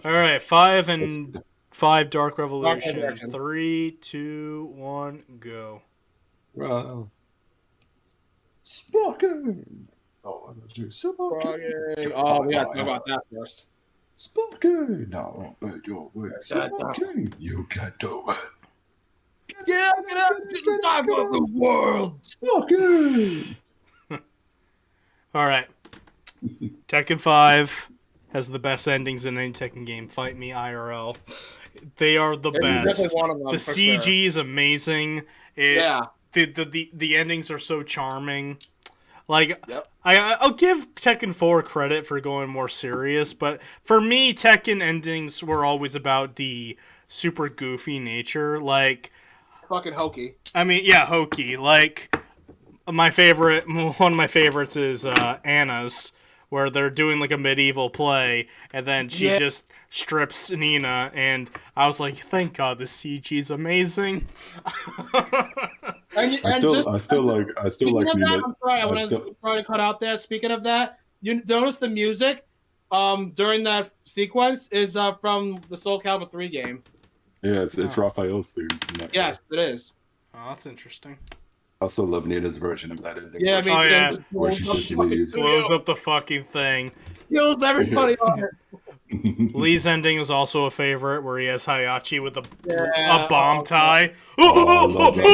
All right, 5 and It's- 5 Dark Revolution. Revolution. 3, 2, 1, go. Well, Sparking. Oh, I'm gonna do Sparking. Oh, we got to talk about that first. Sparking. No, but your way. Sparking. You can do it. Yeah, get out to the top of the world. Sparking. All right. Tekken 5 has the best endings in any Tekken game. Fight me IRL. They are the best. Definitely one of them, The for CG sure. is amazing. Yeah. The endings are so charming. Like, Yep. I'll give Tekken 4 credit for going more serious, but for me, Tekken endings were always about the super goofy nature. Like, Fucking hokey. I mean, yeah, hokey. Like, one of my favorites is Anna's, where they're doing like a medieval play, and then she just strips Nina, and I was like, thank God, the CG is amazing. I still like Nina. I'm sorry, I want to probably cut out there. Speaking of that, you notice the music during that sequence is from the Soul Calibur 3 game. Yeah, it's Raphael's theme. From that Yes, it is. Oh, that's interesting. I also love Nina's version of that ending. Yeah, I mean, Oh, yeah. Where she just leaves. Blows up the fucking thing. Kills everybody on it. Lee's ending is also a favorite, where he has Hayachi with a bomb oh, tie. I love that.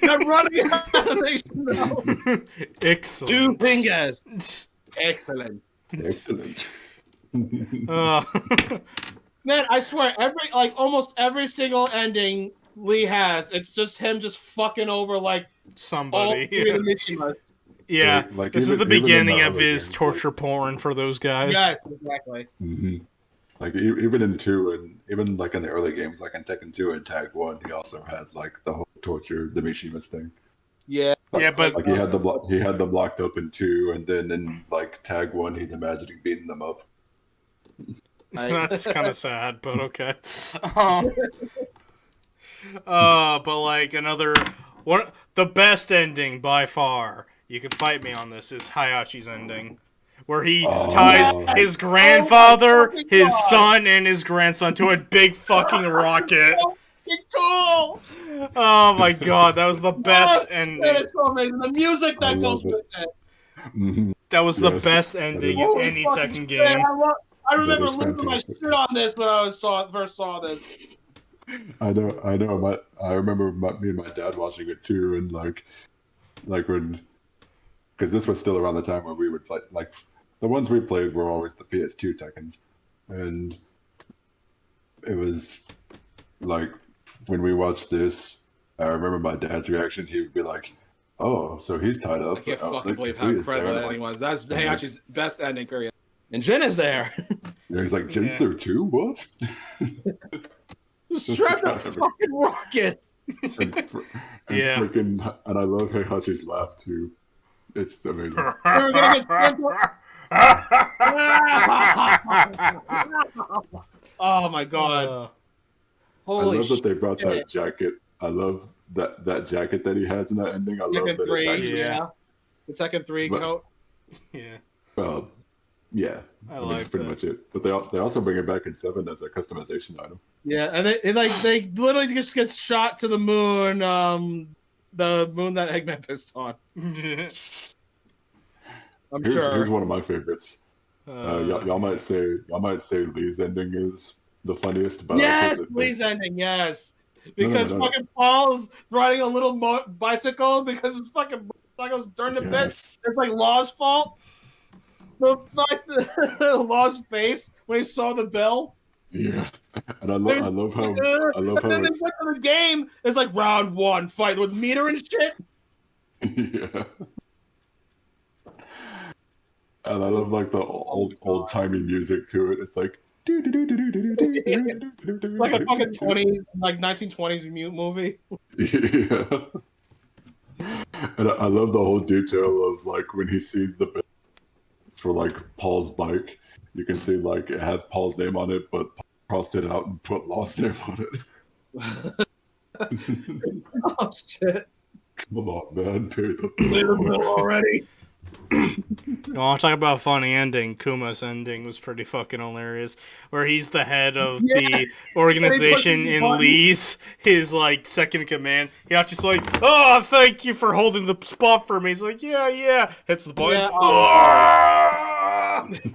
I'm running out of the Excellent. Two fingers. Excellent. Excellent. Man, I swear, almost every single ending Lee has, it's just him just fucking over all Somebody. three of the Mishimas. Yeah, Like, this is even the beginning in the of other his games, torture porn for those guys. Yes, exactly. Mm-hmm. Like even in 2 and even like in the early games, like in Tekken 2 and Tag 1, he also had like the whole torture, the Mishimas thing. Yeah. Yeah, but Like he had them locked up in 2, and then in like Tag 1, he's imagining beating them up. that's kind of sad, but okay. But like the best ending by far, you can fight me on this, is Hayachi's ending, where he ties his grandfather, his son, and his grandson to a big fucking rocket. Cool. Oh my god, that was the best ending. It's so amazing. The music that goes with it. Mm-hmm. That was the best ending in any Tekken game. I remember That is losing my fantastic. shit on this when I first saw this. I know. I remember me and my dad watching it too, and like when, because this was still around the time where we would play. Like the ones we played were always the PS2 Tekkens, and it was like when we watched this. I remember my dad's reaction. He would be like, "Oh, so he's tied up." I can't Oh, fucking look, believe so how he is there. incredible that Like, ending was. That's and like- Hayachi's best ending, period. And Jin is there. Yeah, he's like, "Jin's Yeah. there too? What?" Strapped a fucking rocket. and Yeah. freaking, and I love Heihachi's laugh too. It's amazing. We're gonna get Oh my god. I Holy love that they brought shit. that jacket. I love that jacket that he has in that ending. I love Tekken that 3, it's actually, yeah. The Tekken 3 But- coat. Yeah. well, yeah. I mean, like that's pretty that. much it. But they also bring it back in 7 as a customization item. Yeah, and they literally just get shot to the moon that Eggman pissed on. I'm sure. Here's one of my favorites. Y'all might say Lee's ending is the funniest, but Yes, I think Lee's ending, yes. No, Because no. fucking Paul's riding a little bicycle because his fucking bicycle's turned to bits. Yes. It's like Law's fault. The Law's face when he saw the bell. Yeah, and I love how And then they it's went to the game. It's like round 1 fight with meter and shit. yeah. And I love like the old timey music to it. It's like Like a fucking 1920s movie. Yeah. And I love the whole detail of like when he sees the bill for like Paul's bike, you can see like it has Paul's name on it, but Paul crossed it out and put Law's name on it. Oh shit! Come on, man, pay the Pay the bill bill. already. You want to talk about a funny ending? Kuma's ending was pretty fucking hilarious. Where he's the head of the organization and Lee's his like second in command. He's just like, oh, thank you for holding the spot for me. He's like, yeah. Hits the button.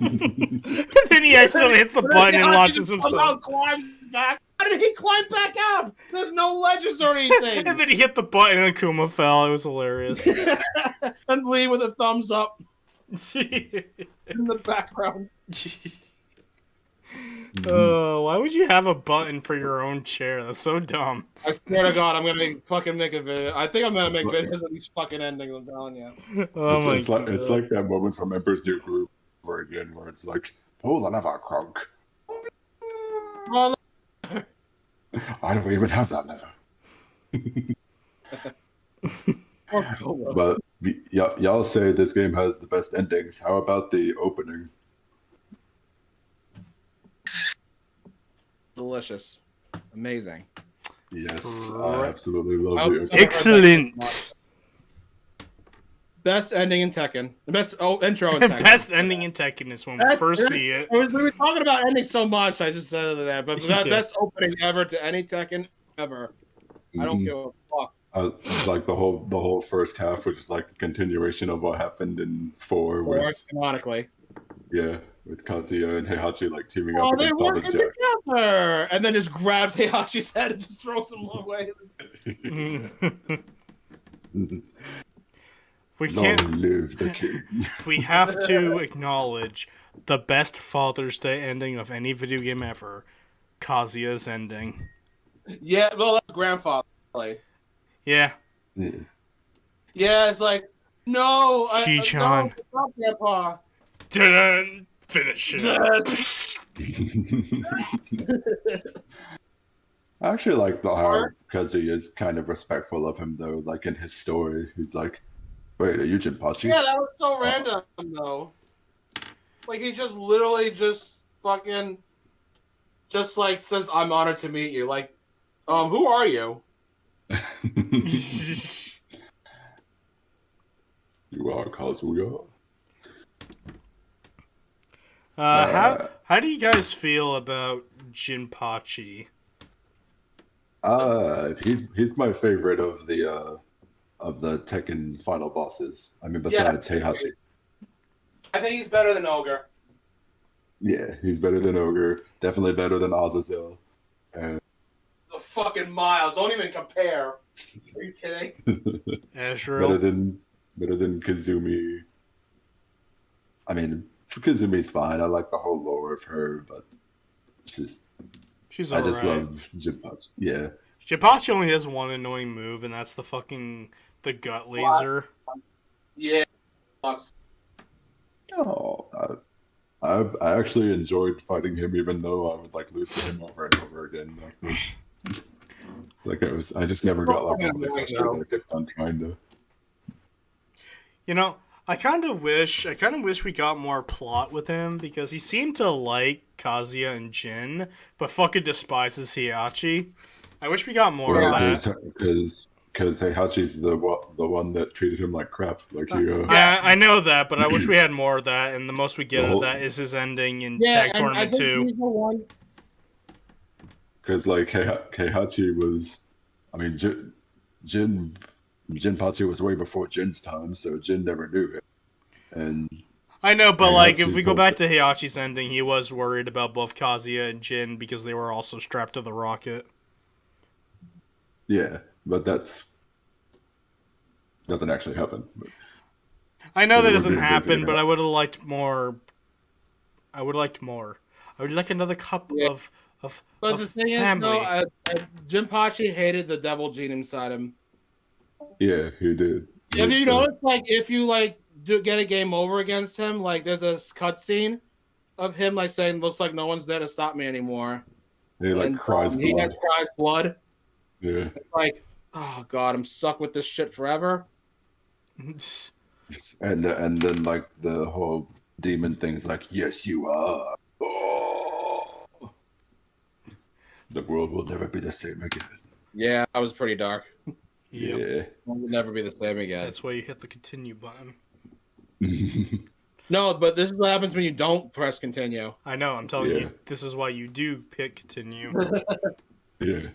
And then he accidentally hits the button and launches himself. Climbs back. How did he climb back up? There's no ledges or anything. And then he hit the button and Akuma fell. It was hilarious. And Lee with a thumbs up in the background. Oh, why would you have a button for your own chair? That's so dumb. I swear to God, I'm gonna fucking make a video. I think I'm gonna make videos of these fucking endings. I'm telling you. Oh it's like that moment from Emperor's New Groove over again, where it's like, pull the lever, Kronk. Well, I don't even have that lever. But y'all say this game has the best endings. How about the opening? delicious, amazing. Yes, I absolutely love the opening. Excellent. Best ending in Tekken. The best intro in Tekken. Best ending in Tekken is when we first see it. We were talking about endings so much, I just said that. But best opening ever to any Tekken ever. I don't give a fuck. It's like the whole first half, which is like a continuation of what happened in 4 with canonically. Yeah, with Kazuya and Heihachi like teaming up against all the jacks. Together! And then just grabs Heihachi's head and just throws him away. We can't live the king. We have to acknowledge the best Father's Day ending of any video game ever, Kazuya's ending. Yeah, well, that's grandfather. Yeah. Yeah, it's like, no, Shi-chan. No, Grandpa. Dun, finish it. I actually like how Kazuya is kind of respectful of him though. Like in his story, he's like, "Wait, are you Jinpachi?" Yeah, that was so random though. Like he just literally just fucking just like says, "I'm honored to meet you." Like, who are you? You are Kazuya. How do you guys feel about Jinpachi? He's my favorite of the Tekken final bosses. I mean, besides Heihachi. I think he's better than Ogre. Yeah, he's better than Ogre. Definitely better than Azazel. And the fucking miles. Don't even compare. Are you kidding? Ezreal. Better than Kazumi. I mean, Kazumi's fine. I like the whole lore of her, but she's I just love Jinpachi. Yeah. Jinpachi only has one annoying move, and that's the gut laser. Yeah. Oh, I actually enjoyed fighting him, even though I would like lose to him over and over again. I just never got like really frustrated. I kept on trying to. You know, I kind of wish we got more plot with him because he seemed to like Kazuya and Jin, but fucking despises Heihachi. I wish we got more of that. Because Heihachi's the one that treated him like crap. Like Yeah, I know that, but I wish we had more of that. And the most we get of that is his ending in Tag Tournament 2. Because like Heihachi was, I mean, Jinpachi was way before Jin's time, so Jin never knew him. And I know, but like if we go back to Heihachi's ending, he was worried about both Kazuya and Jin because they were also strapped to the rocket. Yeah, but doesn't actually happen. But I know that doesn't happen, but I would have liked more. I would like another cup of But the thing family. Is, though, Jinpachi hated the devil gene inside him. Yeah, he did. Have you noticed, like, if you get a game over against him, like, there's a cutscene of him like saying, "Looks like no one's there to stop me anymore." He cries blood. He cries blood. Yeah. It's like, oh god, I'm stuck with this shit forever. And then like the whole demon thing's like, yes, you are. Oh. The world will never be the same again. Yeah, that was pretty dark. Yep. Yeah. It will never be the same again. That's why you hit the continue button. No, but this is what happens when you don't press continue. I know. I'm telling Yeah. you, this is why you do pick continue. Yeah.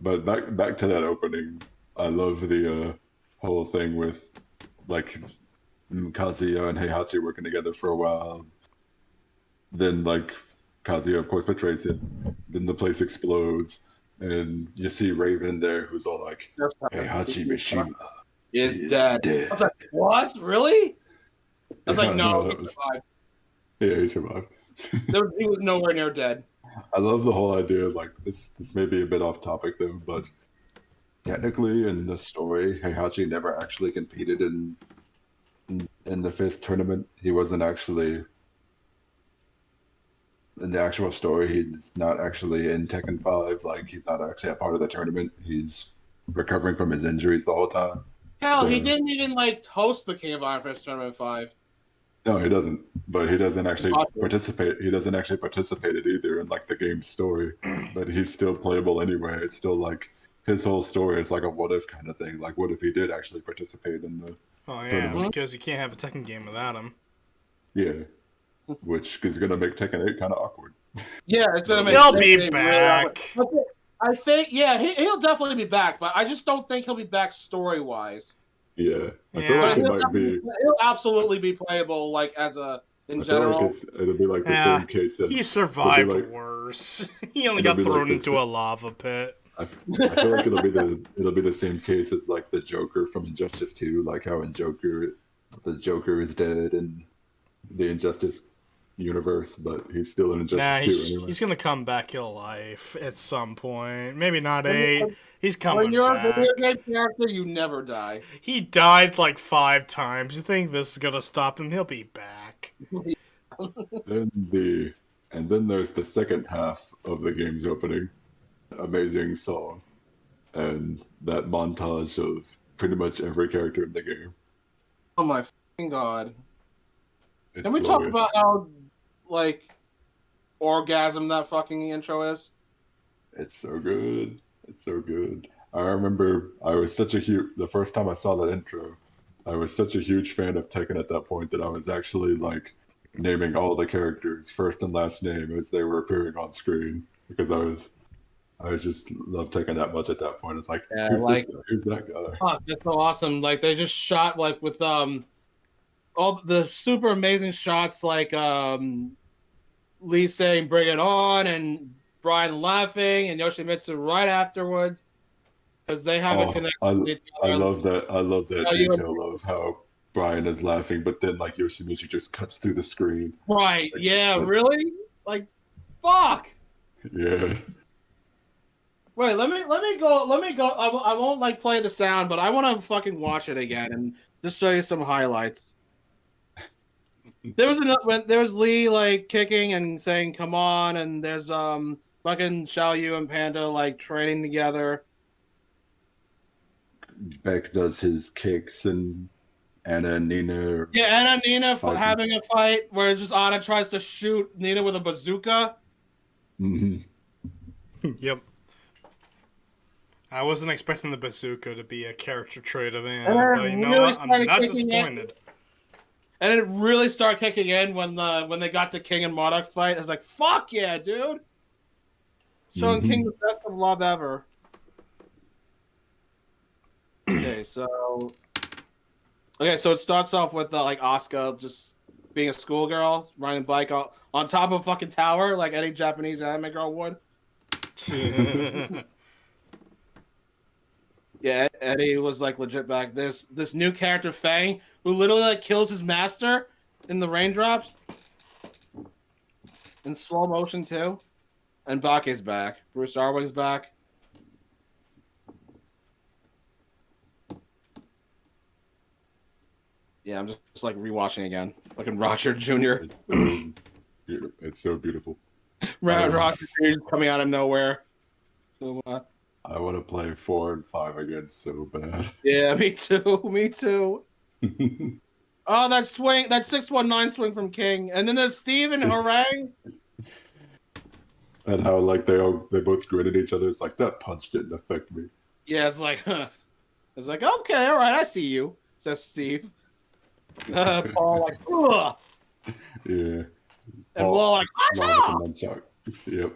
But back to that opening. I love the whole thing with like Kazuya and Heihachi working together for a while. Then like Kazuya of course betrays him. Then the place explodes, and you see Raven there, who's all like, "Heihachi Mishima Is is dead. dead." I was like, what? Really? I was like, no, that he was, survived. yeah, he survived. He was nowhere near dead. I love the whole idea of like this may be a bit off topic though, but technically in the story, Heihachi never actually competed in the fifth tournament. He wasn't actually in the actual story. He's not actually in Tekken 5. Like he's not actually a part of the tournament. He's recovering from his injuries the whole time. Hell, So- he didn't even like host the King of Iron Fist Tournament 5. No, he doesn't. But he doesn't actually Awesome. participate. He doesn't actually participate in either in like the game's story. But he's still playable anyway. It's still like his whole story is like a what if kind of thing. Like what if he did actually participate in the Oh yeah, Tournament. because you can't have a Tekken game without him. yeah, which is gonna make Tekken 8 kind of awkward. Yeah, it's gonna make. He'll sense. be Really back. awkward. I think, yeah, he'll definitely be back, but I just don't think he'll be back story wise. Yeah, I Yeah. feel But like he he'll, might be. he'll absolutely be playable, like as a in I feel general. like it'll be like the Yeah, same case as he survived like- worse. He only it'll got be like thrown this- into a lava pit. I feel like it'll be the same case as like the Joker from Injustice 2, like how in Joker the Joker is dead in the Injustice universe, but he's still in Nah, Injustice 2 anyway. he's gonna come back to life at some point. Maybe not 8. He's coming When you're a back. video game character, you never die. He died like 5 times. You think this is gonna stop him? He'll be back. And then there's the second half of the game's opening, amazing song, and that montage of pretty much every character in the game. Oh my fucking god! It's Can we talk glorious. about how like orgasm that fucking intro is? It's so good. It's so good. I remember I was such a huge. The first time I saw that intro, I was such a huge fan of Tekken at that point that I was actually like naming all the characters first and last name as they were appearing on screen because I was just love Tekken that much at that point. It's like, Yeah, who's like- this guy? Who's that guy? Fuck, that's so awesome! Like they just shot like with all the super amazing shots, like Lee saying "Bring it on" and Brian laughing and Yoshimitsu right afterwards because they have a Oh, connection. with each I other. love that. I love that Oh, you- detail of how Brian is laughing, but then like Yoshimitsu just cuts through the screen. Right? Like, Yeah. that's- Really? Like, fuck. Yeah. Wait, let me go. Let me go. I won't like play the sound, but I want to fucking watch it again and just show you some highlights. There was when there was Lee like kicking and saying "come on," and there's fucking Xiao Yu and Panda like training together. Beck does his kicks and Anna and Nina. Are, Yeah, Anna and Nina Fighting. having a fight where just Anna tries to shoot Nina with a bazooka. Mhm. Yep. I wasn't expecting the bazooka to be a character trait of Anna, And but you know really what? I'm started not kicking it. disappointed. And it really started kicking in when they got to King and Modok fight. I was like, "Fuck yeah, dude!" Showing Mhm. King the best of love ever. Okay, so it starts off with like Asuka just being a schoolgirl riding a bike on top of a fucking tower, like any Japanese anime girl would. Yeah, Eddie was like legit back. There's this new character, Fang, who literally like kills his master in the raindrops. In slow motion too. And Bake's back. Bruce Arwing's back. Yeah, I'm just like rewatching again. Fucking Roger Jr. It's so beautiful. Roger Jr. is coming out of nowhere. So, I want to play 4 and 5 again so bad. yeah, me too. Me too. Oh, that swing, that 619 swing from King. And then there's Steve and Orang. And how like they both grin at each other. It's like that punch didn't affect me. Yeah, it's like, huh. It's like, okay, all right, I see you, says Steve. Paul like, ugh, Yeah. and Law like, Long with some nunchucks. Yep.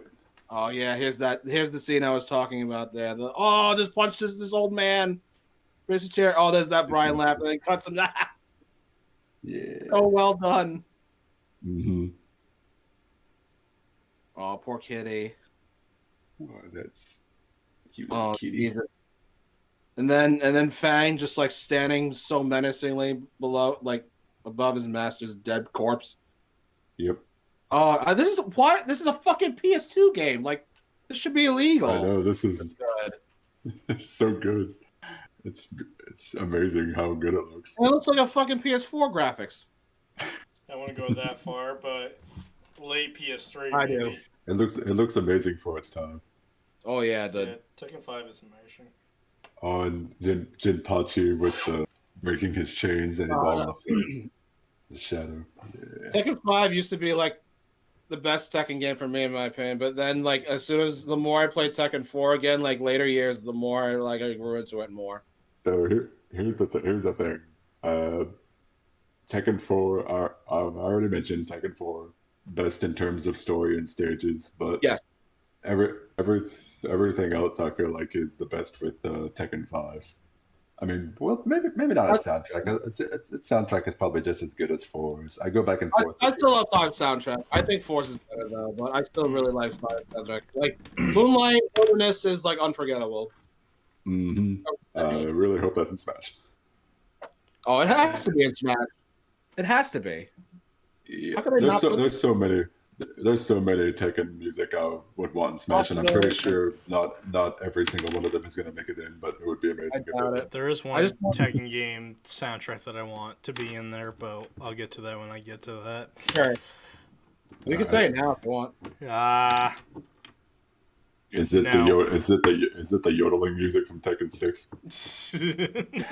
oh yeah, here's the scene I was talking about there. Just punched this old man. Where's the chair? Oh, there's that Brian laughing and cuts him. Yeah. So well done. Mm-hmm. Oh, poor kitty. Oh, that's cute. Oh, Kitty. Jesus. And then Fang just like standing so menacingly below, like above his master's dead corpse. Yep. Oh, this is a fucking PS2 game. Like, this should be illegal. I know this is Good. it's so good. It's amazing how good it looks. It looks like a fucking PS4 graphics. I want to go that far, but late PS3. I maybe. do. It looks amazing for its time. Oh yeah, it did. Yeah, Tekken 5 is amazing. Oh, and Jinpachi with the breaking his chains and he's all in the flames. The shadow. Yeah. Tekken 5 used to be like the best Tekken game for me, in my opinion. But then, like, as soon as the more I played Tekken 4 again, like later years, the more I grew into it more. So here's the thing. Tekken 4. I already mentioned Tekken 4 best in terms of story and stages, but Yes. Everything else I feel like is the best with Tekken 5. I mean, well, maybe not a soundtrack. Its soundtrack is probably just as good as 4's. I go back and forth. I still love 5 soundtrack. I think 4's is better though, but I still really like 5 soundtrack. Like Moonlight Wilderness is like unforgettable. Mm-hmm. I really hope that's in Smash. Oh, it has to be in Smash. It has to be. Yeah. How could they There's so many Tekken music I would want in Smash, and I'm pretty sure not every single one of them is going to make it in, but it would be amazing. I doubt it. There is one Tekken game soundtrack that I want to be in there, but I'll get to that when I get to that. Sure. You can say it now if you want. Is it the yodeling music from Tekken 6?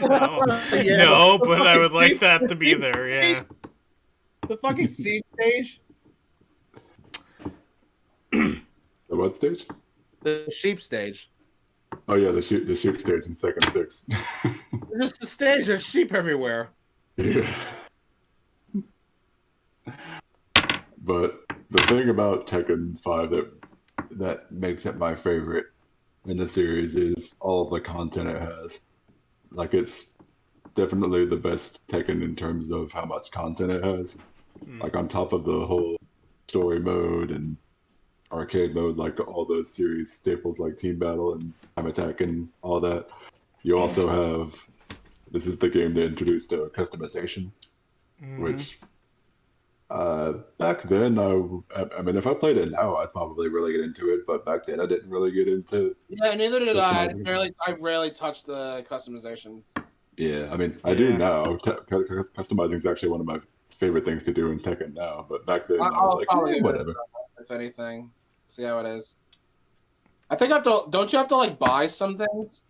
No, but I would like that to be there. Yeah. The fucking Siege stage. The what stage? The sheep stage. Oh yeah, the sheep stage in Tekken 6. Just the stage. There's sheep everywhere. Yeah. But the thing about Tekken 5 that makes it my favorite in the series is all of the content it has. Like, it's definitely the best Tekken in terms of how much content it has. Like, on top of the whole story mode and arcade mode, like all those series staples like Team Battle and Time Attack and all that. You also have, this is the game that introduced customization, which back then, I mean, if I played it now, I'd probably really get into it, but back then I didn't really get into. Yeah, neither did I. I rarely touched the customization. Yeah, I mean, I do now. Customizing is actually one of my favorite things to do in Tekken now, but back then I was like, whatever. If anything, see how it is. I think don't you have to like buy some things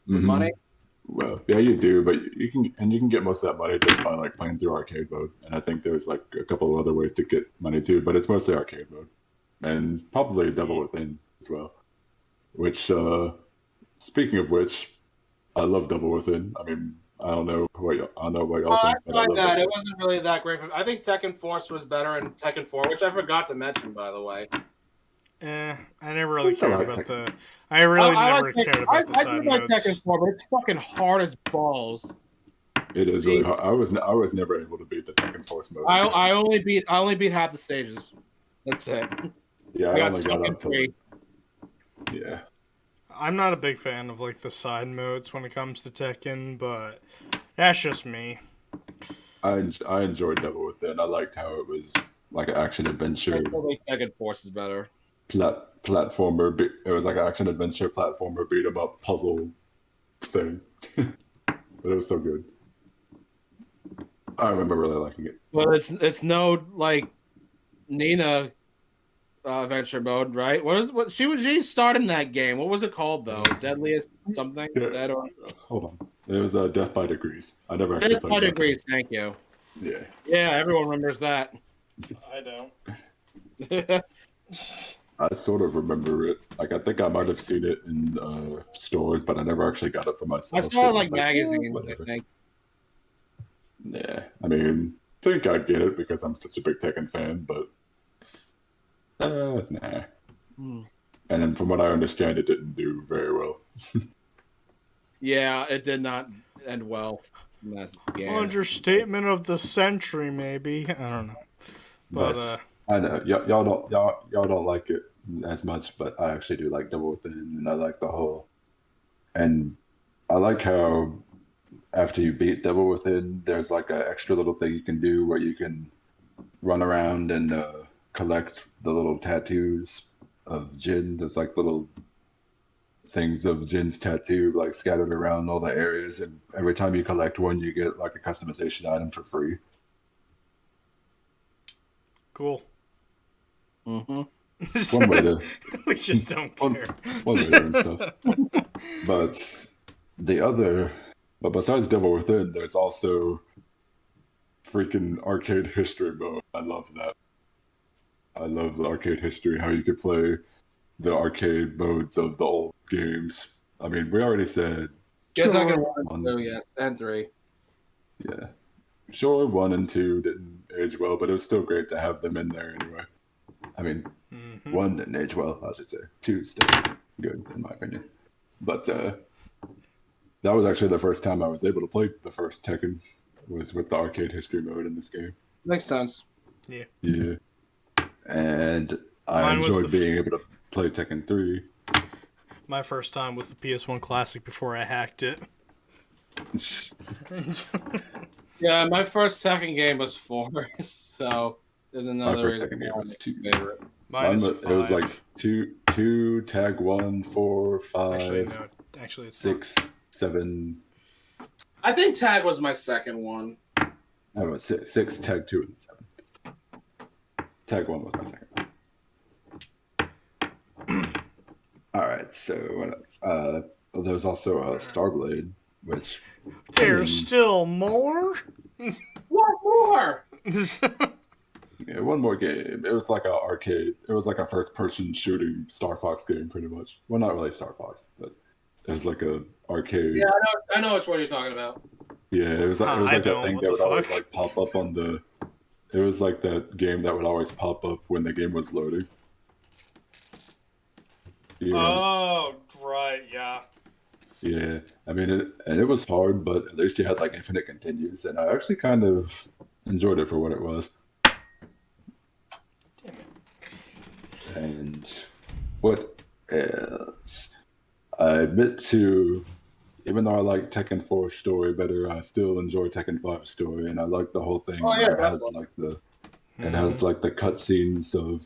with money? Well, yeah, you do, but you can get most of that money just by like playing through arcade mode. And I think there's like a couple of other ways to get money too, but it's mostly arcade mode, and probably Devil Within as well. Which, speaking of which, I love Devil Within. I mean, I don't know what y'all think. I find that it wasn't really that great. I think Tekken Force was better in Tekken 4, which I forgot to mention, by the way. I never really cared about the. I really never cared about the side modes. I like Tekken 4, but it's fucking hard as balls. It is really hard. I was never able to beat the Tekken Force mode. I only beat half the stages. That's it. Yeah, I only got up to 3. Yeah. I'm not a big fan of like the side modes when it comes to Tekken, but that's just me. I enjoyed Devil Within. I liked how it was like an action adventure. I think Tekken Force is better. Platformer. It was like an action adventure platformer beat 'em up puzzle thing. But it was so good. I remember really liking it. Well, it's no like Nina adventure mode, right? What she starred in that game? What was it called though? Deadliest something? Yeah. Hold on. It was Death by Degrees. I never actually played Death by Degrees. Thank you. Yeah. Yeah, everyone remembers that. I don't. I sort of remember it. Like, I think I might have seen it in stores, but I never actually got it for myself. I saw it like magazines, I think. Yeah. I mean, mean, I think I'd get it because I'm such a big Tekken fan, but nah. Hmm. And then from what I understand, it didn't do very well. Yeah, it did not end well. Yeah. Understatement of the century, maybe. I don't know. But I know y'all don't like it as much, but I actually do like Double Within, and I like the whole. And I like how after you beat Double Within, there's like an extra little thing you can do where you can run around and collect the little tattoos of Jin. There's like little things of Jin's tattoo like scattered around all the areas, and every time you collect one, you get like a customization item for free. cool. Mm-hmm. One way to We just don't care. one way to learn stuff. But but besides Devil Within, there's also freaking arcade history mode. I love that. I love the arcade history, how you could play the arcade modes of the old games. I mean, we already said Yes, I sure, can 1 and 2, yes, and 3. yeah. Sure, 1 and 2 didn't age well, but it was still great to have them in there anyway. I mean, 1 didn't age well, I should say. 2 still good, in my opinion. But that was actually the first time I was able to play the first Tekken, was with the arcade history mode in this game. Makes sense. Yeah. Yeah. And I Mine was enjoyed being able to play Tekken 3. My first time was the PS1 Classic before I hacked it. Yeah, my first Tekken game was 4, so there's another My first reason Tekken game why was 2. favorite. Mine is It was 5. like 2, tag 1, 4, 5, Actually, no. Actually, it's 6, 7. I think Tag was my second one. I was 6, tag 2, and 7. Tag 1 was my second one. All right, so what else? There's also a Starblade, which There's still more? What more? yeah, one more game. It was like a arcade. It was like a first-person shooting Star Fox game, pretty much. Well, not really Star Fox, but it was like a arcade. Yeah, I know which one you're talking about. Yeah, it was like I that don't. thing What that the would always fuck? like pop up on the. It was like that game that would always pop up when the game was loading. Yeah. Oh, right, yeah. Yeah, I mean, it was hard, but at least you had like infinite continues, and I actually kind of enjoyed it for what it was. And what else? I admit to, even though I like Tekken 4 story better, I still enjoy Tekken 5 story, and I like the whole thing Oh, yeah, where it has definitely. it has like the cutscenes of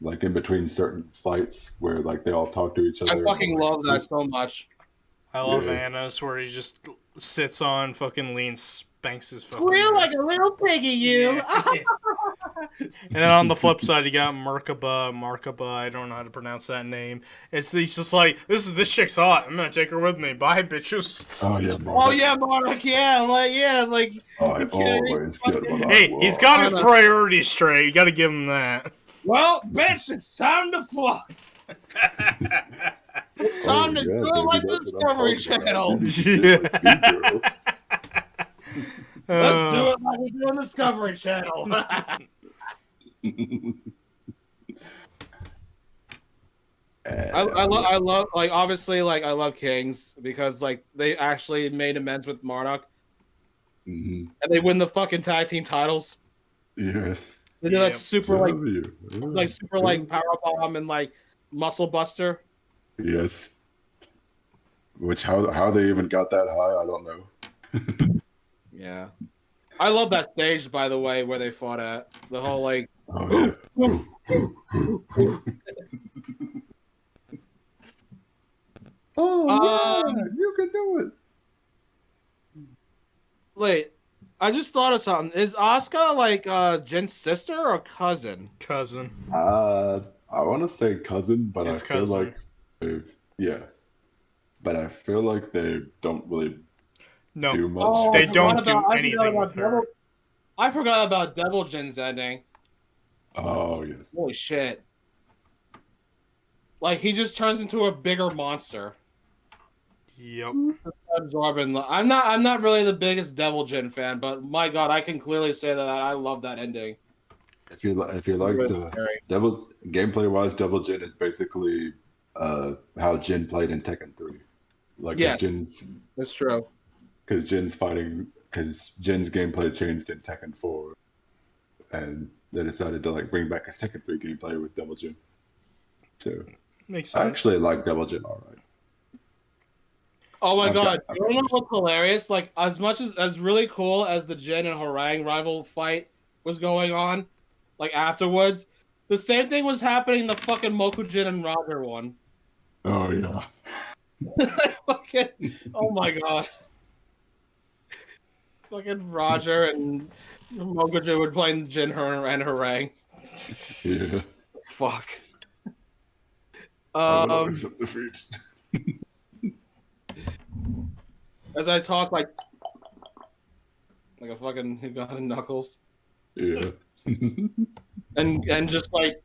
like in between certain fights where like they all talk to each other. I fucking love that so much. I love Yeah. Anna's where he just sits on fucking Lee and spanks his fucking Squeal like ass. a little piggy, you. Yeah. And then on the flip side, you got Markaba, I don't know how to pronounce that name. He's just like, this chick's hot. I'm gonna take her with me. Bye, bitches. Oh yeah, Oh yeah, Mark. Yeah, like. I always get what I Hey, want. he's got his priorities straight. You gotta give him that. Well, bitch, it's time to fuck. It's time to yeah, do it baby, like the that's what I'm Discovery talking about. Channel. Let's do Uh, it like we do on Discovery Channel. I love like obviously like I love Kings because like they actually made amends with Marduk Mhm. and they win the fucking tag team titles. Yes. They do Yeah. that super like super Yeah. like power bomb and like muscle buster. Yes. Which how they even got that high, I don't know. Yeah. I love that stage by the way where they fought at. The whole like Oh yeah. Oh yeah, you can do it. wait, I just thought of something. Is Asuka like Jin's sister or cousin? cousin. I want to say cousin, but It's I feel cousin. like yeah, but I feel like they don't really No, do much. Oh, they I don't forgot do about- I anything forgot with about her. I forgot about Devil Jin's ending. Oh yes. Holy shit. Like he just turns into a bigger monster. Yep. Absorbing. I'm not really the biggest Devil Jin fan, but my God, I can clearly say that I love that ending. If you like Really the scary. Devil gameplay wise, Devil Jin is basically how Jin played in Tekken 3. Like, Yeah. Jin's It's true. because Jin's gameplay changed in Tekken 4, and they decided to like bring back his Tekken 3 gameplay with Devil Jin. So Makes I sense. actually like Devil Jin all right. Oh my I've God! got- You don't know what's hilarious? Like, as much as really cool as the Jin and Harang rival fight was going on, like afterwards, the same thing was happening in the fucking Mokujin and Roger one. Oh yeah. Fucking, oh my God! Fucking Roger and Mokujin were playing Jin and Harang. Yeah. Fuck. I will accept defeat. As I talk like a fucking got knuckles, Yeah. and just like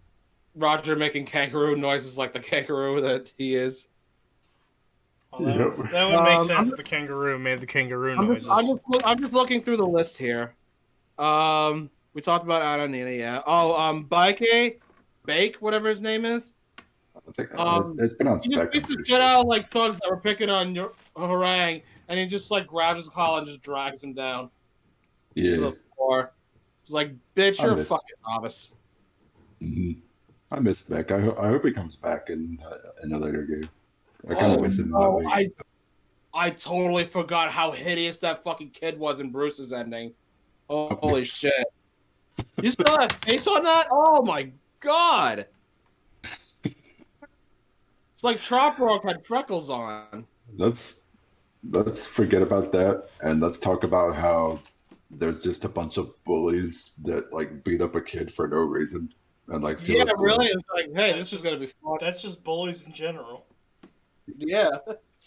Roger making kangaroo noises like the kangaroo that he is. Well, that, Yep. that would make sense if the kangaroo made the kangaroo noises. I'm just looking through the list here. We talked about Ananina, yeah. Oh, Bake, whatever his name is. I think He it's been on just spec. beats the shit out of like thugs that were picking on your Harang, and he just like grabs his collar and just drags him down to Yeah. the floor. It's like, bitch, I you're a miss- fucking novice. Mhm. I miss Beck. I hope he comes back in a later game. I kind of miss him. No, I totally forgot how hideous that fucking kid was in Bruce's ending. Holy shit. You saw that face on that? Oh my God. It's like Trop Rock had freckles on. Let's forget about that and let's talk about how there's just a bunch of bullies that like beat up a kid for no reason and like steal Yeah, his really? clothes. It's like, hey, That's this is just- gonna be fun. That's just bullies in general. Yeah.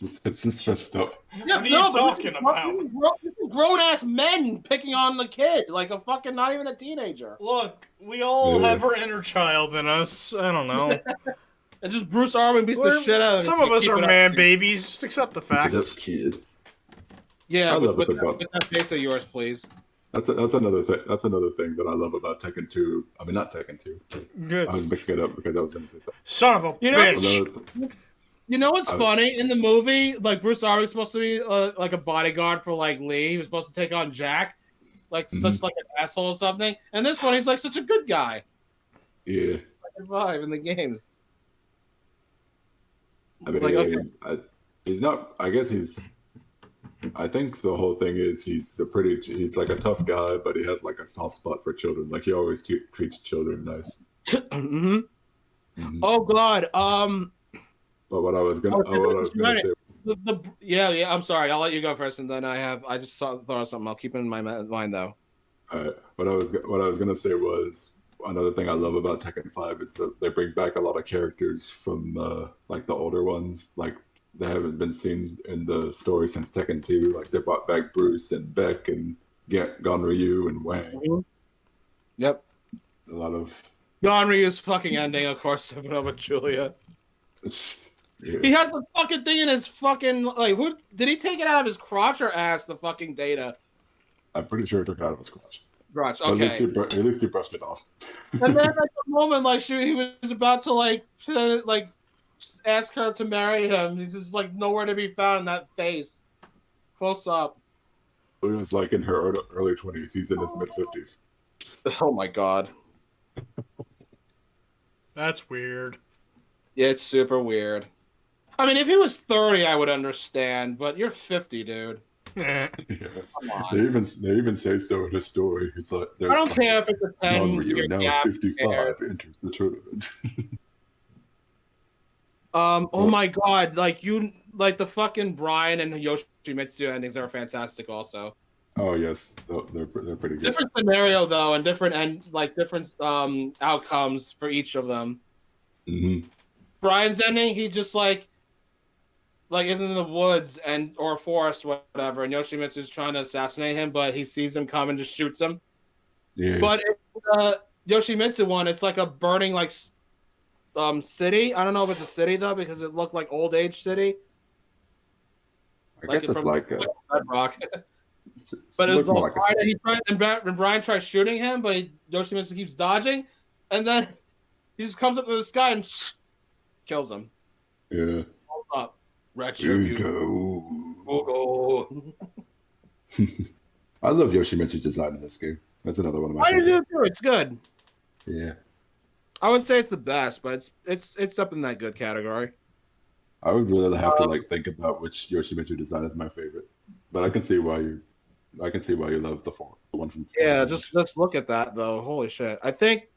It's just messed up. Yeah, What are you talking about? This is grown ass men picking on the kid, like a fucking not even a teenager. Look, we all Yeah. have our inner child in us. I don't know. And just Bruce Armin beats the shit out of him. Some of us Keep are it up. man babies. Just accept the That facts. kid. Yeah, I love with it about- that face of yours, please. That's another thing. That's another thing that I love about Tekken 2. I mean, not Tekken 2. Good. I was mixing it up because I was going to say something. Son of a You know- bitch. You know what's I was- funny? In the movie, like Bruce Armin was supposed to be like a bodyguard for like Lee. He was supposed to take on Jack, like such like an asshole or something. And this one, he's like such a good guy. Yeah. Like vibe in the games. I mean, Like, okay. he's not. I guess he's. I think the whole thing is he's like a tough guy, but he has like a soft spot for children. Like he always treats children nice. Mm-hmm. Mhm. Oh God. But what I was gonna say. Yeah. I'm sorry. I'll let you go first, and then I just thought of something. I'll keep it in my mind though. What I was gonna say was another thing I love about Tekken 5 is that they bring back a lot of characters from like the older ones, like they haven't been seen in the story since Tekken 2. Like they brought back Bruce and Beck and Gonryu and Wang. Yep. A lot of Gonryu's fucking ending, of course, Supernova Julia. yeah. He has the fucking thing in his fucking like. Who did he take it out of his crotch or ass? The fucking data. I'm pretty sure it took it out of his clutch. Crotch. But Okay. at least he brushed it off. And then at the moment, like he was about to like just ask her to marry him. He's just like nowhere to be found in that face. Close up. It was like in her early 20s. He's in his mid 50s. Oh my God. That's weird. Yeah, it's super weird. I mean, if he was 30, I would understand, but you're 50, dude. Yeah. Come on. They even say so in his story. It's like I don't care if it's a 10 Gonryu, year now gap. 55, enters the tournament. Oh my God, like the fucking Brian and Yoshimitsu endings are fantastic also. Oh yes, they're pretty good. Different scenario though, and different outcomes for each of them. Mm-hmm. Brian's ending, he just like isn't in the woods or forest, whatever, and Yoshimitsu's trying to assassinate him, but he sees him come and just shoots him. Yeah. But Yoshimitsu one, it's like a burning like city. I don't know if it's a city though, because it looked like old age city. I like guess it's from like Bedrock. it But it was looks more all like a fine. And he tried, and Brian tries shooting him, but Yoshimitsu keeps dodging, and then he just comes up to the sky and kills him. yeah. Hold up, Ego. Go. I love Yoshimitsu's design in this game. That's another one of my I do favorites. too. It's good. Yeah. I would say it's the best, but it's up in that good category. I would really have to like think about which Yoshimitsu design is my favorite. But I can see why you love the one from Yeah, Force just look at that though. Holy shit! I think.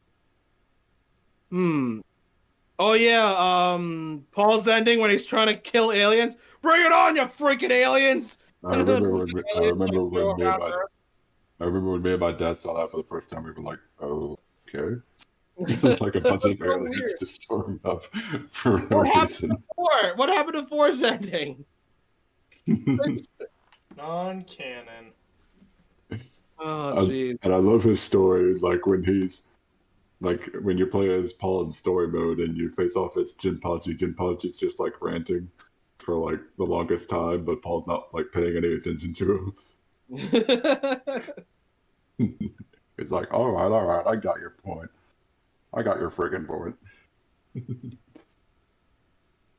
Oh yeah. Paul's ending when he's trying to kill aliens. Bring it on, you freaking aliens! I remember when me and my dad saw that for the first time. We were like, "Oh, okay." It was like a bunch That's of so aliens weird. just storming up for no What happened reason. to Four? What happened to Four's ending? Non-canon. Oh jeez. And I love his story. Like when you play as Paul in story mode and you face off as Jinpachi's just like ranting for like the longest time, but Paul's not like paying any attention to him. He's like, all right, I got your point. I got your friggin' point.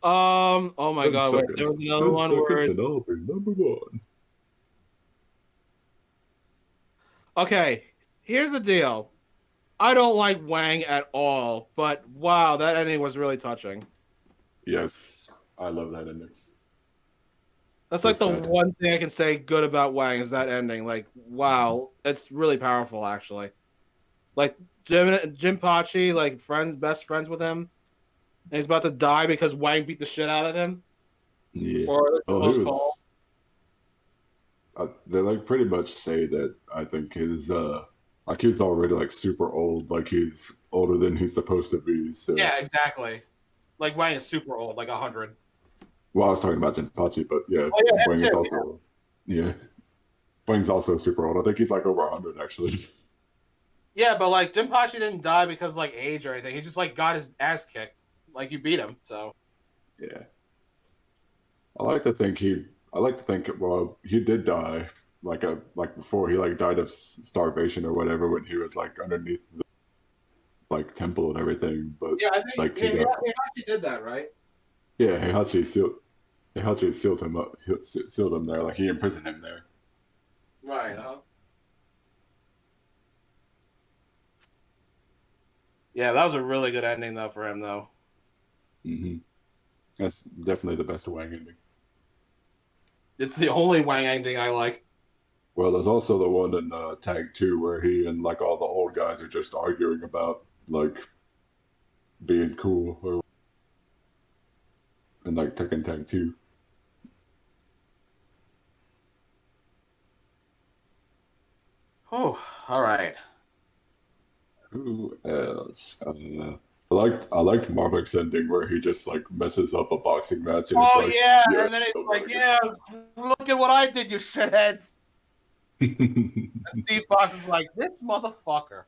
Oh my god, wait, there was another one where and I'll be number one. okay, here's the deal. I don't like Wang at all, but wow, that ending was really touching. Yes, I love that ending. That's So like the sad. one thing I can say good about Wang is that ending. Like, wow, it's really powerful actually. Like Jinpachi, like best friends with him, and he's about to die because Wang beat the shit out of him. Yeah. Or Well, he was. They like pretty much say that I think his like he's already like super old, like he's older than he's supposed to be. So Yeah, exactly. Like Wang is super old, like 100. well, I was talking about Jinpachi, but yeah, Oh, yeah, Wang him is too, also yeah. Wang's also super old. I think he's like over 100 actually. Yeah, but like Jinpachi didn't die because like age or anything. He just like got his ass kicked. Like you beat him, so Yeah. I like to think well he did die like before he like died of starvation or whatever when he was like underneath the like temple and everything, but yeah, I think like he actually did that, right? yeah, Heihachi sealed him up, sealed him there, like he imprisoned him there. Right. Yeah, that was a really good ending though for him though. Hmm. That's definitely the best Wang ending. It's the only Wang ending I like. Well, there's also the one in Tag 2 where he and like all the old guys are just arguing about like being cool or in like Tekken Tag 2. Oh, all right. Who else? I liked Marvick's ending where he just like messes up a boxing match and Oh he's like, yeah, yeah, and then it's nobody like, gets yeah, look at what I did, you shitheads. that. And Steve Fox is like, this motherfucker.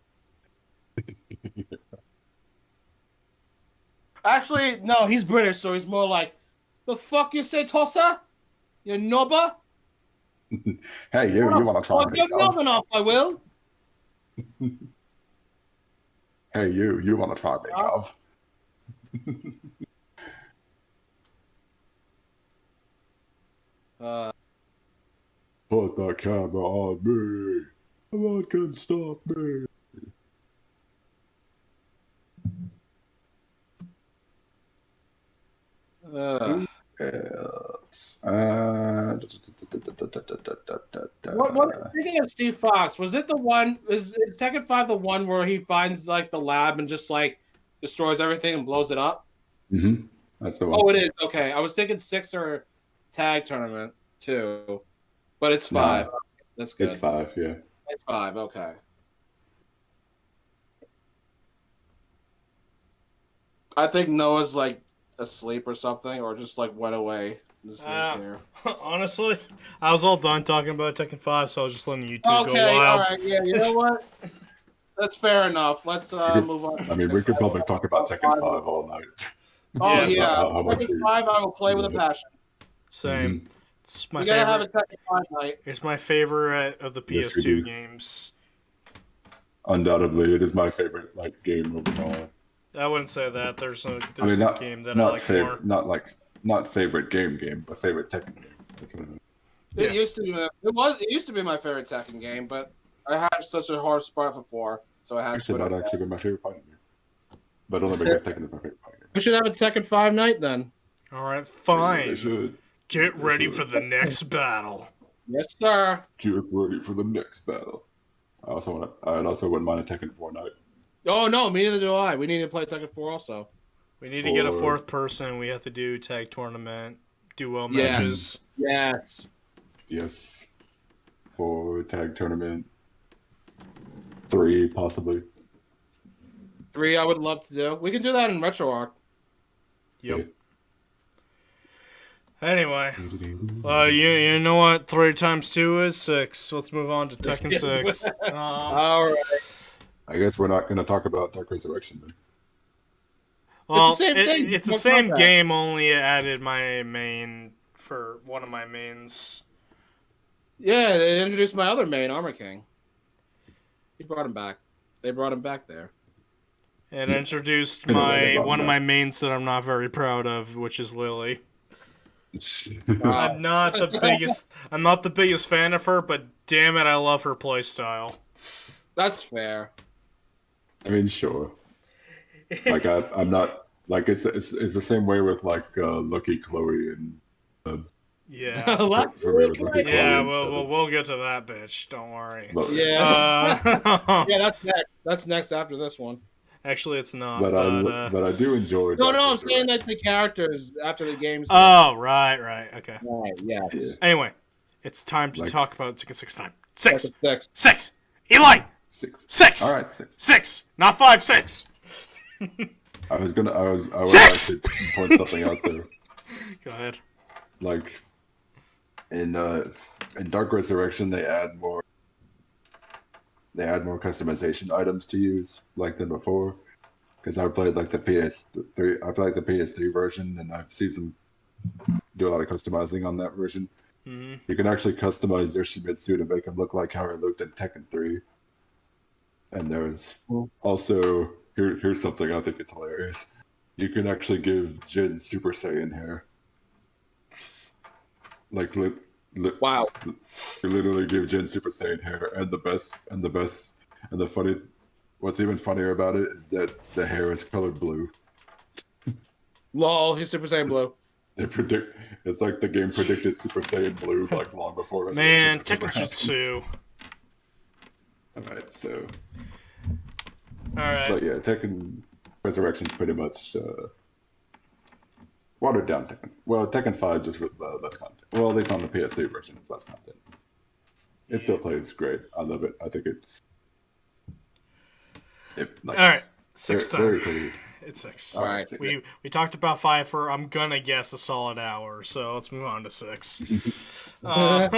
Actually, no, he's British, so he's more like, the fuck you say, Tossa? You nobber? Hey, you want to try I'll me? get nothing off, I will. Hey, you want to try me, Gov? Put the camera on me. No one can stop me. Who else? Speaking of Steve Fox, was it the one? Is Tekken 5 the one where he finds like the lab and just like destroys everything and blows it up? Mm-hmm. That's the one. Oh, it is. Okay, I was thinking 6 or tag tournament too, but it's 5. Nah, That's good. it's 5, yeah. It's 5. Okay. I think Noah's like asleep or something, or just like went away. Honestly, I was all done talking about Tekken 5, so I was just letting you two go Okay, all wild. right. Yeah, you know what? That's fair enough. Let's move on. I mean, we could probably talk about Tekken 5 all night. Oh Yeah. yeah, How much Tekken 5 I will play with a passion. Same. Mhm. It's my We gotta have a favorite. Tekken 5 night. It's my favorite of the Yes, we PS2 do. games. Undoubtedly, it is my favorite like game overall. I wouldn't say that. There's I a mean, game that I like more. not favorite game, but favorite Tekken game. That's what I mean. It Yeah. used to be. It used to be my favorite Tekken game, but I had such a hard spot for 4, so I had to Actually, put it. not actually been my favorite fighting game, but only because Tekken is my favorite fighting game. We should have a Tekken 5 night then. All right, They fine. should. Get They ready should. for the next battle. Yes, sir. Get ready for the next battle. I also wouldn't mind a Tekken 4 night. Oh no, me neither do I. We need to play Tekken 4 also. We need to get a Or- fourth person. We have to do tag tournament, duo Yeah. matches. Yes. Yes. For tag tournament. 3, possibly. 3, I would love to do. We can do that in RetroArch. Yep. Anyway, you know what 3 times 2 is? 6. Let's move on to Tekken 6. All right. I guess we're not going to talk about Dark Resurrection then. Well, It's the same thing. it's the No same combat. game, only it added my main for one of my mains. Yeah, they introduced my other main, Armor King. He brought him back. They brought him back there. It introduced In a way, they brought one him of my back. mains that I'm not very proud of, which is Lily. Wow. I'm not the biggest fan of her, but damn it, I love her playstyle. That's fair. I mean, sure. Like I'm not like it's the same way with like Lucky Chloe and Yeah. for me with Lucky Chloe Yeah, and stuff. we'll get to that bitch. Don't worry. But, Yeah. Uh, Yeah, that's next. That's next after this one. actually, it's not. but I do enjoy. No, Dark I'm saying Resurrection. like the characters after the games. Oh, right. Okay. Right, yes. Yeah. Anyway, it's time to Like- talk about Tekken 6 time. That's 6. a six. 6. Eli. 6. 6. All right, 6. 6. Not 5. 6. I would Six! like to point something out there. Go ahead. Like in Dark Resurrection, they add more customization items to use like than before. Because I played like the PS3, I played the PS3 version, and I've seen some do a lot of customizing on that version. Mm-hmm. You can actually customize Yoshimitsu to make him look like how he looked in Tekken 3. And there's also here's something I think is hilarious. You can actually give Jin Super Saiyan hair. Like Wow. you literally give Jin Super Saiyan hair, and the funny, what's even funnier about it is that the hair is colored blue. Lol, he's Super Saiyan Blue. It's like the game predicted Super Saiyan Blue like long before. Man, Resurrection ever happened. Tekken Alright, so Alright. but yeah, Tekken Resurrection's pretty much watered down Tekken. Well, Tekken 5 just with less content. Well, at least on the PS3 version, it's less content. It still plays great. I love it. I think it's Alright. 6 time. very cool. It's 6. All right. We talked about 5 for, I'm gonna guess, a solid hour, so let's move on to 6. Alright,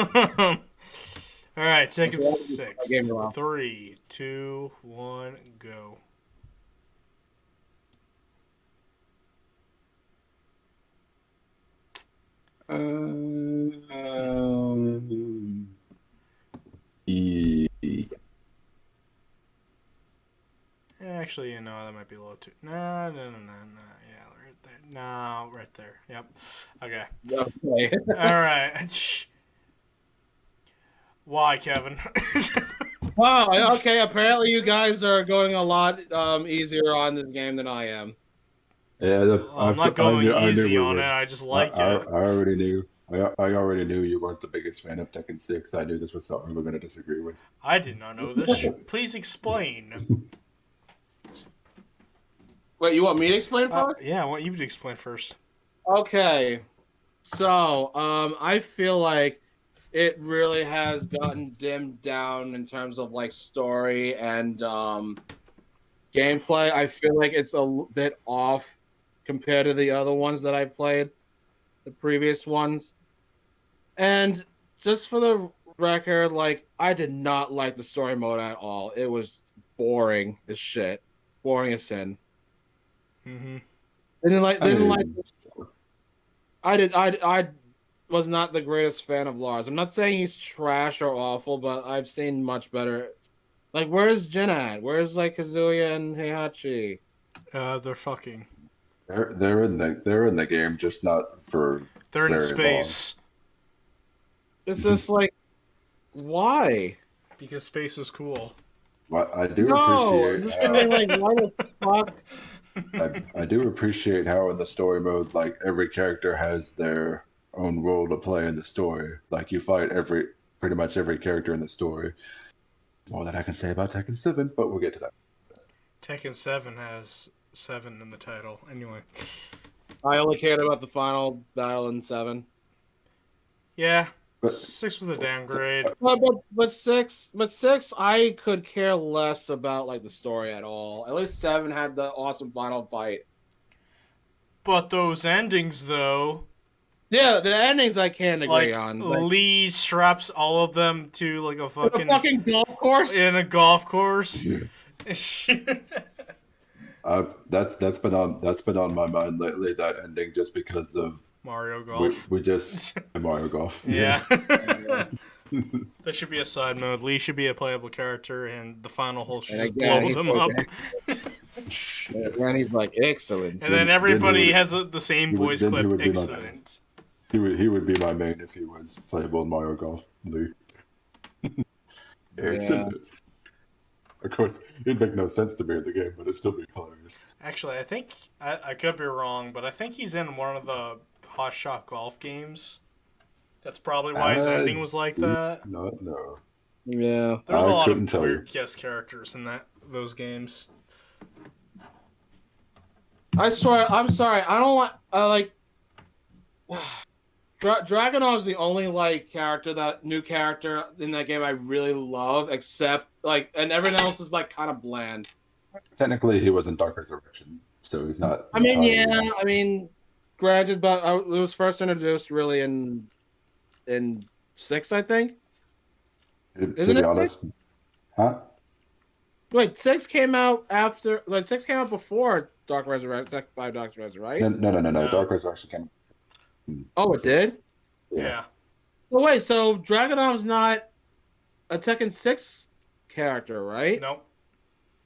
Tekken Game 6. around. 3, 2, 1, go. Actually, you know, that might be a little too. No. Yeah, right there. No, right there. Yep. Okay. Okay. Alright. Why, Kevin? Wow. Okay. Apparently, you guys are going a lot easier on this game than I am. Yeah, I'm not going I knew easy we on were. it. I just like I it. already knew. I already knew you weren't the biggest fan of Tekken 6. I knew this was something we were going to disagree with. I did not know this. Please explain. Wait, you want me to explain first? Yeah, I want you to explain first. Okay. So, I feel like it really has gotten dimmed down in terms of like story and gameplay. I feel like it's a bit off compared to the other ones that I played, the previous ones. And just for the record, like I did not like the story mode at all. It was boring as shit. Boring as sin. Mm-hmm. Didn't like I was not the greatest fan of Lars. I'm not saying he's trash or awful, but I've seen much better. Like, where's Jin at? Where's like Kazuya and Heihachi? They're fucking. They're in the game, just not for They're in very space. It's just like, why? Because space is cool. long. Well, I do No, appreciate I'm saying, like, why the fuck? I do appreciate how in the story mode, like every character has their own role to play in the story. Like you fight pretty much every character in the story. More than I can say about Tekken 7, but we'll get to that. Tekken 7 has 7 in the title. Anyway. I only cared about the final battle in 7. Yeah. But 6 was a downgrade. But six, I could care less about like the story at all. At least 7 had the awesome final fight. But those endings, though. Yeah, the endings I can agree Like, on. Lee straps all of them to, like, a fucking golf course? in a golf course. yeah. That's been on my mind lately, that ending, just because of Mario Golf. we just Mario Golf. Yeah. There should be a side mode. Lee should be a playable character, and the final hole should just blow them up. When he's like, excellent. And then everybody has the same he would- voice then he clip. would be my Excellent. He would be my main if he was playable in Mario Golf. Lee. Excellent. Of course, it'd make no sense to me in the game, but it'd still be hilarious. Actually, I think I could be wrong, but I think he's in one of the Hot Shot Golf games. That's probably why his ending was like that. No. Yeah. There's I a lot couldn't of tell weird you. guest characters in those games. I swear, I'm sorry. I don't like. Dragonov's the only like new character in that game I really love, except like, and everyone else is like kind of bland. Technically, he was in Dark Resurrection, so he's not. I mean, entirely- yeah, I mean, granted, but it was first introduced really in 6, I think. To Isn't be it honest, huh? Like 6 came out after, like 6 came out before Dark Resurrection, 5 Dark Resurrection, right? No. Dark Resurrection came. Oh, it did. Yeah. Oh wait, so Dragonov's not a Tekken 6 character, right?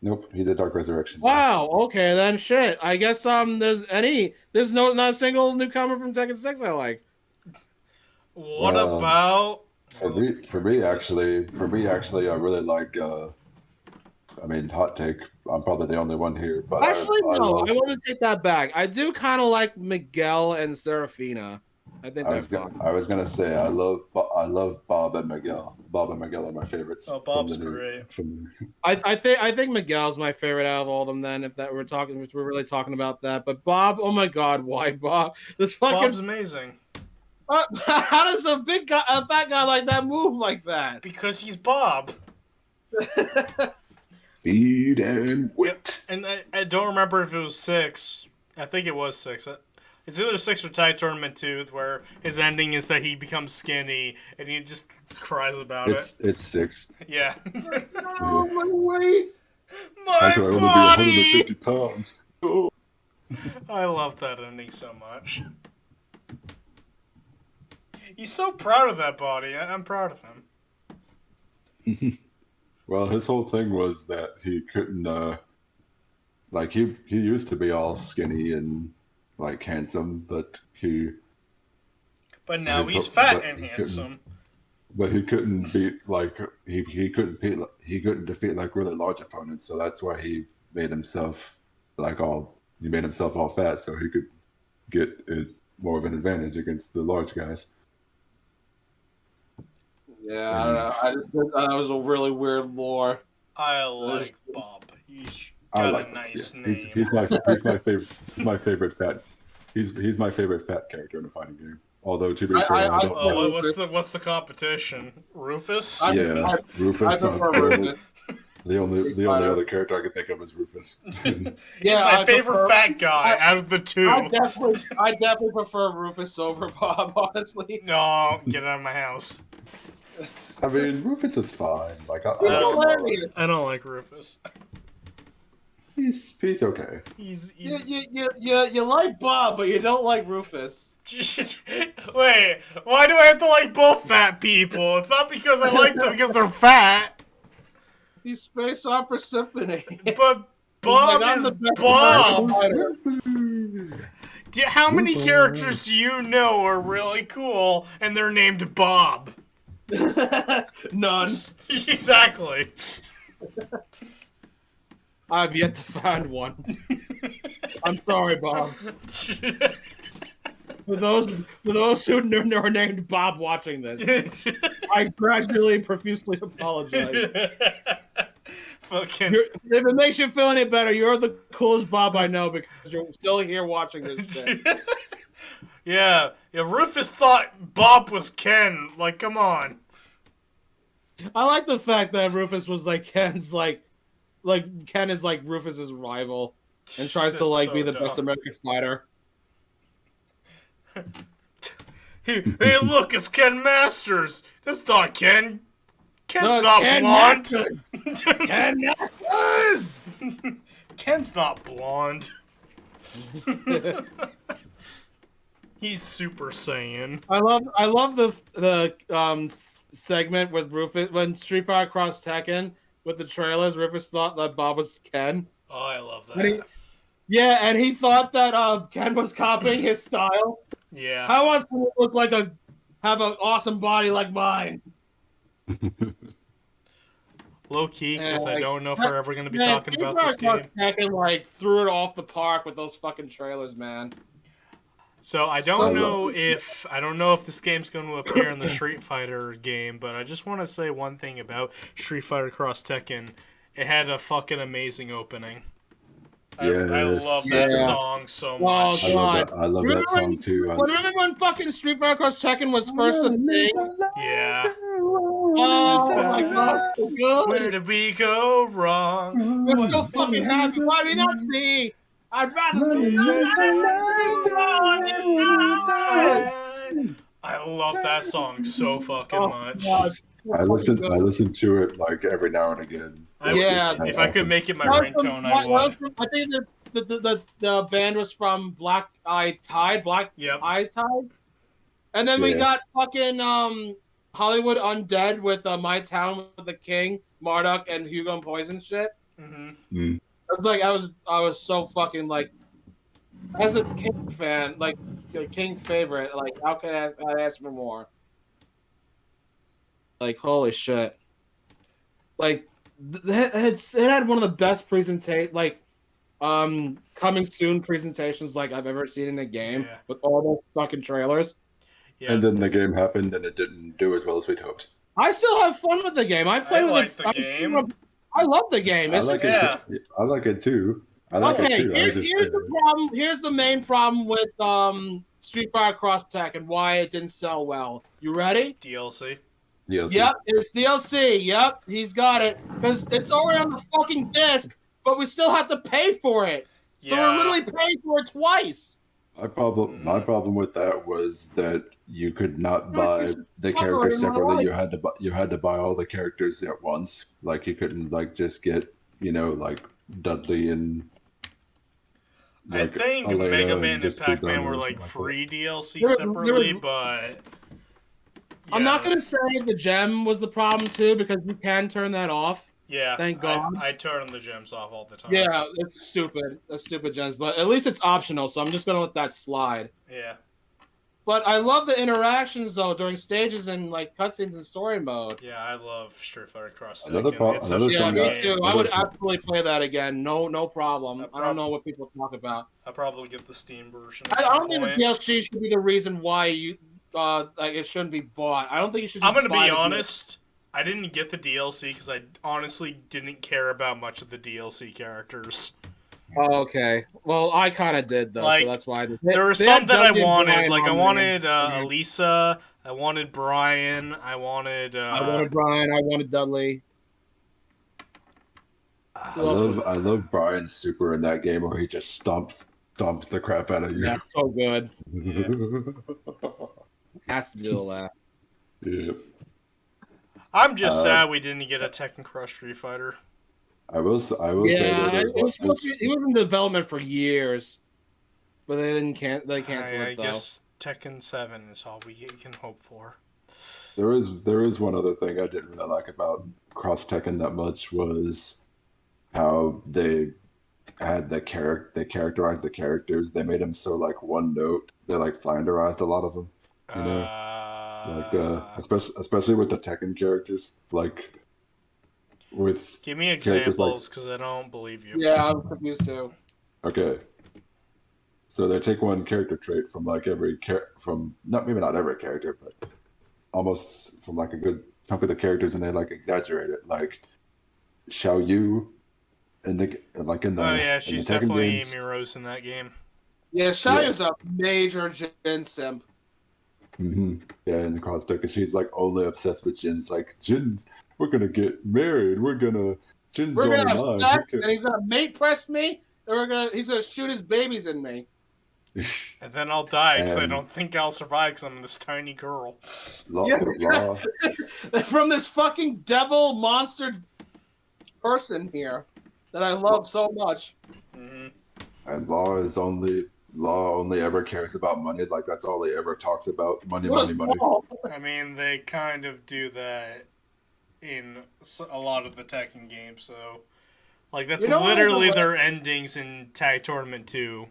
Nope. He's a Dark Resurrection. Wow. Okay, then shit. I guess there's not a single newcomer from Tekken 6 I like. What Well, about For me, actually, I really like. I mean, hot take. I'm probably the only one here, but Actually, I no. love, I want to take that back. I do kind of like Miguel and Serafina. I think they're fun. I was gonna say I love Bob and Miguel. Bob and Miguel are my favorites. Oh, Bob's great. I think Miguel's my favorite out of all of them. Then, if we're really talking about that. But Bob, oh my God, why Bob? This fucking Bob's amazing. how does a fat guy like that move like that? Because he's Bob. Speed and wit. And I don't remember if it was 6. I think it was 6. It's either 6 or Tie Tournament 2, where his ending is that he becomes skinny and he just cries about it. It's 6. Yeah. Oh my weight! How My could I only body! be 150 pounds? Oh. I love that ending so much. He's so proud of that body. I'm proud of him. Well, his whole thing was that he couldn't. Like he used to be all skinny and like handsome, but But now His he's whole- fat but and he handsome. but he couldn't beat like he couldn't defeat like really large opponents, so that's why he made himself all fat so he could get more of an advantage against the large guys. Yeah, I don't know. I just think that was a really weird lore. I like Bob. He's I got like a nice yeah, name. He's my favorite. He's my favorite fat. He's my favorite fat character in a fighting game. Although to be fair, I don't know. What's the competition? Rufus? Yeah, Rufus. I prefer Rufus. The only other character I could think of is Rufus. He's my favorite fat guy out of the two. I definitely prefer Rufus over Bob, honestly. No, get out of my house. I mean, Rufus is fine. Like He's hilarious. I don't like Rufus. he's okay. He's You like Bob, but you don't like Rufus. Wait, why do I have to like both fat people? It's not because I like them because they're fat. He's Space Opera Symphony. But Bob I'm is the best Bob. American fighter. How many characters do you know are really cool and they're named Bob? None. Exactly. I've yet to find one. I'm sorry, Bob. For those who are named Bob watching this, I gradually profusely apologize. Fucking. If it makes you feel any better, you're the coolest Bob I know because you're still here watching this shit. Yeah, Rufus thought Bob was Ken. Like, come on. I like the fact that Rufus was like Ken's like Ken is like Rufus's rival and tries to like be the best American fighter. Hey, look, it's Ken Masters. That's not Ken. Ken's No, not Ken blonde. Ken Masters! Ken's not blonde. He's Super Saiyan. I love the segment with Rufus when Street Fighter Cross Tekken with the trailers. Rufus thought that Bob was Ken. Oh, I love that. And he thought that Ken was copying his style. Yeah. How else can it look like have an awesome body like mine? Low key, because I don't know if we're ever going to be talking about this game. Tekken like threw it off the park with those fucking trailers, man. So I don't know if this game's going to appear in the Street Fighter game, but I just want to say one thing about Street Fighter Cross Tekken. It had a fucking amazing opening. Yes. I love that song so much. Oh, God. I love that song too. Remember when fucking Street Fighter Cross Tekken was first a thing? Yeah. Oh my God, so good. Where did we go wrong? We're so fucking happy. Why do we not see? I'd rather I love that song so fucking much. God. I listen to it like every now and again. If I could make it my ringtone, I would. I think the band was from Black Eyes Tide. And then we got fucking Hollywood Undead with My Town with the King, Marduk, and Hugo and Poison shit. Mm-hmm. I was like, I was so fucking like, as a King fan, like a King favorite, like how can I ask for more? Like holy shit! Like it had one of the best coming soon presentations like I've ever seen in a game with all those fucking trailers. Yeah. And then the game happened and it didn't do as well as we'd hoped. I still have fun with the game. I play with the game. I love the game. I like it too. Here's the problem. Here's the main problem with Street Fighter Cross Tech and why it didn't sell well. You ready? DLC. Yep, it's DLC. Yep, he's got it. Because it's already on the fucking disc, but we still have to pay for it. So we're literally paying for it twice. My problem with that was that you could not buy the characters separately. You had to buy all the characters at once. Like you couldn't just get like Dudley and. I think Mega Man and Pac-Man were free DLC separately, but. I'm not gonna say the gem was the problem too because you can turn that off. Yeah, thank God. I turn the gems off all the time. Yeah, it's stupid. That's stupid gems, but at least it's optional, so I'm just gonna let that slide. Yeah. But I love the interactions though during stages and cutscenes and story mode. Yeah, I love Street Fighter Cross. Me too. I would absolutely play that again. No problem. I don't know what people talk about. I'll probably get the Steam version. I don't think the DLC should be the reason why you. It shouldn't be bought. I don't think you should. I'm gonna be honest. I didn't get the DLC because I honestly didn't care about much of the DLC characters. Oh, okay. Well, I kind of did though, so that's why. There were some that I wanted. I wanted Elisa. I wanted Brian. I wanted Brian. I wanted Dudley. I love Brian's super in that game where he just stomps the crap out of you. Yeah, so good. Yeah. Has to do that. Yeah. I'm just sad we didn't get a Tekken Cross Street Fighter. I will say that he was in development for years, but they canceled it though. I guess Tekken 7 is all we can hope for. There is one other thing I didn't really like about Cross Tekken that much was how they had they characterized the characters. They made them so like one note. They like flanderized a lot of them. You know, like especially with the Tekken characters, like with give me characters like examples, because I don't believe you. Yeah, I'm confused too. okay. So they take one character trait from like from maybe not every character, but almost from like a good chunk of the characters, and they like exaggerate it. Like Xiao Yu, in the Oh yeah, she's the Tekken definitely games. Miros in that game. Yeah, Xiao's a major Jin simp. Mm-hmm. Yeah, in the Cross Tekken, she's like only obsessed with Jin's. Like Jin's, we're gonna get married. Jin's We're on gonna have line. sex, and he's gonna mate press me, and he's gonna shoot his babies in me. And then I'll die, because I And- don't think I'll survive, because I'm this tiny girl. Law, From this fucking devil monster person here that I love so much. Mm-hmm. and Law only ever cares about money. Like that's all he ever talks about. Money, What money, is money. Paul? I mean, they kind of do that in a lot of the Tekken games, so... Like, that's You know what? literally their endings in Tag Tournament 2.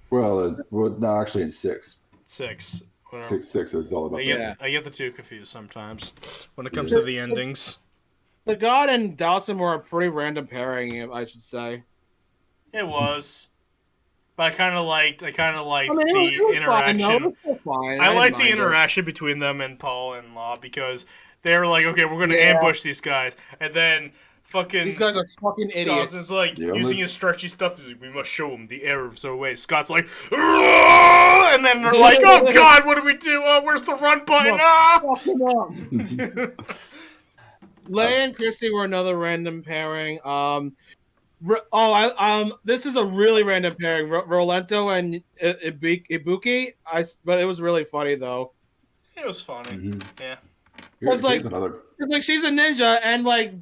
Well, no, actually in 6. 6. Whatever. 6 is all about that. I get the two confused sometimes when it comes to the endings. The God and Dawson were a pretty random pairing, I should say. It was. But I kind of liked I mean, the interaction. Fine. I liked the didn't mind interaction between them and Paul and Law, because they were like, okay, we're going to ambush these guys. And then fucking... These guys are fucking idiots. Dawson's like, Yeah, using his stretchy stuff, he's like, we must show them the error of their ways. Scott's like, "Arrgh!" And then they're like, oh god, what do we do? Oh, where's the run button? Ah! Fuck them up. Leia and Chrissy were another random pairing. This is a really random pairing. Rolento and Ibuki. But it was really funny though. It was funny. Mhm. Yeah. It's like- Here's another. It's like she's a ninja, and like,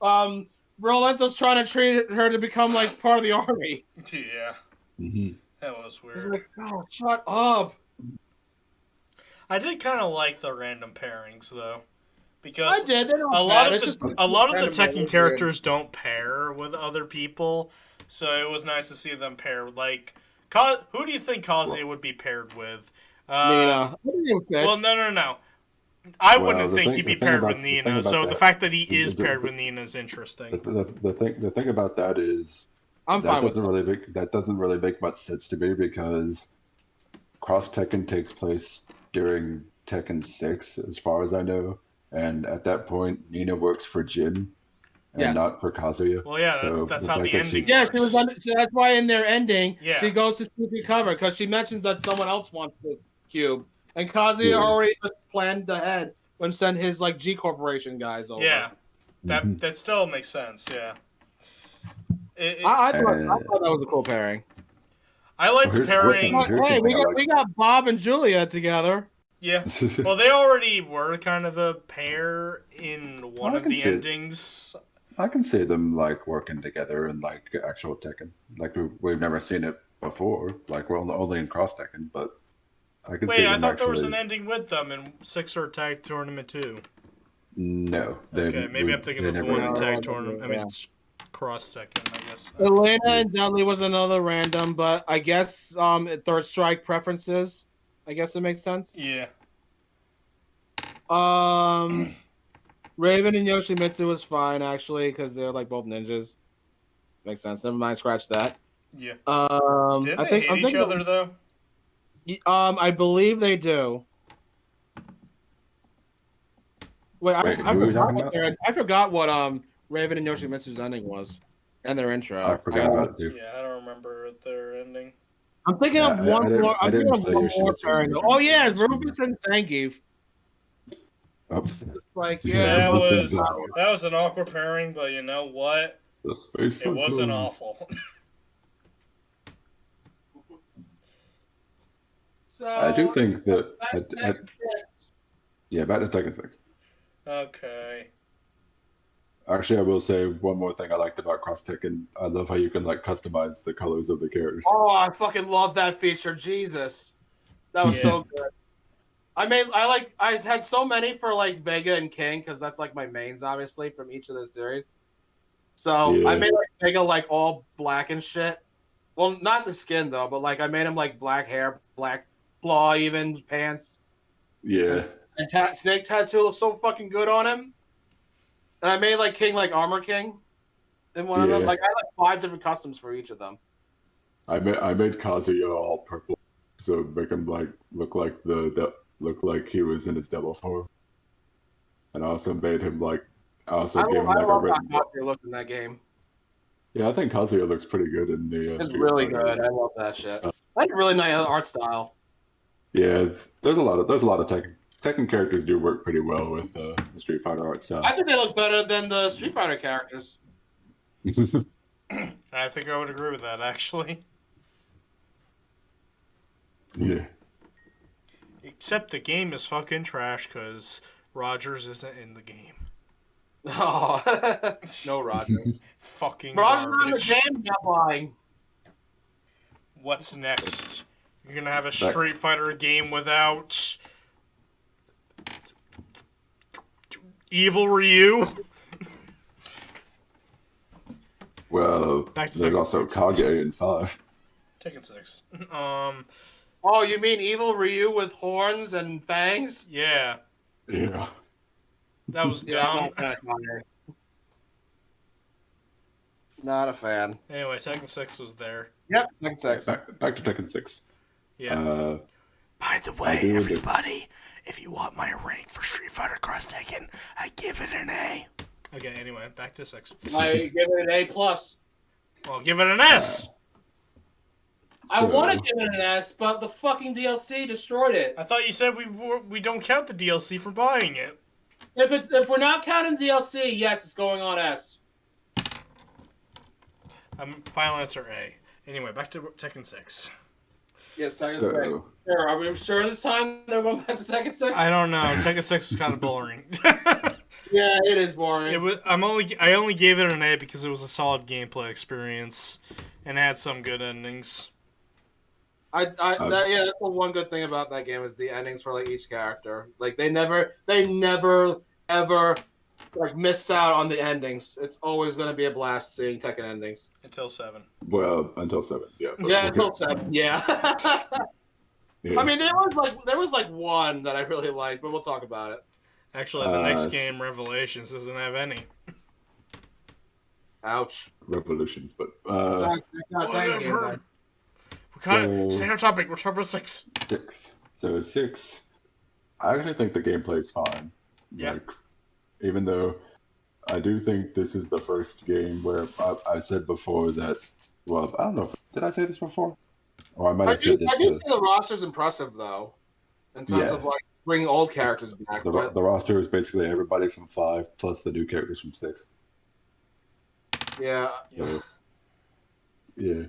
Rolento's trying to treat her to become like part of the army. Yeah. Mhm. That was It's weird. like, oh, shut up. I did kind of like the random pairings though, I because did. They're not a lot bad. of It's the just Tekken random characters don't pair with other people, so it was nice to see them pair. Like, who do you think Kazuya would be paired with? Nina. I think it fits. Well, no. I Well, wouldn't the think thing- he'd be the thing paired about- with the thing Nina. about So the that- fact that he is the- paired the- with Nina is interesting. The thing about that is I'm fine with that doesn't really make much sense to me because Cross Tekken takes place during Tekken 6, as far as I know, and at that point Nina works for Jin and Yes. not for Kazuya. Well, yeah, So that's the how fact the that she- ending Yeah, works. she was. So that's why in their ending, Yeah. she goes to CP cover because she mentions that someone else wants this cube, and Kazuya Yeah. already just planned ahead when sent his like G Corporation guys over. Yeah, Mhm. that still makes sense. Yeah. I thought that was a cool pairing. I like the Here's pairing. something- Here's Hey, something I like. we got Bob and Julia together. Yeah. Well, they already were kind of a pair in one I of can the see it. endings. I can see them like working together in like actual Tekken. Like we've never seen it before. Like we're only in Cross Tekken, but I can see Wait, them I thought there was an actually- ending with them in 6 or Tag Tournament 2. No. Okay, maybe I'm thinking of the one in never- Tag Tournament. I mean, Yeah. it's Cross Tekken, I guess. Elena and Dudley was another random, but I guess Third Strike preferences. I guess it makes sense. Yeah. Raven and Yoshimitsu was fine actually because they're like both ninjas. Makes sense. Never mind, scratch that. Yeah. I Didn't they think hate I'm each thinking- other, though? I believe they do. Wait, I Wait, who are we forgot talking what about? I forgot what Raven and Yoshimitsu's ending was, and their intro. I forgot about it too. Yeah, I don't remember their ending. I'm thinking Yeah, of I one didn't- more. I I'm thinking didn't of say one more Yoshimitsu was pairing. Raven. Oh yeah, Rufus and Zangief. Oh, Like Yeah, yeah, that Rufus and was Zangief. that was an awkward pairing, but you know what? the space It wasn't cyclones. awful. so I do think that. that's Tekken 6. Yeah, back to Tekken 6. Okay. Actually, I will say one more thing I liked about Cross Tekken. I love how you can like customize the colors of the characters. Oh, I fucking love that feature. Jesus. That was Yeah. so good. I had so many for like Vega and King because that's like my mains obviously from each of the series. So I Yeah. made like Vega like all black and shit. Well, not the skin though, but like I made him like black hair, black claw, even pants, Yeah. and snake tattoo looks so fucking good on him. And I made like King like Armor King in one of them. Yeah. Like I had like 5 different customs for each of them. I made Kazuya all purple, so make him like look like he was in his devil form. And I also made him like I also gave him I like a love red. how Kazuya looked in that game. Yeah, I think Kazuya looks pretty good in the It's Street really Fighter good. I love that shit. stuff. That's a really nice art style. Yeah, there's a lot of Tekken characters do work pretty well with the Street Fighter art style. I think they look better than the Street Fighter characters. I think I would agree with that, actually. Yeah. Except the game is fucking trash because Rogers isn't in the game. Oh, no, Roger. Fucking Roger's not in the garbage. game. Not lying. What's next? You're gonna have a Street Fighter game without Evil Ryu? Well, Back to there's Tekken also 6. Kage in 5. Tekken 6. Oh, you mean Evil Ryu with horns and fangs? Yeah. Yeah. That was Yeah, I'm dumb. not that kind. Not a fan. Anyway, Tekken 6 was there. Yep, next sex. Back to Tekken 6. Yeah. By the way, do everybody, if you want my rank for Street Fighter Cross Tekken, I give it an A. Okay, anyway, back to 6. I give it an A plus. Well, give it an S. I want to give it an S, but the fucking DLC destroyed it. I thought you said we don't count the DLC for buying it. If we're not counting DLC, yes, it's going on S. Final answer A. Anyway, back to Tekken 6. Yes, Tekken 6. So, Sure, are we sure this time they're going back to Tekken 6? I don't know. Tekken 6 was kind of boring. Yeah, it is boring. I only gave it an A because it was a solid gameplay experience and had some good endings. That's the one good thing about that game is the endings for like each character. Like they never ever like miss out on the endings. It's always going to be a blast seeing Tekken endings. Until 7. well, until 7, yeah. Yeah, until 7. Yeah. Yeah. I mean, there was like one that I really liked, but we'll talk about it. Actually, the next game, Revelations, doesn't have any. Ouch. Revolution, but Whatever. Stay on topic. We're talking about 6. 6. So 6, I actually think the gameplay is fine. Yeah. Like, even though I do think this is the first game where I said before that. Well, I don't know. Did I say this before? Or I might have said this. I do think the roster's impressive though, in terms of like bringing old characters back. The roster is basically everybody from 5 plus the new characters from 6. Yeah. So, yeah.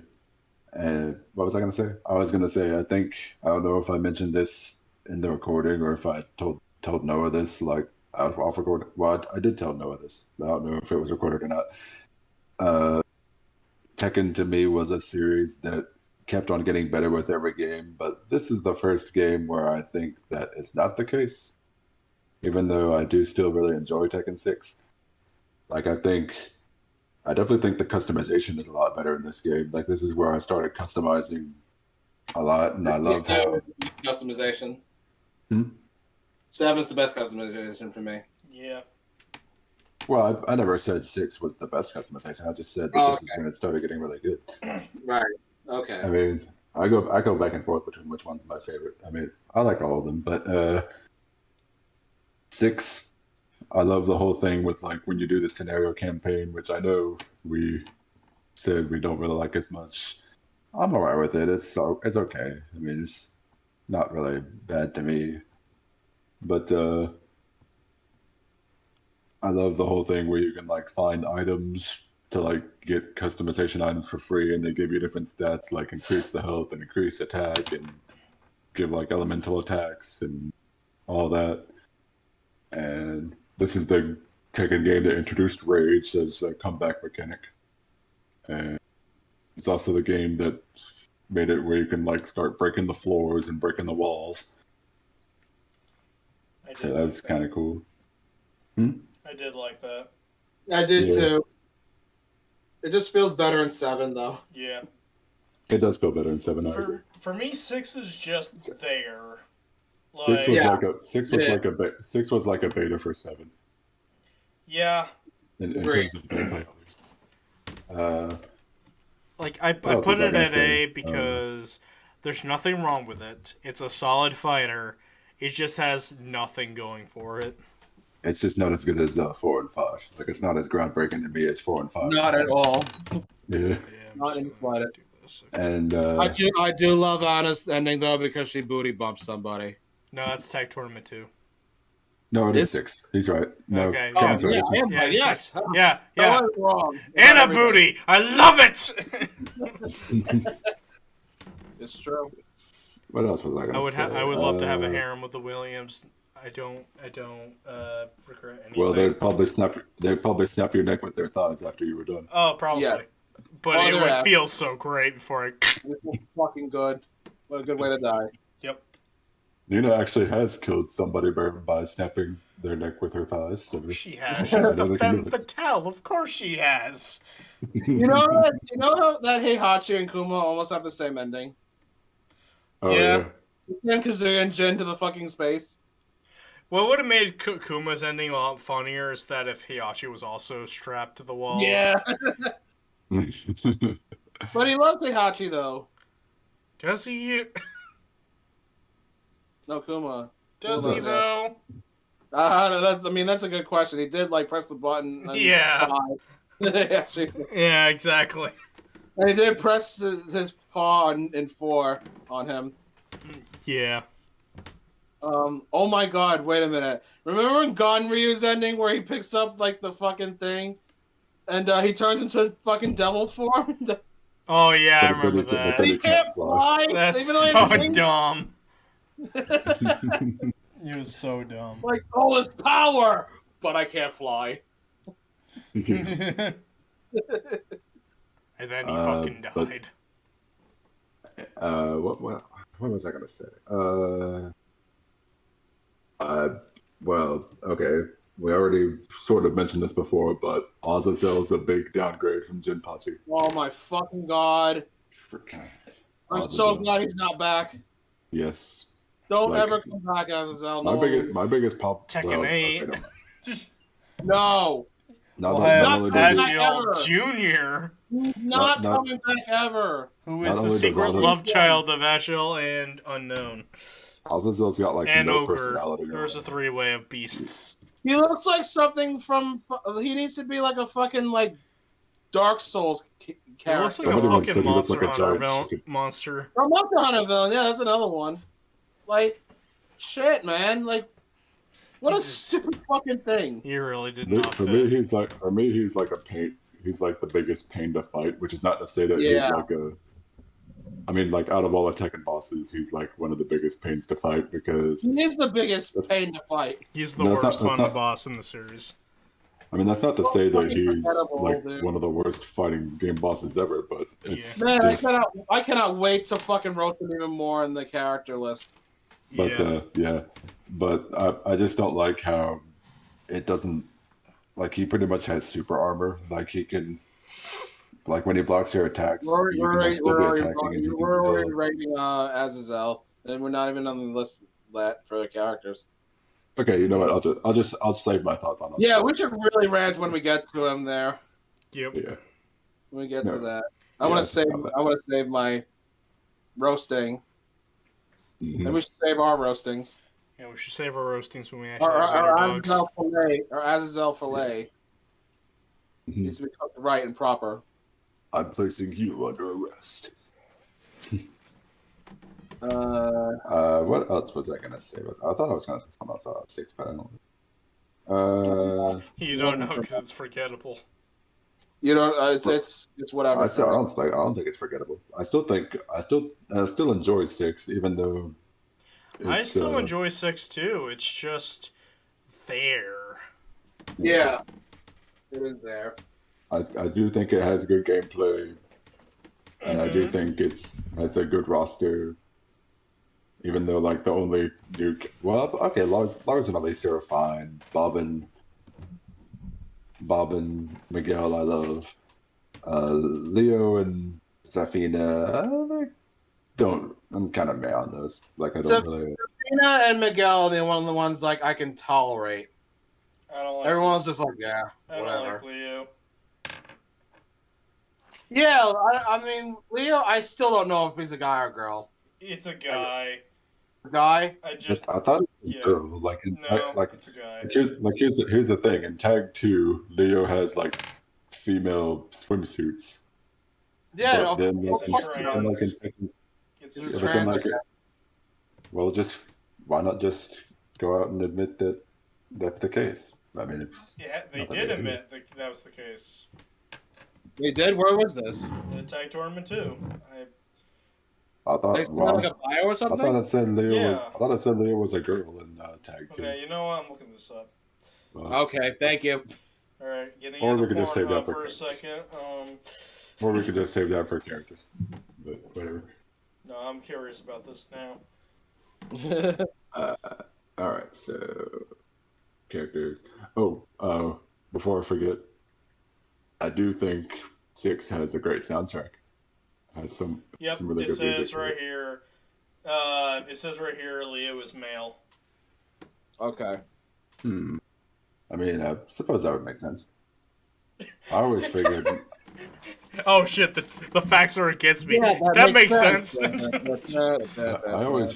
And what was I going to say? I was going to say, I don't know if I mentioned this in the recording or if I told Noah this, like, off recording. Well, I did tell Noah this. I don't know if it was recorded or not. Tekken to me was a series that kept on getting better with every game, but this is the first game where I think that it's not the case. Even though I do still really enjoy Tekken 6. Like, I definitely think the customization is a lot better in this game. Like, this is where I started customizing a lot, and I love how... Customization. 7's the best customization for me. Yeah. Well, I never said 6 was the best customization. I just said that this is when it started getting really good. Right. Okay. I mean, I go back and forth between which one's my favorite. I mean, I like all of them, but 6, I love the whole thing with like when you do the scenario campaign, which I know we said we don't really like as much. I'm alright with it. It's okay. I mean, it's not really bad to me. But I love the whole thing where you can like find items to like get customization items for free, and they give you different stats like increase the health and increase attack and give like elemental attacks and all that. And this is the Tekken game that introduced Rage as a comeback mechanic. And it's also the game that made it where you can like start breaking the floors and breaking the walls. So that was kind of cool. I did like that. I did Yeah. too. It just feels better in 7 though. Yeah. It does feel better in 7. I agree. For me, 6 is just there. Six was like a beta for 7. Yeah. In Great. terms of gameplay, at least. Like I else put was I it gonna at say? A because there's nothing wrong with it. It's a solid fighter. It just has nothing going for it. It's just not as good as 4 and 5. Like it's not as groundbreaking to me as 4 and 5. Not at all. Yeah. Yeah, I'm Not just in gonna slightest. do this. And I do love Anna's ending though because she booty bumped somebody. No, that's Tag Tournament 2. no, it is 6. He's right. No, Okay. Kevin's right. yeah, It's I am six. right. Yes. six. Yeah. I was wrong. And a Everybody. booty. I love it. It's true. What else was I gonna say? I would love to have a harem with the Williams. I don't regret anything. Well, they'd probably snap your neck with their thighs after you were done. Oh, probably. Yeah. But Oh, it they're would ass. feel so great before I. This was fucking good. What a good way to die. Yep. Nina actually has killed somebody by snapping their neck with her thighs. So She has. She's the Another femme commitment. fatale. Of course she has. You know how that Heihachi and Kuma almost have the same ending? Oh, Yeah. Because they're in Jin to the fucking space. What would have made Kuma's ending a lot funnier is that if Heihachi was also strapped to the wall. Yeah. But he loves Heihachi though. Does he? No, Kuma. Does Kuma he does. though? That's a good question. He did like press the button. And Yeah. Actually, Yeah, exactly. and he did press his paw in 4 on him. Yeah. Oh my god, wait a minute. Remember in Ganryu's ending where he picks up like the fucking thing and he turns into fucking devil form? Oh yeah, I But then remember he- but then He that. can't fly! That's even though he so has wings. dumb. He was so dumb. Like, all this power! But I can't fly. And then he fucking but- died. What was I gonna say? Well, okay. We already sort of mentioned this before, but Azazel's a big downgrade from Jinpachi. Oh my fucking god. Freaking I'm so Azazel. glad he's not back. Yes. Don't Like, ever come back, Azazel. My No. biggest pop. Tekken 8. Okay, No. not We'll not have only does he- Ashiel ever. Jr., He's not Not- coming back ever. who Not is the only does secret Azazel- love child of Ashiel and Unknown. Azazel's got like And no Ogre. personality. There's a going. three-way of beasts. He looks like something from. He needs to be like a fucking like Dark Souls He character. looks like Somebody a once fucking said he looks Monster like a Hunter giant chicken. monster. Or Monster Hunter villain. Yeah, that's another one. Like, shit, man. Like, what a He's- stupid fucking thing. He really did not For fit. me, he's like a pain. He's like the biggest pain to fight, which is not to say that he's Yeah. like a. I mean, like out of all the Tekken bosses, he's like one of the biggest pains to fight because He's the biggest That's- pain to fight. He's the No, it's worst not- it's fun not- boss in the series. I mean that's not to say that fucking he's forgettable, like dude. one of the worst fighting game bosses ever, but it's Man, just. I cannot wait to fucking roast him even more in the character list. But Yeah. but I just don't like how it doesn't like he pretty much has super armor. Like he can, like when he blocks your attacks, We're you can like, still be attacking, and you can already still. rating Azazel, and we're not even on the list that for the characters. Okay, you know what? I'll save my thoughts on it. Yeah, we should really rant when we get to him there. Yep. Yeah. When we get No. to that, Yeah, I want it's to save. about that. I want to save my roasting, Mhm. and we should save our roastings. Yeah, we should save our roastings when we actually Our, have winter our dogs. Azazel fillet, our Azazel fillet Mhm. needs to be cooked right and proper. I'm placing you under arrest. What else was I gonna say? I thought I was gonna say something else about 6, but I don't. You don't know because it's forgettable. You know, it's whatever. I don't think it's forgettable. I still enjoy 6, even though. I it's, still enjoy 6 too. It's just there. Yeah, it is there. I do think it has good gameplay. and I do think it's a good roster. Even though like the only new okay, Lars and Alicia are fine. Bob and Miguel I love. Leo and Zafina, I'm kind of meh on those. Like I don't really. Tina and Miguel are one of the ones like I can tolerate. I don't like. Everyone's just like, yeah, I don't whatever. like Leo. Yeah, I mean, Leo, I still don't know if he's a guy or girl. It's a guy. A guy? I thought it was yeah. a girl. Like in No, like it's a guy. here's the thing. In Tag 2, Leo has like female swimsuits. Yeah, But then, it's a like, trans. It's a a but trans. then, trans. like, well, why not just go out and admit that that's the case? I mean, Yeah, they not that did big a deal. admit that was the case. They did? Where was this? The tag tournament too. I They thought, said like a bio or I something? thought it said Leo was. Yeah. I thought it said Leo was a girl in Tag 2. Okay, you know what? I'm looking this up. Okay, thank you. All right, getting Or into we could just save that Pornhub for for a characters. second. Or we could just save that for characters. But whatever. No, I'm curious about this now. All right, so characters. Before I forget, I do think 6 has a great soundtrack. Has some really good music. It says right here, Leo is male. Okay. I mean, I suppose that would make sense. I always figured. Oh shit! The facts are against me. Yeah, that makes sense. I always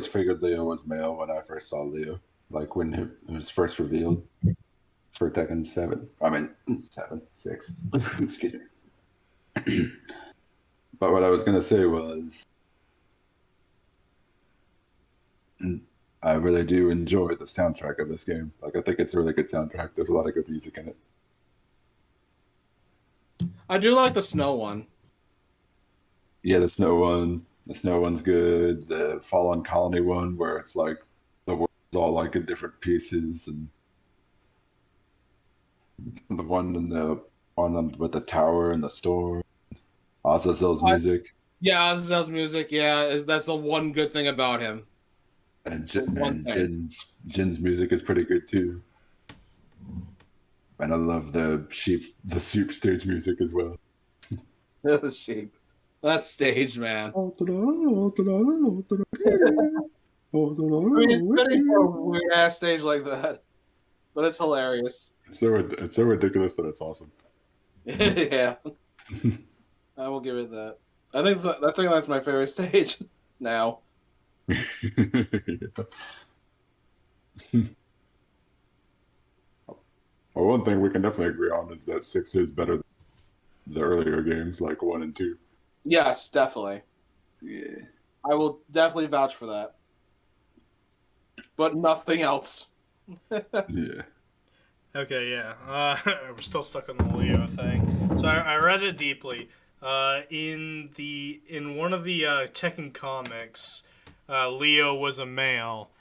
figured Leo was male when I first saw Leo, like when it was first revealed for Tekken 7. I mean 6. Excuse me. But what I was gonna say was, I really do enjoy the soundtrack of this game. Like I think it's a really good soundtrack. There's a lot of good music in it. I do like the snow one. Yeah, the snow one. The snow one's good. The Fallen Colony one, where it's like the world's all like in different pieces, and the one with the tower and the store. Azazel's music. Yeah, Azazel's music. Yeah, that's the one good thing about him. And Jin's music is pretty good too. And I love the sheep stage music as well. The sheep. That's stage, man. I mean, it's fitting for a weird ass stage like that, but it's hilarious. It's so ridiculous that it's awesome. Yeah, I will give it that. I think that's my favorite stage now. Yeah. Well, one thing we can definitely agree on is that 6 is better than the earlier games, like 1 and 2. Yes, definitely. Yeah. I will definitely vouch for that. But nothing else. Yeah. Okay, yeah. We're still stuck on the Leo thing. So I read it deeply. In one of the Tekken comics, Leo was a male,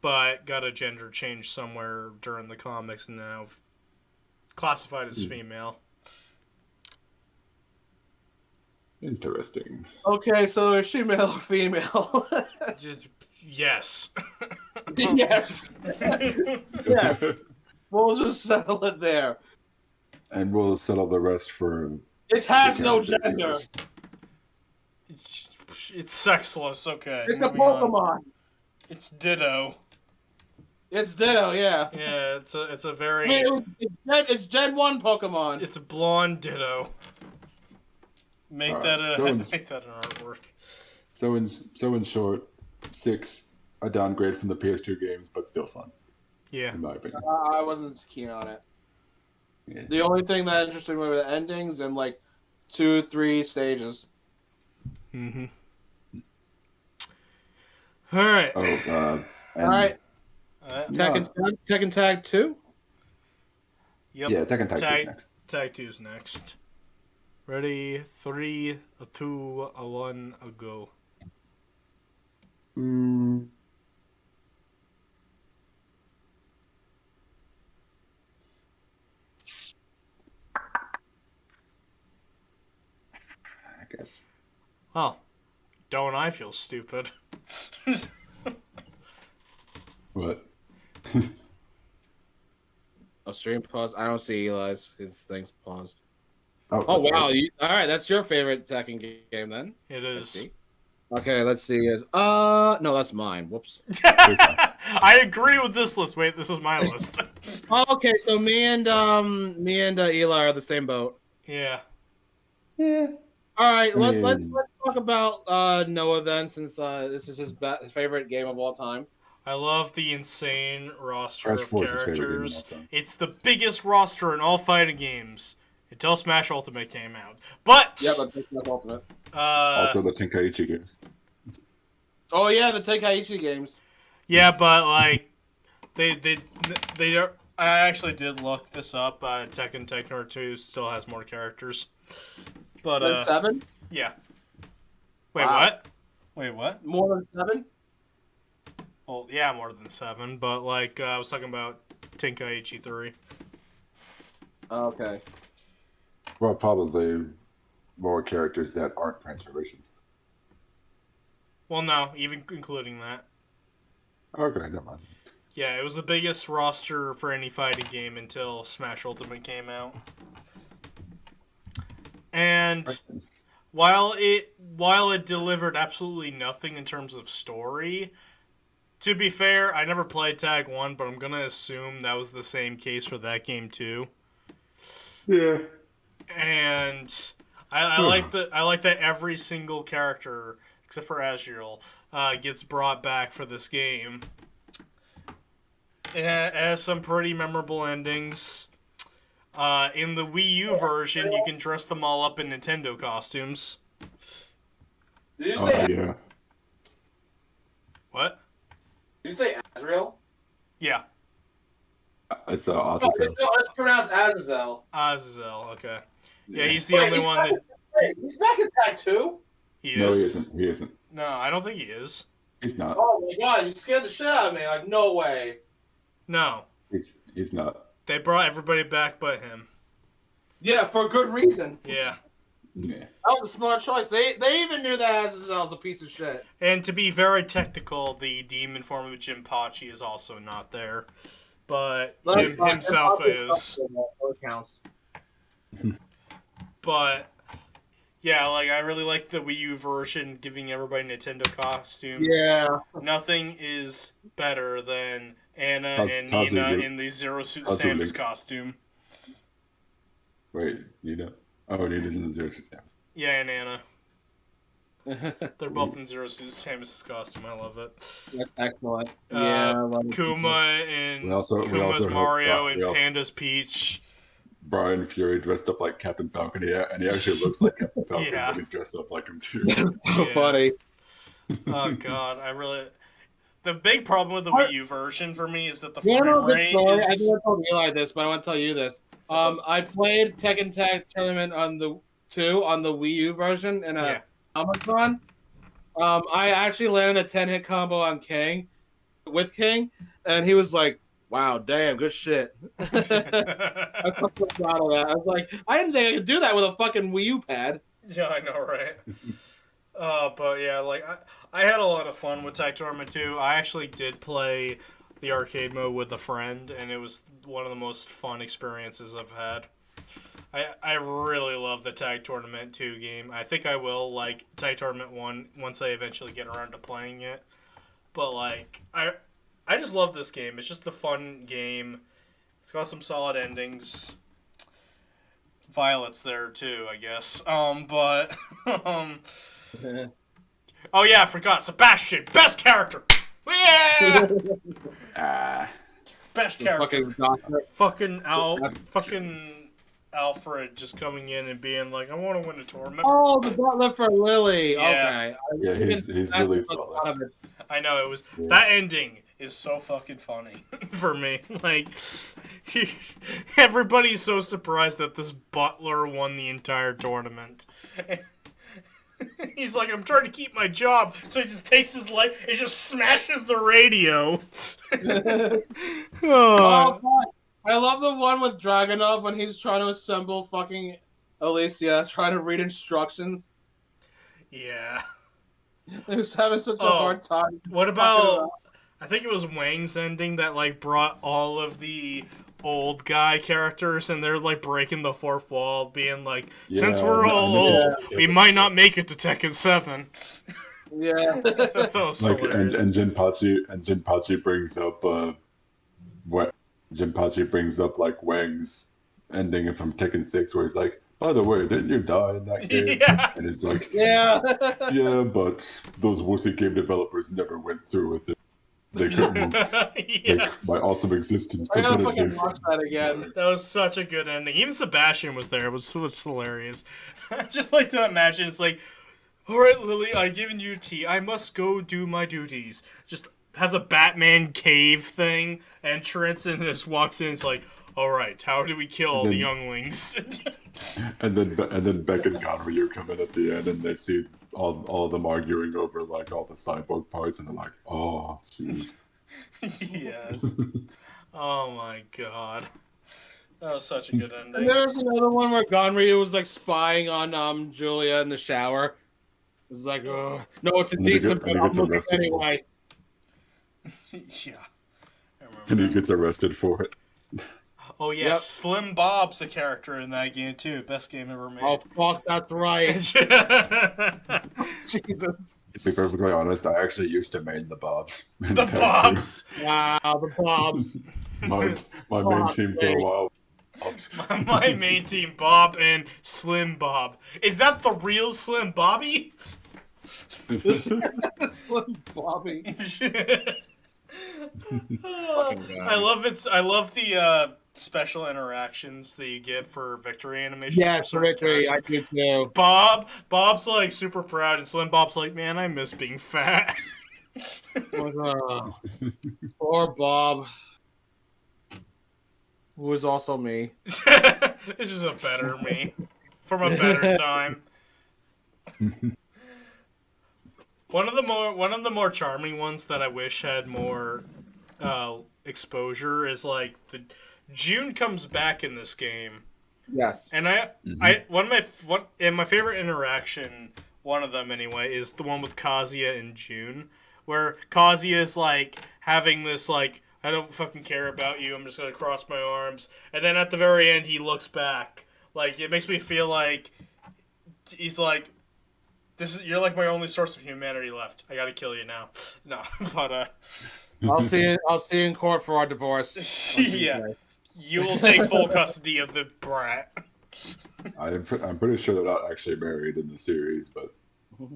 but got a gender change somewhere during the comics and now classified as female. Interesting. Okay, so is she male or female? Just yes. Yes. Yeah. We'll just settle it there. And we'll settle the rest for. It has no gender. It's sexless. Okay. It's a Pokemon. On. It's Ditto. It's Ditto, yeah. Yeah, it's a very. I mean, it's Gen 1 Pokemon. It's a blonde Ditto. Make that an artwork. So in short, 6 a downgrade from the PS2 games, but still fun. Yeah. In my opinion. I wasn't keen on it. Yeah. The only thing that interested me were the endings and like 2-3 stages. Mm-hmm. All right. All right. Tekken Tag 2? Yep. Yeah, Tekken Tag 2 is next. Tag 2's next. Ready? 3, 2, 1, go. Oh, don't I feel stupid? What? Oh, stream paused. I don't see Eli's. His thing's paused. Oh, Oh wow! All right, that's your favorite Tekken game then. It Let's is. see. Okay, let's see. No, that's mine. Whoops. I agree with this list. Wait, this is my list. Oh, okay, so me and Eli are the same boat. Yeah. Yeah. All right, let's mean- talk about Noah then, since this is his favorite game of all time. I love the insane roster Crash of 4 is his favorite game of all characters. time. It's the biggest roster in all fighting games until Smash Ultimate came out. But Yeah, but that's Ultimate. Also, the Tenkaichi games. Oh yeah, the Tenkaichi games. yeah, but like they are. I actually did look this up. Tekken 2 still has more characters. But 7? yeah. Wait, Wow. what? Wait, what? More than 7? Well, yeah, more than 7. But like, I was talking about Tenkaichi 3. Okay. Well, probably more characters that aren't transformations. Well, no, even including that. Okay, never mind. Yeah, it was the biggest roster for any fighting game until Smash Ultimate came out. And while it delivered absolutely nothing in terms of story, to be fair, I never played Tag 1, but I'm going to assume that was the same case for that game too. Yeah. And I like that every single character except for Azrael gets brought back for this game. It has some pretty memorable endings. In the Wii U version, you can dress them all up in Nintendo costumes. Did you Oh, say? yeah. What? Did you say Azrael? Yeah, It's awesome. No, it's pronounced Azazel. Azazel. Okay. Yeah, he's the only one that Wait, he's back in Tag 2? he No, he is. isn't. He isn't. No, I don't think he is. He's not. Oh my god, you scared the shit out of me. Like, no way. No, He's not. they brought everybody back but him. Yeah, for good reason. Yeah. Yeah. That was a smart choice. They even knew that Azazel's a piece of shit. And to be very technical, the demon form of Jinpachi is also not there. But himself is. Counts. But yeah, like I really like the Wii U version giving everybody Nintendo costumes. Yeah. Nothing is better than Anna How's- and how's Nina it do? in the Zero Suit How's it Samus do? costume. Wait, Nina? Oh, Nina's in the Zero Suit Samus. Yeah, and Anna. They're both in Zero Suit Samus' costume. I love it. That's excellent. Yeah. I love it. Kuma and We also Kuma's have- Mario we and also- Panda's Peach. Brian Fury dressed up like Captain Falcon, and he actually looks like Captain Falcon, Yeah. but he's dressed up like him too. So Yeah. funny. Oh god, I really. The big problem with the Wii U version for me is that the You want to know frame a good rate story? I is. think I told Eli this, but I want to tell you this. I played Tekken Tag Tournament on the Wii U version in a Yeah. Comic-Con. I actually landed a 10-hit combo on King, with King, and he was like, "Wow, damn, good shit." I was so proud of that. I was like, I didn't think I could do that with a fucking Wii U pad. Yeah, I know, right? But yeah, like I had a lot of fun with Tag Tournament 2. I actually did play the arcade mode with a friend, and it was one of the most fun experiences I've had. I really love the Tag Tournament 2 game. I think I will like Tag Tournament 1 once I eventually get around to playing it. But like I just love this game. It's just a fun game. It's got some solid endings. Violet's there too, I guess. But oh yeah, I forgot. Sebastian, best character. Yeah, best character. Fucking doctor. Fucking Alfred just coming in and being like, I want to win a tournament. Oh, the butler for Lily. Yeah. Okay. Yeah, he's Lily's a brother. lot of it. I know it was that ending is so fucking funny for me. Like everybody's so surprised that this butler won the entire tournament. He's like, I'm trying to keep my job, so he just takes his life and just smashes the radio. Oh, God. I love the one with Dragunov when he's trying to assemble fucking Alicia, trying to read instructions. Yeah. They was having such a Oh, hard time. What talking about? I think it was Wang's ending that like brought all of the old guy characters, and they're like breaking the fourth wall, being like, "Since Yeah, we're I all mentioned old, this to we Kevin. might not make it to Tekken 7." Yeah. That was Like hilarious. and Jinpachi brings up what Jinpachi brings up like Wang's ending from Tekken 6 where he's like, by the way, didn't you die in that game? Yeah. And it's like, Yeah. yeah, but those wussy game developers never went through with it. They couldn't. Yes. My awesome existence I gotta prevented me fucking watch that again. That was such a good ending. Even Sebastian was there. It was hilarious. I just like to imagine it's like, all right, Lily, I've given you tea. I must go do my duties. Just has a Batman cave thing entrance and just walks in. It's like, all right, how do we kill the younglings? And then Beck and Ganryu come in at the end, and they see all of them arguing over like all the cyborg parts, and they're like, "Oh, jeez." Yes. Oh my god. That was such a good And ending. there was another one where Gonryu was like spying on Julia in the shower. It was like, oh, no, it's And then he indecent, get- but and he I'm gets looking arrested for anyway. Yeah. I remember And he that. gets arrested for it. Oh yes, Yep. Slim Bob's a character in that game too. Best game ever made. Oh fuck, that's right. Jesus. To be perfectly honest, I actually used to main the Bobs. in The Tag Bobs. Wow, the Bobs. Team. My main Bobs, team for a baby. while. Bobs. My main team, Bob and Slim Bob. Is that the real Slim Bobby? Slim Bobby. I love it. I love the special interactions that you get for victory animations. Yes, for certain Victory, I characters. do too. Bob's like super proud, and Slim Bob's like, man, I miss being fat. Poor Bob. Who is also me. This is a better me from a better time. One of the more charming ones that I wish had more exposure is like the June comes back in this game, Yes. and my favorite interaction, one of them anyway, is the one with Kazuya and June, where Kazuya is like having this like, I don't fucking care about you, I'm just gonna cross my arms, and then at the very end he looks back, like it makes me feel like he's like, you're like my only source of humanity left. I gotta kill you now. No, but I'll see you in court for our divorce. yeah, you will take full custody of the brat. I'm pretty sure they're not actually married in the series, but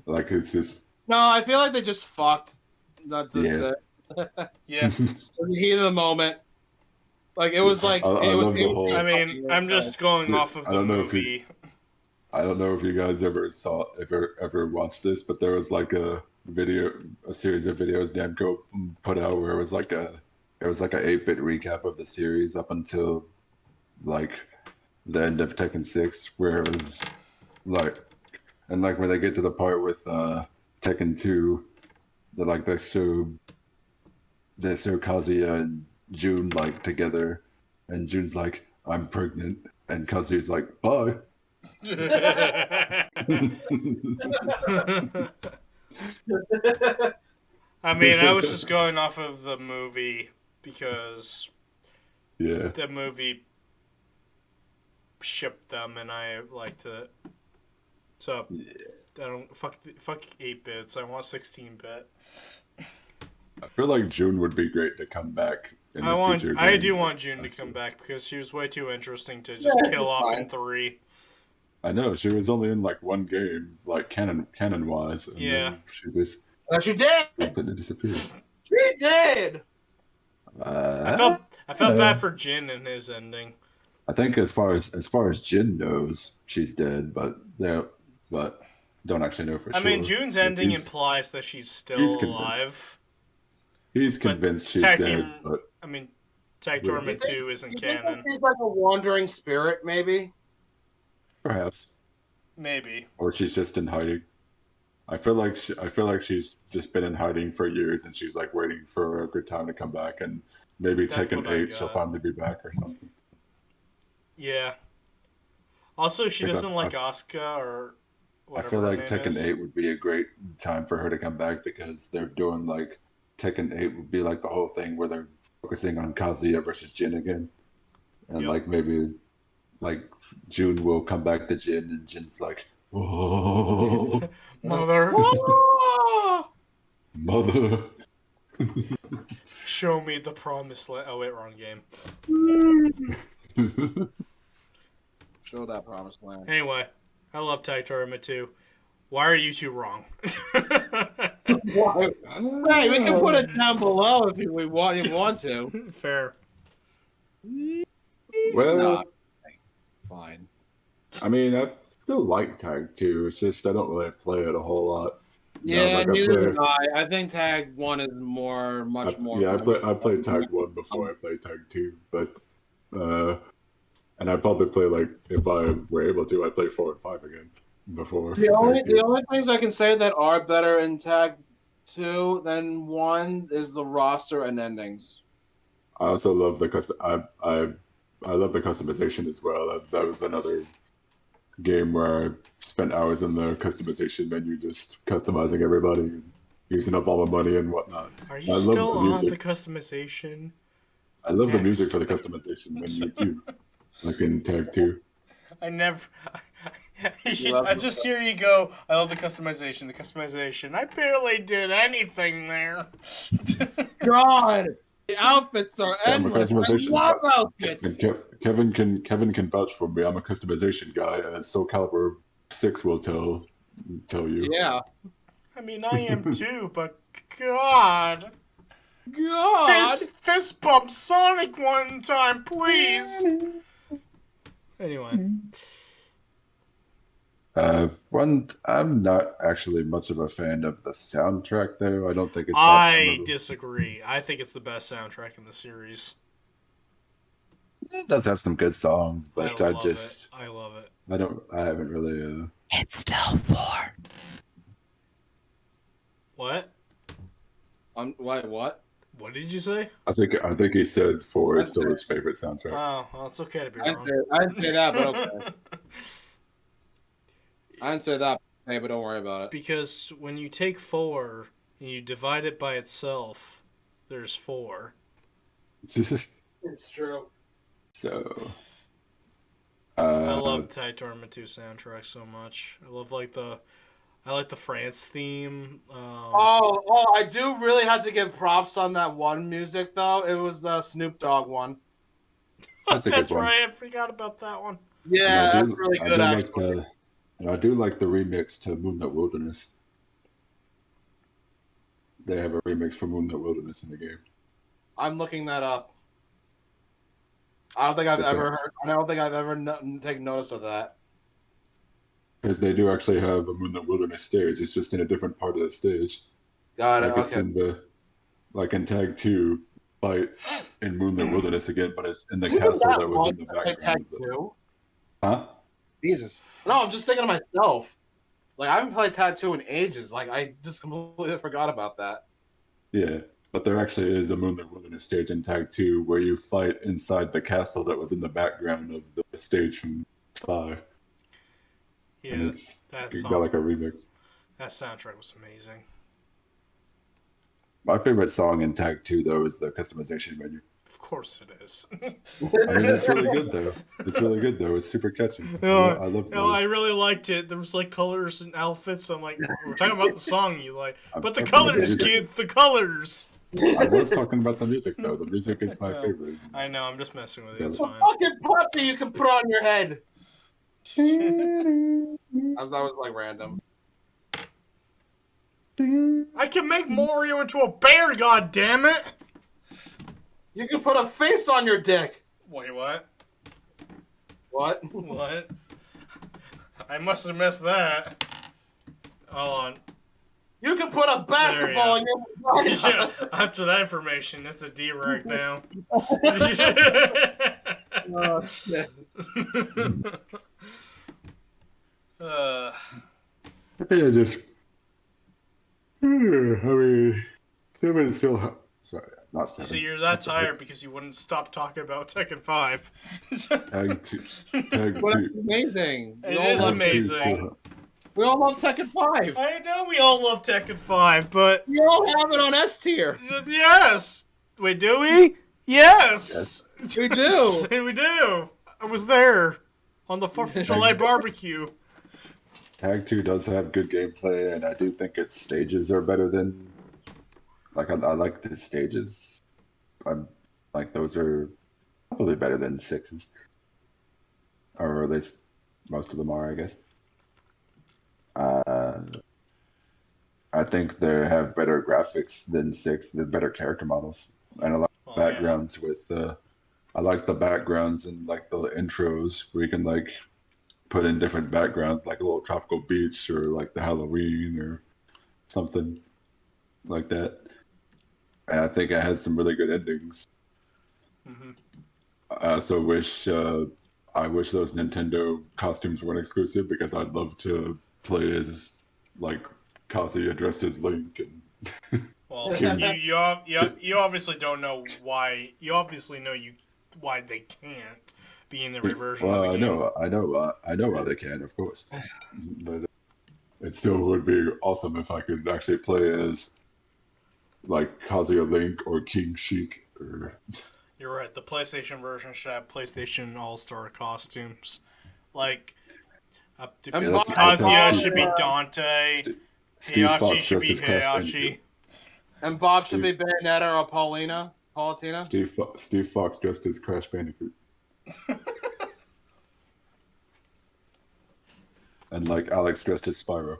like it's just No, I feel like they just fucked. That's just Yeah. it. Yeah, In the heat of the moment. Like it was like I it was. love the whole- I mean, I'm just going off of I the don't know if you- movie. I don't know if you guys ever watched this, but there was like a series of videos Namco put out where it was like a 8-bit recap of the series up until like the end of Tekken 6, where it was like, and like when they get to the part with Tekken 2, they show Kazuya and June like together, and June's like, I'm pregnant, and Kazuya's like, bye. I mean, I was just going off of the movie because Yeah. the movie shipped them, and I liked it. So I don't fuck 8-bits. I want 16-bit. I feel like June would be great to come back in the future. I do want June to come back because she was way too interesting to just kill off in 3. I know she was only in like one game, like canon wise. And Yeah. then she just But you did. completely disappeared. You did. I felt bad for Jin and his ending. I think as far as Jin knows, she's dead, but don't actually know for sure. I mean, June's Like, ending he's- implies that she's still he's convinced. alive. He's convinced she's Tag dead, Team- but I mean, Tag Yeah. Tournament 2 isn't You think canon. she's like a wandering spirit, maybe? perhaps, Maybe. or she's just in hiding. I feel like she's just been in hiding for years, and she's like waiting for a good time to come back, and maybe That's Tekken what I 8 she'll got. finally be back or something. Yeah. Also, she Like, doesn't like Asuka, or I whatever feel her like name Tekken is. 8 would be a great time for her to come back because they're doing like Tekken 8 would be like the whole thing where they're focusing on Kazuya versus Jin again. And Yep. like maybe like June will come back to Jin and Jin's like, oh, Mother, Ah! mother. show me the promised land. Oh wait, wrong game. Show that promised land. Anyway, I love Tag Tournament 2. Why are you two wrong? Hey, we can put it down below if you want to. Fair. Well, Nah, fine. I mean, I still like Tag 2. It's just I don't really play it a whole lot. Yeah, like neither do I. I think Tag 1 is much more. Yeah, I played Tag 1 before I played Tag 2, but and I'd probably play like if I were able to, I'd play 4 and 5 again before. The only things I can say that are better in Tag 2 than 1 is the roster and endings. I also love the custom. I love the customization as well. That was another game where I spent hours in the customization menu, just customizing everybody, and using up all the money and whatnot. Are you I love still the on music. the customization? I love the Next. music for the customization menu too, like in Tag 2. I never. I just hear you go. I love the customization. The customization. I barely did anything there. God, the outfits are Yeah, I'm a endless. I customization love guy. outfits. And Kevin can vouch for me. I'm a customization guy, and Soul Calibur 6 will tell you. Yeah. I mean, I am too, but God. God. Fist bump Sonic one time, please. Anyway. I'm not actually much of a fan of the soundtrack, though. I don't think it's. I disagree. I think it's the best soundtrack in the series. It does have some good songs, but I love just. it. I love it. I haven't really. It's still 4. What? What? What did you say? I think he said 4 is still his favorite soundtrack. Oh, well, it's okay to be I wrong. didn't say that, but okay. I didn't say that, hey, but don't worry about it. Because when you take 4 and you divide it by itself, there's 4. It's true. So. I love Tag Tournament 2 soundtrack so much. I like the France theme. I do really have to give props on that one music though. It was the Snoop Dogg one. That's a good one. right. I forgot about that one. Yeah, that's really good. I do like the remix to Moonlit Wilderness. They have a remix for Moonlit Wilderness in the game. I'm looking that up. I don't think I've ever taken notice of that. Because they do actually have a Moonlit Wilderness stage. It's just in a different part of the stage. Got it. It's in Tag 2, fight in Moonlit Wilderness again, but it's in the castle that was in the background. Tag 2? Huh? Jesus. No, I'm just thinking to myself. Like, I haven't played Tag 2 in ages. Like, I just completely forgot about that. Yeah, but there actually is a Moonlit Wilderness stage in Tag 2 where you fight inside the castle that was in the background of the stage from 5. Yeah, and it's that got like a remix. That soundtrack was amazing. My favorite song in Tag 2, though, is the customization menu. Of course it is. I mean, it's really good, though. It's super catchy. I love that. I really liked it. There was like colors and outfits. I'm like, we're talking about the song you like. But the colors, kids, the colors. I was talking about the music, though. The music is my favorite. I know, I'm just messing with you. It's A fine. fucking puppy you can put on your head. That was like random. I can make Mario into a bear, god damn it! You can put a face on your dick. Wait, what? What? What? I must have missed that. Hold on. You can put a basketball in your Yeah, after that information, it's a D-Rec now. Oh, shit. I think I just. I mean, 7 is still. Sorry, not 7. So you're that tired because you wouldn't stop talking about Tekken 5. Tag 2. Tag But 2. it's amazing. It is All amazing. We all love Tekken 5. I know we all love Tekken 5, but We all have it on S tier. yes. Wait, do we? Yes. We do. And we do. I was there on the 4th of July barbecue. Tag 2 does have good gameplay, and I do think its stages are better than. Like, I like the stages. I'm like, those are probably better than 6's. Or at least most of them are, I guess. I think they have better graphics than 6. They're better character models. And I like backgrounds with I like the backgrounds and like the intros where you can like put in different backgrounds, like a little tropical beach or like the Halloween or something like that. And I think it has some really good endings. Mm-hmm. I also wish I wish those Nintendo costumes weren't exclusive because I'd love to play as like Kazuya dressed as Link. And Well, you obviously don't know why. You obviously know why they can't be in every version of the game. I know why they can, of course. But it still would be awesome if I could actually play as like Kazuya Link or King Sheik. Or... You're right. The PlayStation version should have PlayStation All-Star costumes. Like, Kazuya should be Dante. Heihachi should be Heihachi. And Bob should be Bayonetta or Paulina. Steve Fox dressed as Crash Bandicoot. And like Alex dressed as Spyro.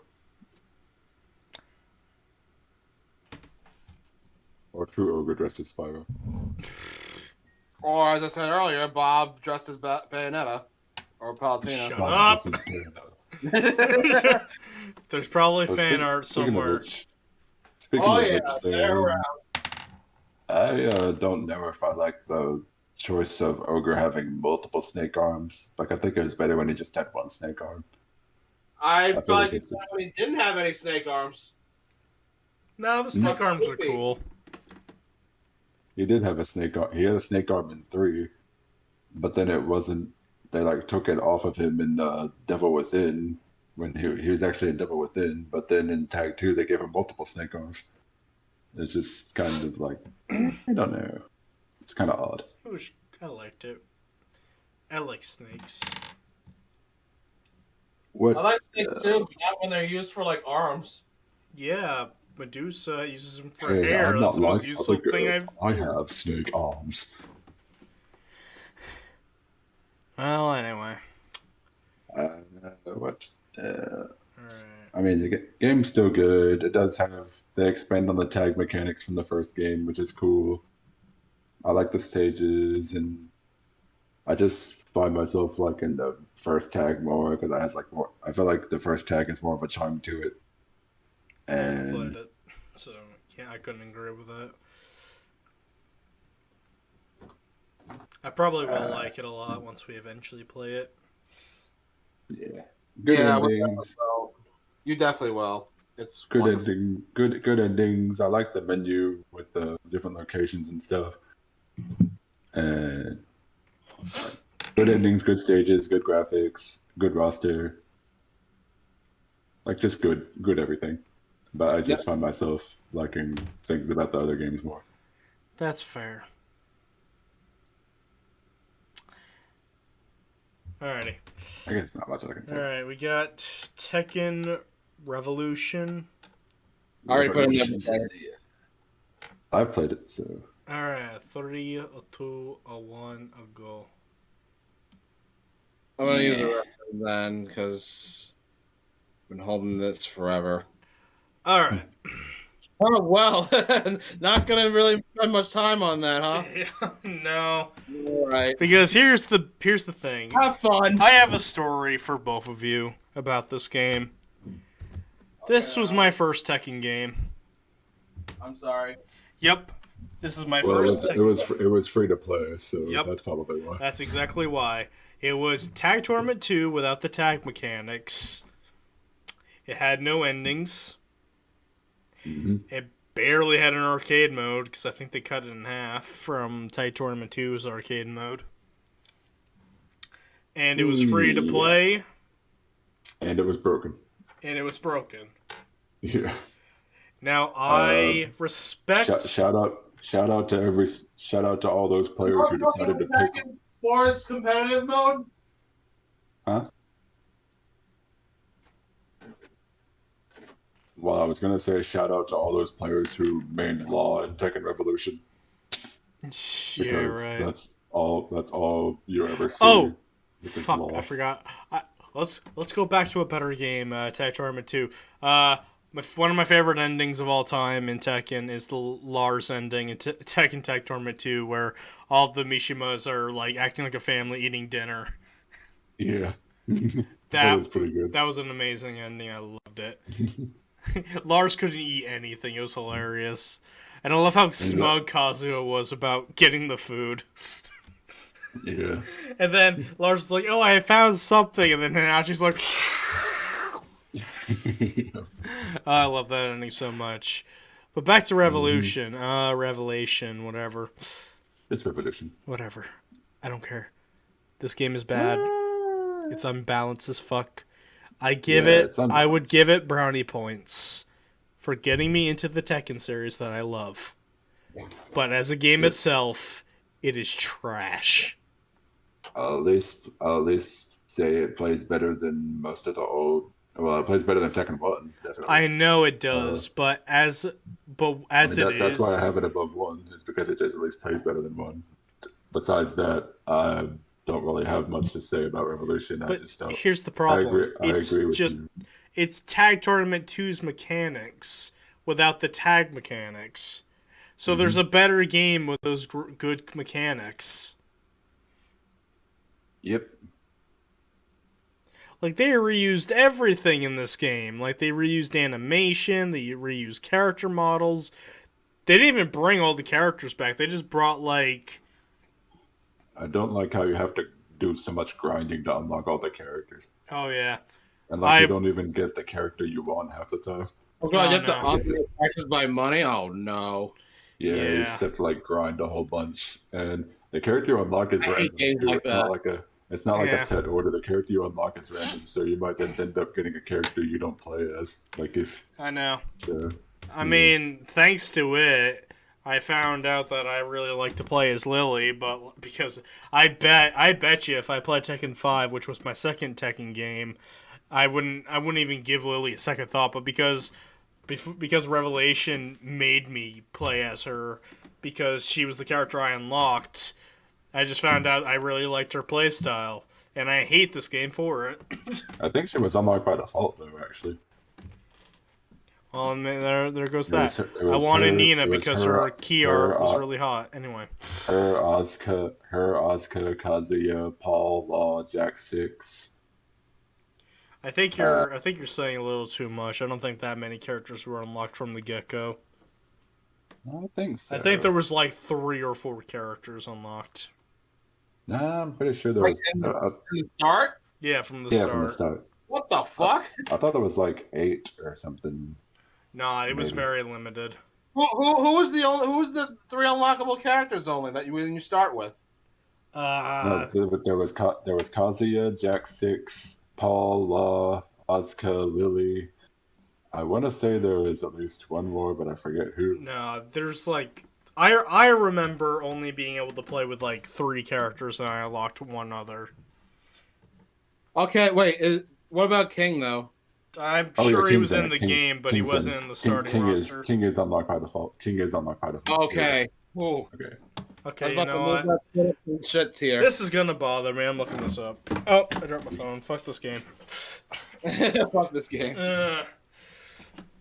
Or True Ogre dressed as Spyro. Or, as I said earlier, Bob dressed as Bayonetta or Palutena. Shut up! There's probably fan art somewhere. Speaking of which, I don't know if I like the choice of Ogre having multiple snake arms. Like, I think it was better when he just had one snake arm. I feel like he didn't have any snake arms. No, the snake arms are cool. He did have a snake arm. He had a snake arm in 3, but then it wasn't. They like took it off of him in Devil Within when he was actually in Devil Within. But then in Tag 2, they gave him multiple snake arms. It's just kind of like I don't know. It's kind of odd. I liked it. I like snakes. What? I like snakes too, but not when they're used for like arms. Yeah, Medusa uses them for Hey, hair. I'm That's not the most like useful other thing girls. I have snake arms. Well, anyway. What? Alright. I mean, the game's still good. It does have they expand on the tag mechanics from the first game, which is cool. I like the stages, and I just find myself like in the first tag more because it has like more. I feel like the first tag has more of a charm to it. And I played it, so yeah, I couldn't agree with that. I probably will like it a lot once we eventually play it. Yeah, good endings. You definitely will. It's good wonderful. ending. Good endings. I like the menu with the different locations and stuff. And good endings, good stages, good graphics, good roster. Like just good everything. But I just find myself liking things about the other games more. That's fair. Alrighty. I guess it's not much I can say. Alright, we got Tekken Revolution. I already put it in. I've played it, so. Alright, 3, a 2, a 1, a go. I'm gonna use the reference then because I've been holding this forever. Alright. Oh well, not gonna really spend much time on that, huh? No. All right. Because here's the thing. Have fun. I have a story for both of you about this game. This was my first Tekken game. I'm sorry. Yep. This is my first Tekken. It was free to play, so Yep. that's probably why. That's exactly why. It was Tag Tournament 2 without the tag mechanics. It had no endings. Mm-hmm. It barely had an arcade mode because I think they cut it in half from Tag Tournament 2's arcade mode. And it was free to play. And it was broken. and it was broken. Yeah. Now I respect. Shout out to all those players who decided to pick. Forest competitive mode. Huh? Well, I was gonna say shout out to all those players who made Law in Tekken Revolution. Yeah, Because right. that's all you ever see. Oh, fuck! Law. I forgot. Let's go back to a better game, Tag Tournament 2. One of my favorite endings of all time in Tekken is the Lars ending in Tekken Tag Tournament 2, where all the Mishimas are like acting like a family eating dinner. Yeah. That was pretty good. That was an amazing ending. I loved it. Lars couldn't eat anything. It was hilarious. And I love how smug Kazuya was about getting the food. Yeah. And then Lars is like, oh, I found something. And then Hinashi's like... I love that ending so much. But back to Revolution. Revelation, whatever. It's Revolution. Whatever. I don't care. This game is bad. It's unbalanced as fuck. I would give it brownie points for getting me into the Tekken series that I love. But as a game itself, it is trash. At least say it plays better than most of the old. Well, it plays better than Tekken 1, definitely. I know it does, but that's why I have it above 1, is because it just at least plays better than 1. Besides that, I don't really have much to say about Revolution. But I just don't. Here's the problem. I agree with you. It's Tag Tournament 2's mechanics without the tag mechanics. So there's a better game with those good mechanics. Yep. Like, they reused everything in this game. Like, they reused animation, they reused character models. They didn't even bring all the characters back. They just brought, like... I don't like how you have to do so much grinding to unlock all the characters. Oh, yeah. And you don't even get the character you want half the time. Oh, God, you have to unlock characters by money? Oh, no. Yeah, you just have to, grind a whole bunch. And the character you unlock is random. It's not like a set order. The character you unlock is random, so you might just end up getting a character you don't play as. I know. So, I mean, thanks to it, I found out that I really like to play as Lily, but because I bet you if I played Tekken 5, which was my second Tekken game, I wouldn't even give Lily a second thought. But because Revelation made me play as her, because she was the character I unlocked, I just found out I really liked her playstyle, and I hate this game for it. I think she was unlocked by default, though, actually. Well, there goes that. I wanted Nina because her key art was really hot. Anyway. Her, Asuka, Kazuya, Paul, Law, Jack 6. I think you're saying a little too much. I don't think that many characters were unlocked from the get-go. I don't think so. I think there was 3 or 4 characters unlocked. Nah, I'm pretty sure there was. From the start? Yeah, from the start. From the start. What the fuck? I thought it was 8 or something. Nah, it was very limited. Who was the 3 unlockable characters only that you start with? No, there was Kazuya, Jack 6, Paul, Law, Asuka, Lily. I want to say there was at least one more, but I forget who. No, there's I remember only being able to play with 3 characters, and I unlocked one other. Okay, wait. What about King though? I'm sure he was in the game, but he wasn't in the starting roster. King is unlocked by default. Okay. Ooh. Okay, you know what? Shit here. This is gonna bother me. I'm looking this up. Oh, I dropped my phone. Fuck this game. Fuck this game.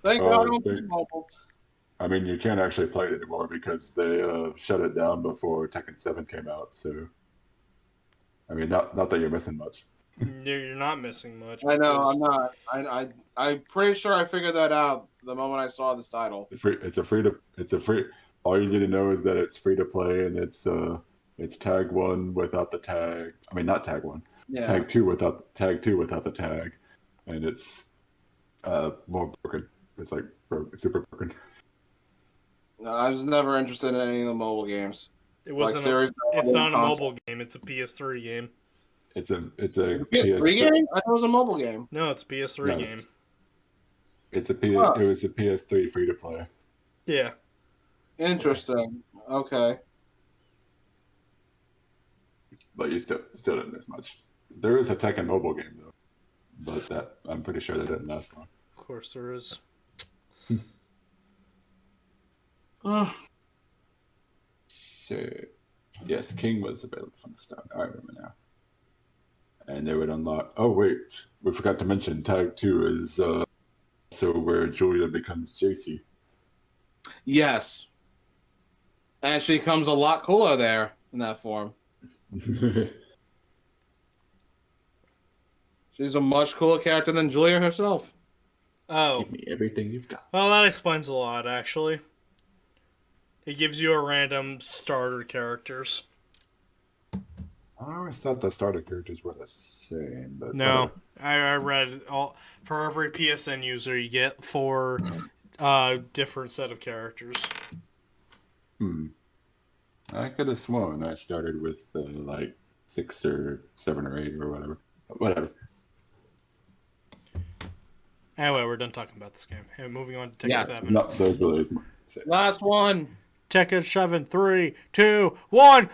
Thank God I don't see mobiles. I mean, you can't actually play it anymore because they shut it down before Tekken 7 came out. So, I mean, not that you're missing much. You're not missing much. I know, I'm not. I'm pretty sure I figured that out the moment I saw this title. It's a free. All you need to know is that it's free to play, and it's tag 1 without the tag. I mean, not tag 1. Yeah. Tag 2 without the tag, and it's more broken. It's super broken. No, I was never interested in any of the mobile games. It's not a mobile game. It's a PS3 game. It's a PS3 game? I thought it was a mobile game. No, it's a PS3 game. Huh. It was a PS3 free to play. Yeah. Interesting. Okay. But you still didn't miss much. There is a Tekken mobile game though, but that I'm pretty sure that didn't last long. Of course there is. So, yes, King was available from the start. I remember now. And they would unlock. Oh wait, we forgot to mention Tag 2 is so where Julia becomes JC. Yes. And she comes a lot cooler there in that form. She's a much cooler character than Julia herself. Oh. Give me everything you've got. Well, that explains a lot, actually. It gives you a random starter characters. I always thought the starter characters were the same, but No, I read all for every PSN user you get 4 different set of characters. I could have sworn I started with like 6 or 7 or 8 or whatever. Whatever. Anyway, we're done talking about this game. Hey, moving on to Tekken 7. No, those really is more. Last one. Tekken 7, 3, 2, 1.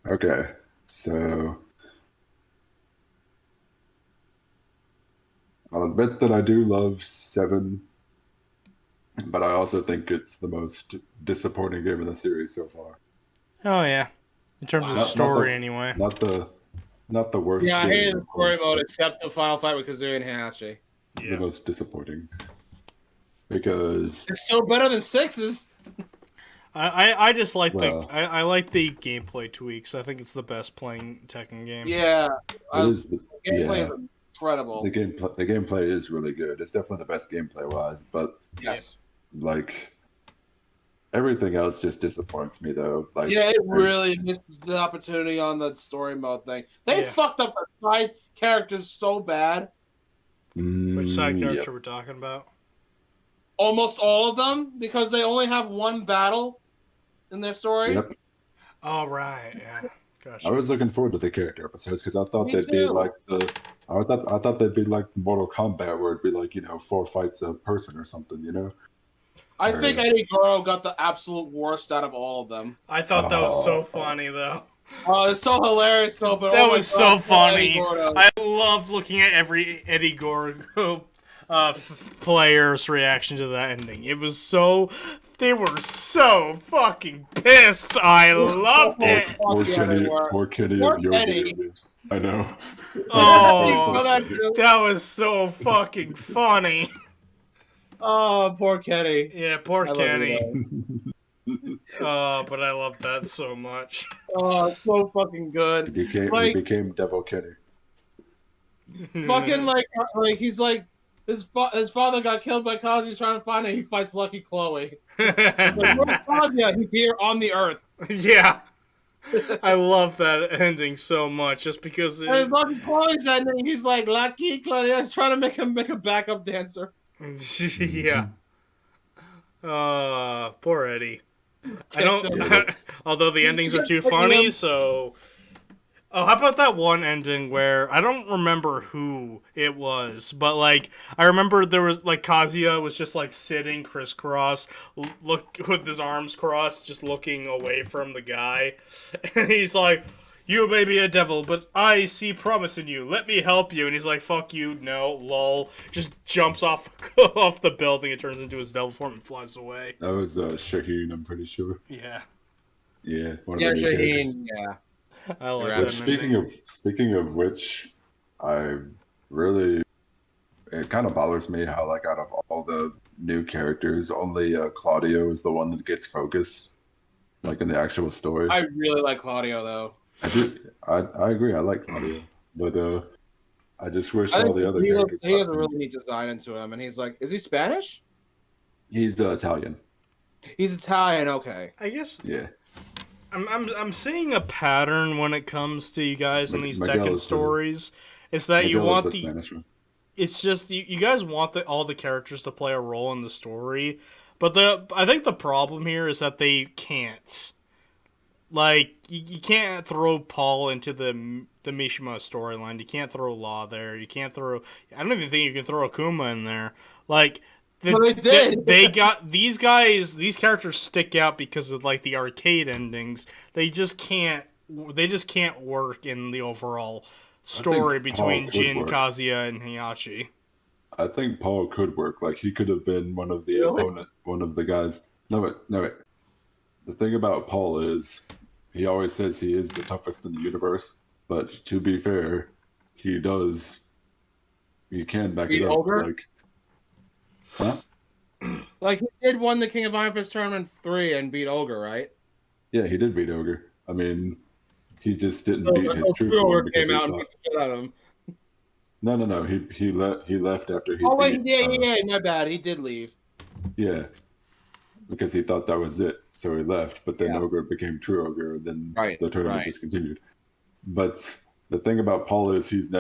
Okay, so I'll admit that I do love 7, but I also think it's the most disappointing game in the series so far. Oh yeah, in terms of story, anyway. Not the worst. Yeah, I game, hated the of story course, mode except the final fight with Kazooie and Hayashi. Yeah. The most disappointing because It's still better than 6's. I just like Well- I like the gameplay tweaks. I think it's the best playing Tekken game. Yeah. it is the, Gameplay yeah, is incredible. the gameplay is really good. It's definitely the best gameplay wise, but Yes. like everything else just disappoints me though. Like Yeah, it really misses the opportunity on the story mode thing. They Yeah. fucked up the side characters so bad. Which side character Yep. we're talking about? Almost all of them, because they only have one battle in their story. Yep. Oh right, yeah, I gotcha. was looking forward to the character episodes because I thought Me they'd be too. like I thought they'd be like Mortal Kombat where it'd be like 4 fights a person or something, I think Eddie Goro got the absolute worst out of all of them. I thought that was so Oh. funny though. Oh, it's so hilarious though. But That oh my was God, so funny. Eddie Gordo. I loved looking at every Eddie Gorgo player's reaction to that ending. It was so. They were so fucking pissed. I loved it. Poor Yeah, Kenny, they were. poor Kenny Poor of Yogi Kenny. Games. I know. Oh, that too. that was so fucking funny. Oh, poor Kenny. Yeah, poor I love you, Kenny. though. Oh, but I love that so much. Oh, it's so fucking good. He became Devil Kenny. Fucking like he's like his father got killed by Kazuya trying to find it. He fights Lucky Chloe. He's like, where's Kazuya? He's here on the Earth. Yeah. I love that ending so much, just because. And his Lucky Chloe's ending. He's like Lucky Chloe. He's trying to make him a backup dancer. Yeah. Poor Eddie. I don't- don't. Although the endings are too funny, so. Oh, how about that one ending where I don't remember who it was, but like I remember there was like Kazuya was just like sitting crisscross, look with his arms crossed, just looking away from the guy, and he's like, "You may be a devil, but I see promise in you. Let me help you." And he's like, "Fuck you, no, lol." Just jumps off off the building and turns into his devil form and flies away. That was Shaheen, I'm pretty sure. Yeah, Yeah, one of Yeah, the main characters. Shaheen. Yeah. I like Right. that. Which, speaking of which, I really it kind of bothers me how like out of all the new characters, only Claudio is the one that gets focus, like in the actual story. I really like Claudio though. I agree. I like Claudio, but I just wish I all think the other he characters. has a got really some- neat design into him, and he's like, is he Spanish? He's Italian. He's Italian. Okay. I guess Yeah. I'm seeing a pattern when it comes to you guys in these Miguel Tekken is the- stories. Is that you Miguel is want the the Spanish one. it's just you guys want all the characters to play a role in the story, but I think the problem here is that they can't. Like you can't throw Paul into the Mishima storyline. You can't throw Law there. You can't throw. I don't even think you can throw Akuma in there. Like But they did. they got these guys. These characters stick out because of like the arcade endings. They just can't work in the overall story between Jin, Kazuya, and Heihachi. I think Paul could work. Like he could have been one of the one of the guys. No, wait. The thing about Paul is he always says he is the toughest in the universe, but to be fair, he can back it up. Ogre? Like, huh? Like he did win the King of Iron Fist tournament 3 and beat Ogre, right? Yeah, he did beat Ogre. I mean, he just didn't beat his true form because came out and beat the shit out of him. No. He left after he. Oh wait, yeah. My bad. He did leave. Yeah, because he thought that was it, so he left. But then Ogre became true Ogre, and then the tournament just continued. But the thing about Paul is he's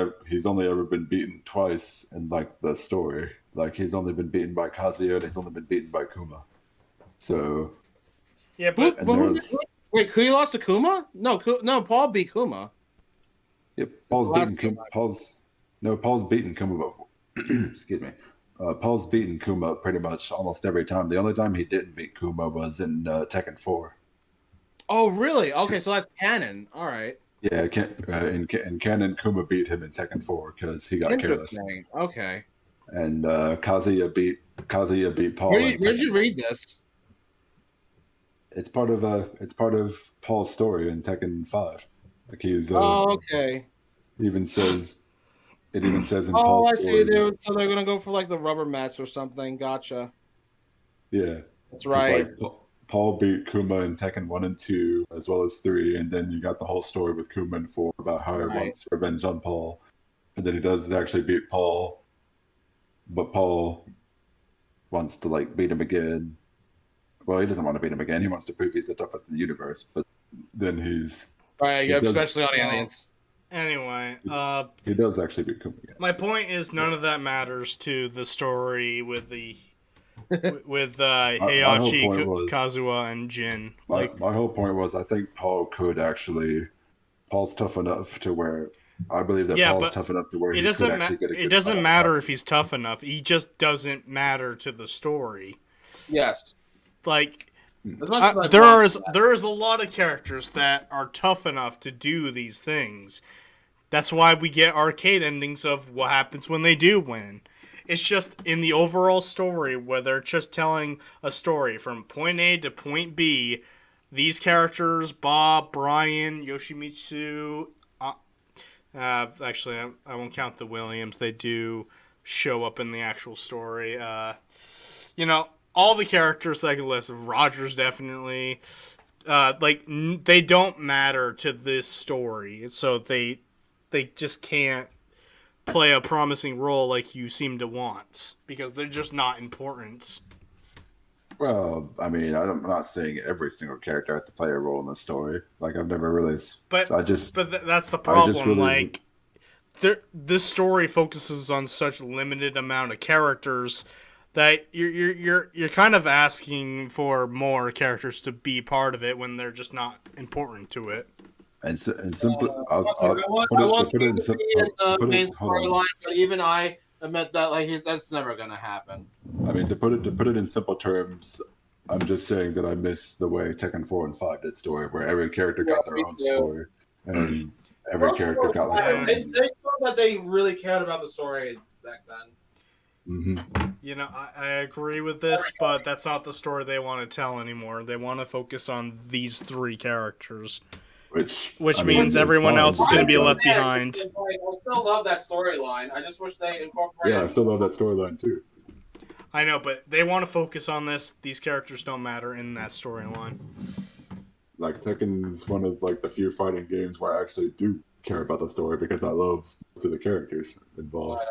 only ever been beaten twice in like the story. Like he's only been beaten by Kazuya, and he's only been beaten by Kuma. So yeah, but wait, he lost to Kuma? No, Paul beat Kuma. Yeah, Paul's beaten Kuma. Paul's beaten Kuma before. Excuse me. Paul's beaten Kuma pretty much almost every time. The only time he didn't beat Kuma was in Tekken 4. Oh, really? Okay, so that's canon. All right. Yeah, in canon, Kuma beat him in Tekken 4 because he got careless. Okay. And Kazuya beat Paul. Where'd you read this? It's part of Paul's story in Tekken 5. Like he's. Okay. It even says in Paul's story. Oh, I see. So they're gonna go for like the rubber mats or something. Gotcha. Yeah, that's right. Like, Paul beat Kuma in Tekken 1 and 2, as well as 3, and then you got the whole story with Kuma in 4 about how he wants revenge on Paul, and then he does actually beat Paul, but Paul wants to like beat him again. Well, he doesn't want to beat him again. He wants to prove he's the toughest in the universe, but then he's especially on aliens. Anyway, he does actually beat Kuma again. My point is none of that matters to the story with Heihachi, Kazuya, and Jin. My whole point was I think Paul's tough enough to where I believe that Paul's tough enough to where he could actually get a good it doesn't matter if he's tough enough. He just doesn't matter to the story. Yes. Like there is a lot of characters that are tough enough to do these things. That's why we get arcade endings of what happens when they do win. It's just in the overall story where they're just telling a story from point A to point B. These characters, Bob, Brian, Yoshimitsu, actually I won't count the Williams. They do show up in the actual story. All the characters that I can list, Rogers definitely, they don't matter to this story. So they just can't play a promising role like you seem to want because they're just not important. Well, I mean, I'm not saying every single character has to play a role in the story. Like I've never really, but that's the problem. This story focuses on such limited amount of characters that you're kind of asking for more characters to be part of it when they're just not important to it. And simply, I want to be the main storyline, but even I admit that that's never gonna happen. I mean, to put it in simple terms, I'm just saying that I miss the way Tekken 4 and 5 did story, where every character got their own story, and every character got like. They showed that they really cared about the story back then. Mm-hmm. I agree with this, but that's not the story they want to tell anymore. They want to focus on these 3 characters. Which means everyone else is going to be left behind. I still love that storyline. I just wish they incorporated. Yeah, I still love that storyline too. I know, but they want to focus on this. These characters don't matter in that storyline. Like Tekken is one of like the few fighting games where I actually do care about the story because I love most of the characters involved.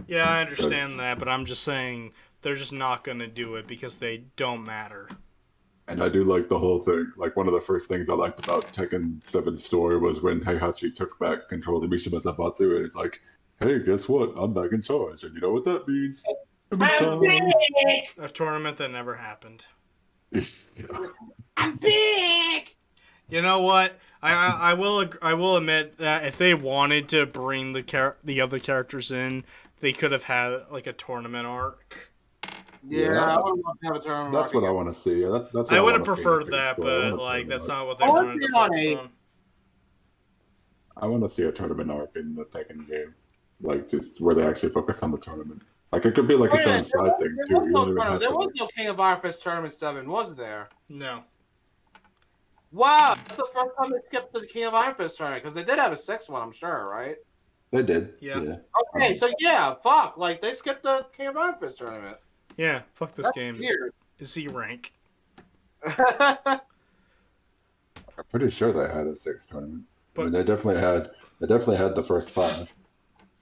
Yeah, I understand that, but I'm just saying they're just not going to do it because they don't matter. And I do like the whole thing. Like, one of the first things I liked about Tekken 7's story was when Heihachi took back control of the Mishima Zanbatsu, and it's like, hey, guess what? I'm back in charge, and you know what that means? I'm big. A tournament that never happened. I'm big. You know what? I will admit that if they wanted to bring the other characters in, they could have had like a tournament arc. Yeah, I would love to have a tournament. That's what I want to see. Yeah, that's what I would have wanna see in preferred the that, story. I but want a like tournament that's arc. not what they I wanna wanted see to it on focus 8. on. I want to see a tournament arc in the Tekken game, like just where they actually focus on the tournament. Like it could be like its own side thing too. You don't even have There to. was no King of Iron Fist Tournament 7, was there? No. Wow, that's the first time they skipped the King of Iron Fist tournament because they did have a 6th one, I'm sure, right? They did. Yeah. Okay, so yeah, fuck, like they skipped the King of Iron Fist tournament. Yeah, fuck this That's game. weird. Z rank. I'm pretty sure they had a 6th tournament. But I mean, they definitely had the first 5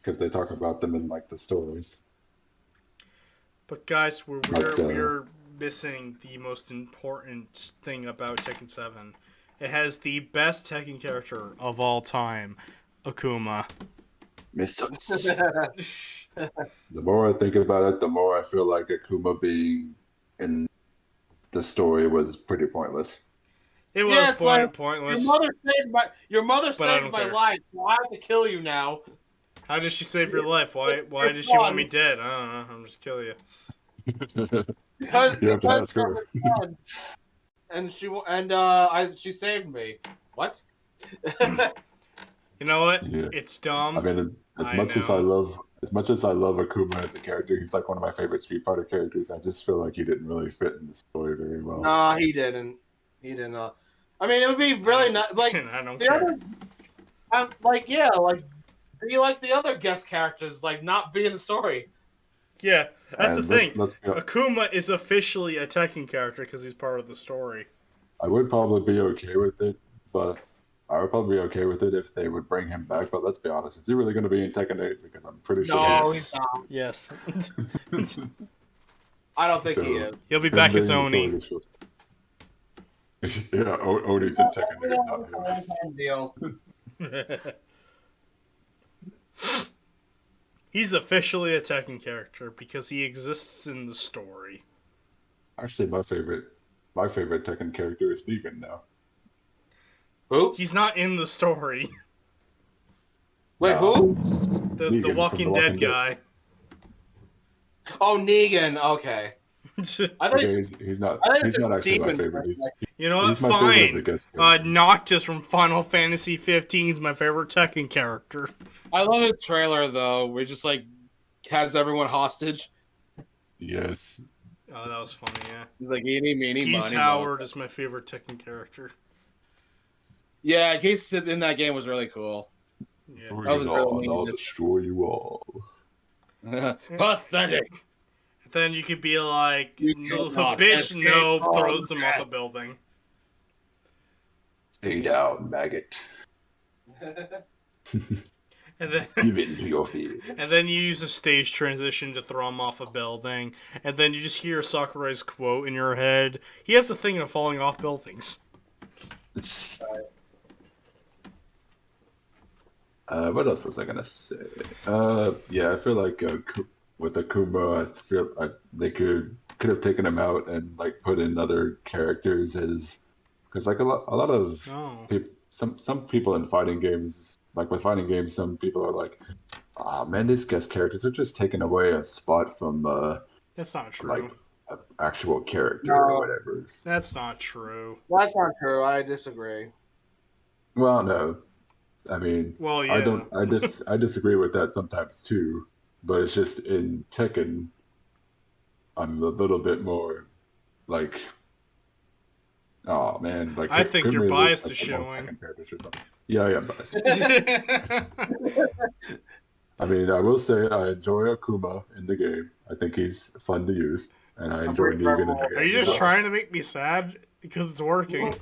because they talk about them in like the stories. But guys, we're Like, missing the most important thing about Tekken 7. It has the best Tekken character of all time, Akuma. The more I think about it, the more I feel like Akuma being in the story was pretty pointless. It was Yeah, it's like, pointless. Your mother But I saved don't my care. life, so I have to kill you now. How did she save your life? Why It's did she want fun. me dead? I don't know. I'm just kill you. Because You have to ask I her. was dead. And she saved me. What? You know what? Yeah. It's dumb. I mean, as I much as know. I love Akuma as a character, he's like one of my favorite Street Fighter characters. I just feel like he didn't really fit in the story very well. No, he didn't. He didn't. I mean, it would be really nice. Like I don't the care. other, be like the other guest characters, like not be in the story. Yeah, that's And the thing. let's be, Akuma is officially a Tekken character because he's part of the story. I would probably be okay with it, but I would probably be okay with it if they would bring him back. But let's be honest, is he really going to be in Tekken 8? Because I'm pretty sure No, he Yes. he's not. Yes. I don't think So- he is. He'll be back as Him being Oni. in the story just feels- Yeah, Oni's in Tekken 8, not him. Deal. He's officially a Tekken character because he exists in the story. Actually, my favorite Tekken character is Negan now. Who? He's not in the story. Wait, No. who? The Negan from Walking The Dead Walking Dead. guy. Oh, Negan. Okay. I thought Okay, he's not actually my Steven. favorite. You know what? He's my favorite of the Fine. guest characters. Noctis from Final Fantasy 15 is my favorite Tekken character. I love his trailer though. Where he just like has everyone hostage. Yes. Oh, that was funny, yeah. He's like eeny meeny Geese miny. Howard is my favorite Tekken character. Yeah, Geese in that game was really cool. Yeah. That was incredible. I'll destroy you all. Pathetic. Then you could be like, You no, the cannot bitch escape no from throws him off a death. building. Stay down, maggot. And then Give in to your fears. and then you use a stage transition to throw him off a building. And then you just hear Sakurai's quote in your head. He has a thing of falling off buildings. What else was I gonna say? Yeah, I feel like with Akuma, they could have taken him out and like put in other characters as because like a lot of Oh. people, some people in fighting games, like with fighting games, some people are like, "Ah, man, these guest characters are just taking away a spot from That's not true. like an actual character No. or whatever." That's not true. That's not true. I disagree. Well, no, I mean, Well, yeah. I disagree with that sometimes too, but it's just in Tekken, I'm a little bit more like, oh man, like I think your Akuma bias like is the most showing. Tekken characters or something. Yeah, I am biased. I mean, I will say I enjoy Akuma in the game. I think he's fun to use, and I enjoy Negan in the game. Are you as just well. trying to make me sad? Because it's working.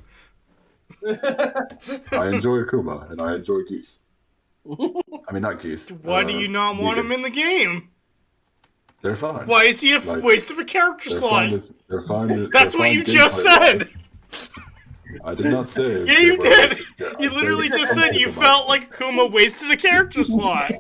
I enjoy Akuma, and I enjoy Geese. I mean, not Geese. Why do you not want Negan. him in the game? They're fine. Why is he a Like, waste of a character They're slot? fine. They're fine. That's they're what fine you just gameplay-wise. said. I did not say. Yeah, they you were did. wasted. Yeah, You I literally said just said you Akuma. felt like Akuma wasted a character slot.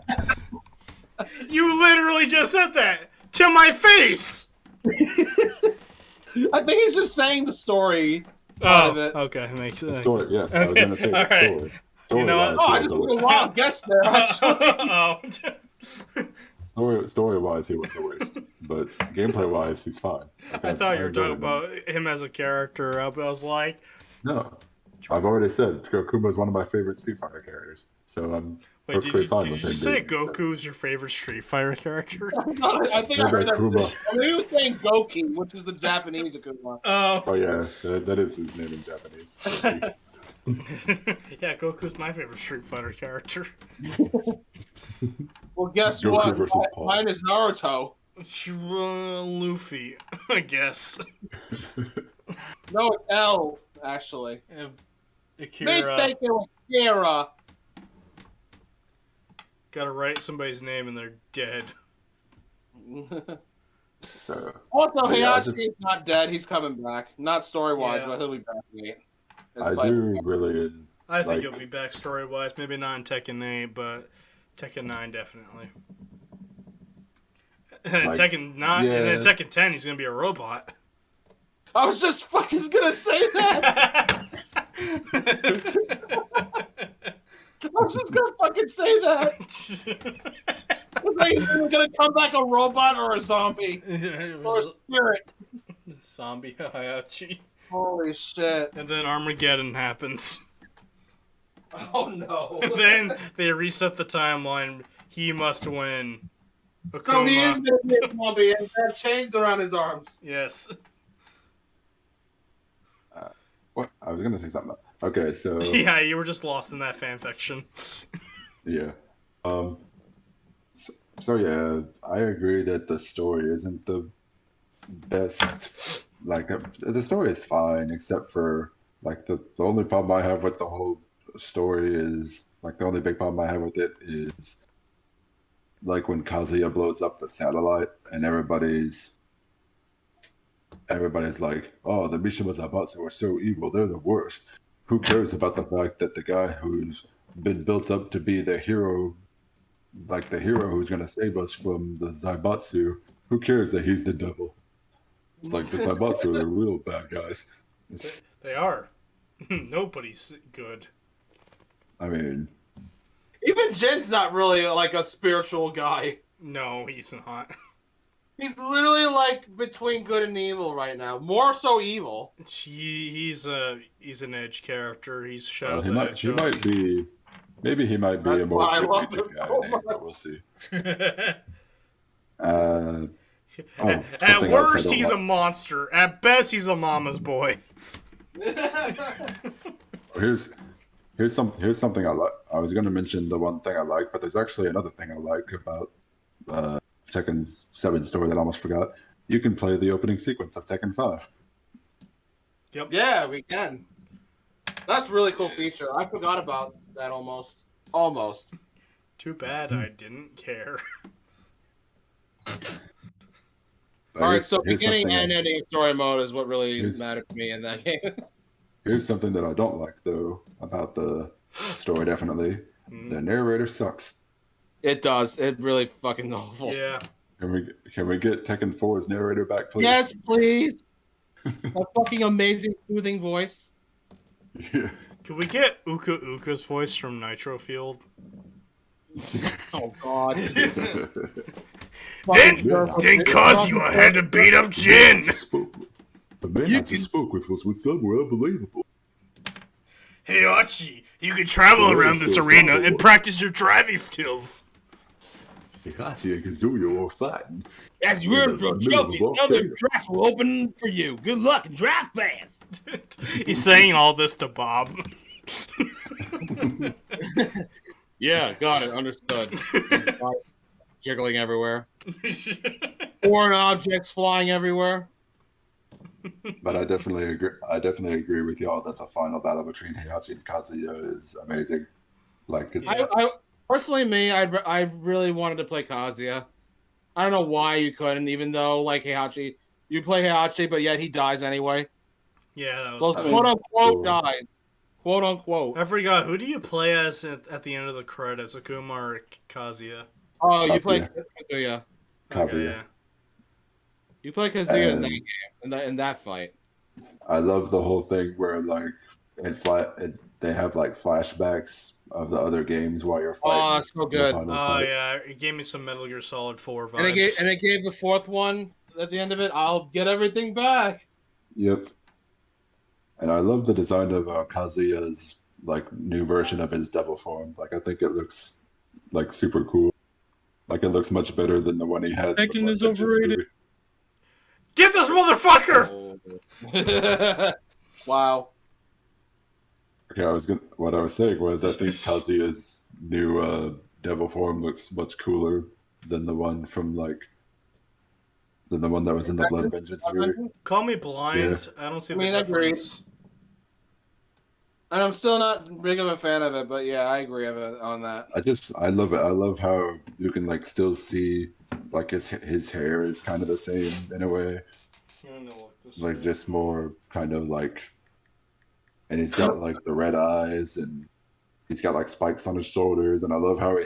You literally just said that to my face. I think he's just saying the story part of it. Okay, makes sense. The story, yes, I was Okay, going to say the all right. story. You know what? Oh, I just took a wild guess there, actually. Story-wise, he was the worst, but gameplay-wise, he's fine. Like, I thought you were enjoy talking him. about him as a character, but I was like, No, I've already said Akuma is one of my favorite Street Fighter characters, so I'm wait, did perfectly you, fine did with you him say being so- Goku's your favorite Street Fighter character? I think I heard that. Akuma. I mean, he was saying Goki, which is the Japanese Akuma. Oh yeah, that is his name in Japanese. Yeah, Goku's my favorite Street Fighter character. Well, guess Goku what? versus Paul. Mine is Naruto. Luffy, I guess. No, it's L, actually. Me Akira. think it was Kira. Gotta write somebody's name and they're dead. So Also, yeah, I Heihachi just- is not dead. He's coming back. Not story-wise, Yeah. but he'll be back in 8. I do really. I think Like- it'll be back story-wise. Maybe not in Tekken 8, but Tekken 9 definitely. And then Like, Tekken 9, and then yeah. Tekken 10, he's gonna be a robot. I was just fucking gonna say that. I was just gonna fucking say that. Like, he's either gonna come back a robot or a zombie or a spirit. Zombie Heihachi. Holy shit! And then Armageddon happens. Oh no! And then they reset the timeline. He must win. Akuma. So he is gonna be a zombie and have chains around his arms. Yes. What I was gonna say something. Okay, so Yeah, you were just lost in that fanfiction. yeah. So yeah, I agree that the story isn't the best. Like the story is fine, except for like the only problem I have with the whole story is like the only big problem I have with it is like when Kazuya blows up the satellite and everybody's like, oh, the Mishima Zaibatsu are so evil, they're the worst. Who cares about the fact that the guy who's been built up to be the hero, like the hero who's going to save us from the Zaibatsu, who cares that he's the devil? It's like the Zaibatsu are the real bad guys. They are. Nobody's good. I mean, Even Jin's not really like a spiritual guy. No, he's not. He's literally like between good and evil right now. More so evil. He's an edge character. He's Shadow he the might Hedgehog. be, maybe he might be a That's more why I love strategic him guy so than much. but we'll see. At Something else I worst, don't he's like. a monster. At best, he's a mama's boy. Here's something I like. I was going to mention the one thing I like, but there's actually another thing I like about Tekken's 7 story that I almost forgot. You can play the opening sequence of Tekken 5. Yep. Yeah, we can. That's a really cool feature. I forgot about that almost. Almost. Too bad I didn't care. But All right, here's- so here's beginning something and ending story mode is what really Here's- mattered to me in that game. Here's something that I don't like though about the story. Definitely, the narrator sucks. It does. It really fucking awful. Yeah. Can we get Tekken 4's narrator back, please? Yes, please. A fucking amazing soothing voice. Yeah. Can we get Uka Uka's voice from Nitro Field? Oh god. Then Kazuya had to beat up Jin! The man I just spoke with was somewhere unbelievable. Hey Archie, you can travel around this arena and practice your driving skills. Hachi and Kazuya are fighting. As you earn pro trophies, other tracks will open for you. Good luck and drive fast. He's saying all this to Bob. Yeah, got it. Understood. Jiggling everywhere. Foreign objects flying everywhere. But I definitely agree with y'all that the final battle between Heihachi and Kazuya is amazing. Like it's, I personally, I really wanted to play Kazuya. I don't know why you couldn't, even though like Heihachi, you play Heihachi, but yet he dies anyway. Yeah, that Well, was quote unquote cool. dies. Quote unquote. I forgot, who do you play as at the end of the credits, Akuma or Kazuya? Oh, you Kazuya. play Kazuya. Okay, Kazuya. yeah. You play Kazuya in that And game, in that fight. I love the whole thing where like they have like flashbacks of the other games while you're Oh, fighting it's so the good. final Oh, fight. yeah. It gave me some Metal Gear Solid 4 And vibes. it gave the fourth one at the end of it. I'll get everything back. Yep. And I love the design of Kazuya's like new version of his devil form. Like I think it looks like super cool. Like it looks much better than the one he had in the Tekken Blood is Vengeance overrated. movie. Get this motherfucker! Wow. Okay, what I was saying was I think Kazuya's new devil form looks much cooler than the one that was in the Blood Vengeance movie. Call me Yeah. blind. I don't see I mean, the I agree. difference. And I'm still not big of a fan of it, but yeah, I agree on that. I love it. I love how you can like still see like his hair is kind of the same in a way. Like just more kind of like, and he's got like the red eyes and he's got like spikes on his shoulders, and I love how he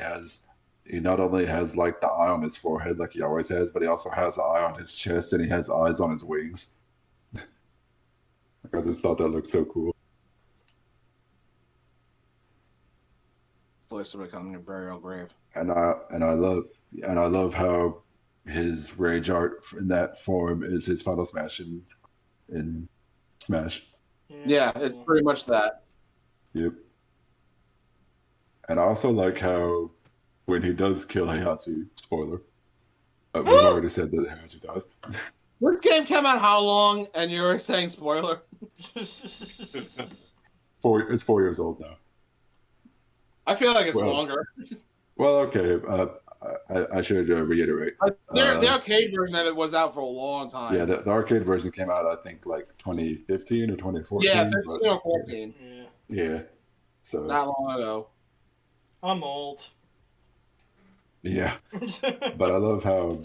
not only has like the eye on his forehead like he always has, but he also has an eye on his chest and he has eyes on his wings. Like, I just thought that looked so cool. Place to become your burial grave. And I love how his rage art in that form is his final smash in Smash. Yeah, it's pretty much that. Yep. And I also like how when he does kill Heihachi, spoiler, we've already said that Heihachi dies. This game came out how long, and you're saying spoiler? It's 4 years old now. I feel like it's longer. Well, okay. I should reiterate. The arcade version of it was out for a long time. Yeah, the arcade version came out, I think, like 2015 or 2014. Yeah, 15 or 14. Yeah. So not long ago. I'm old. Yeah. But I love how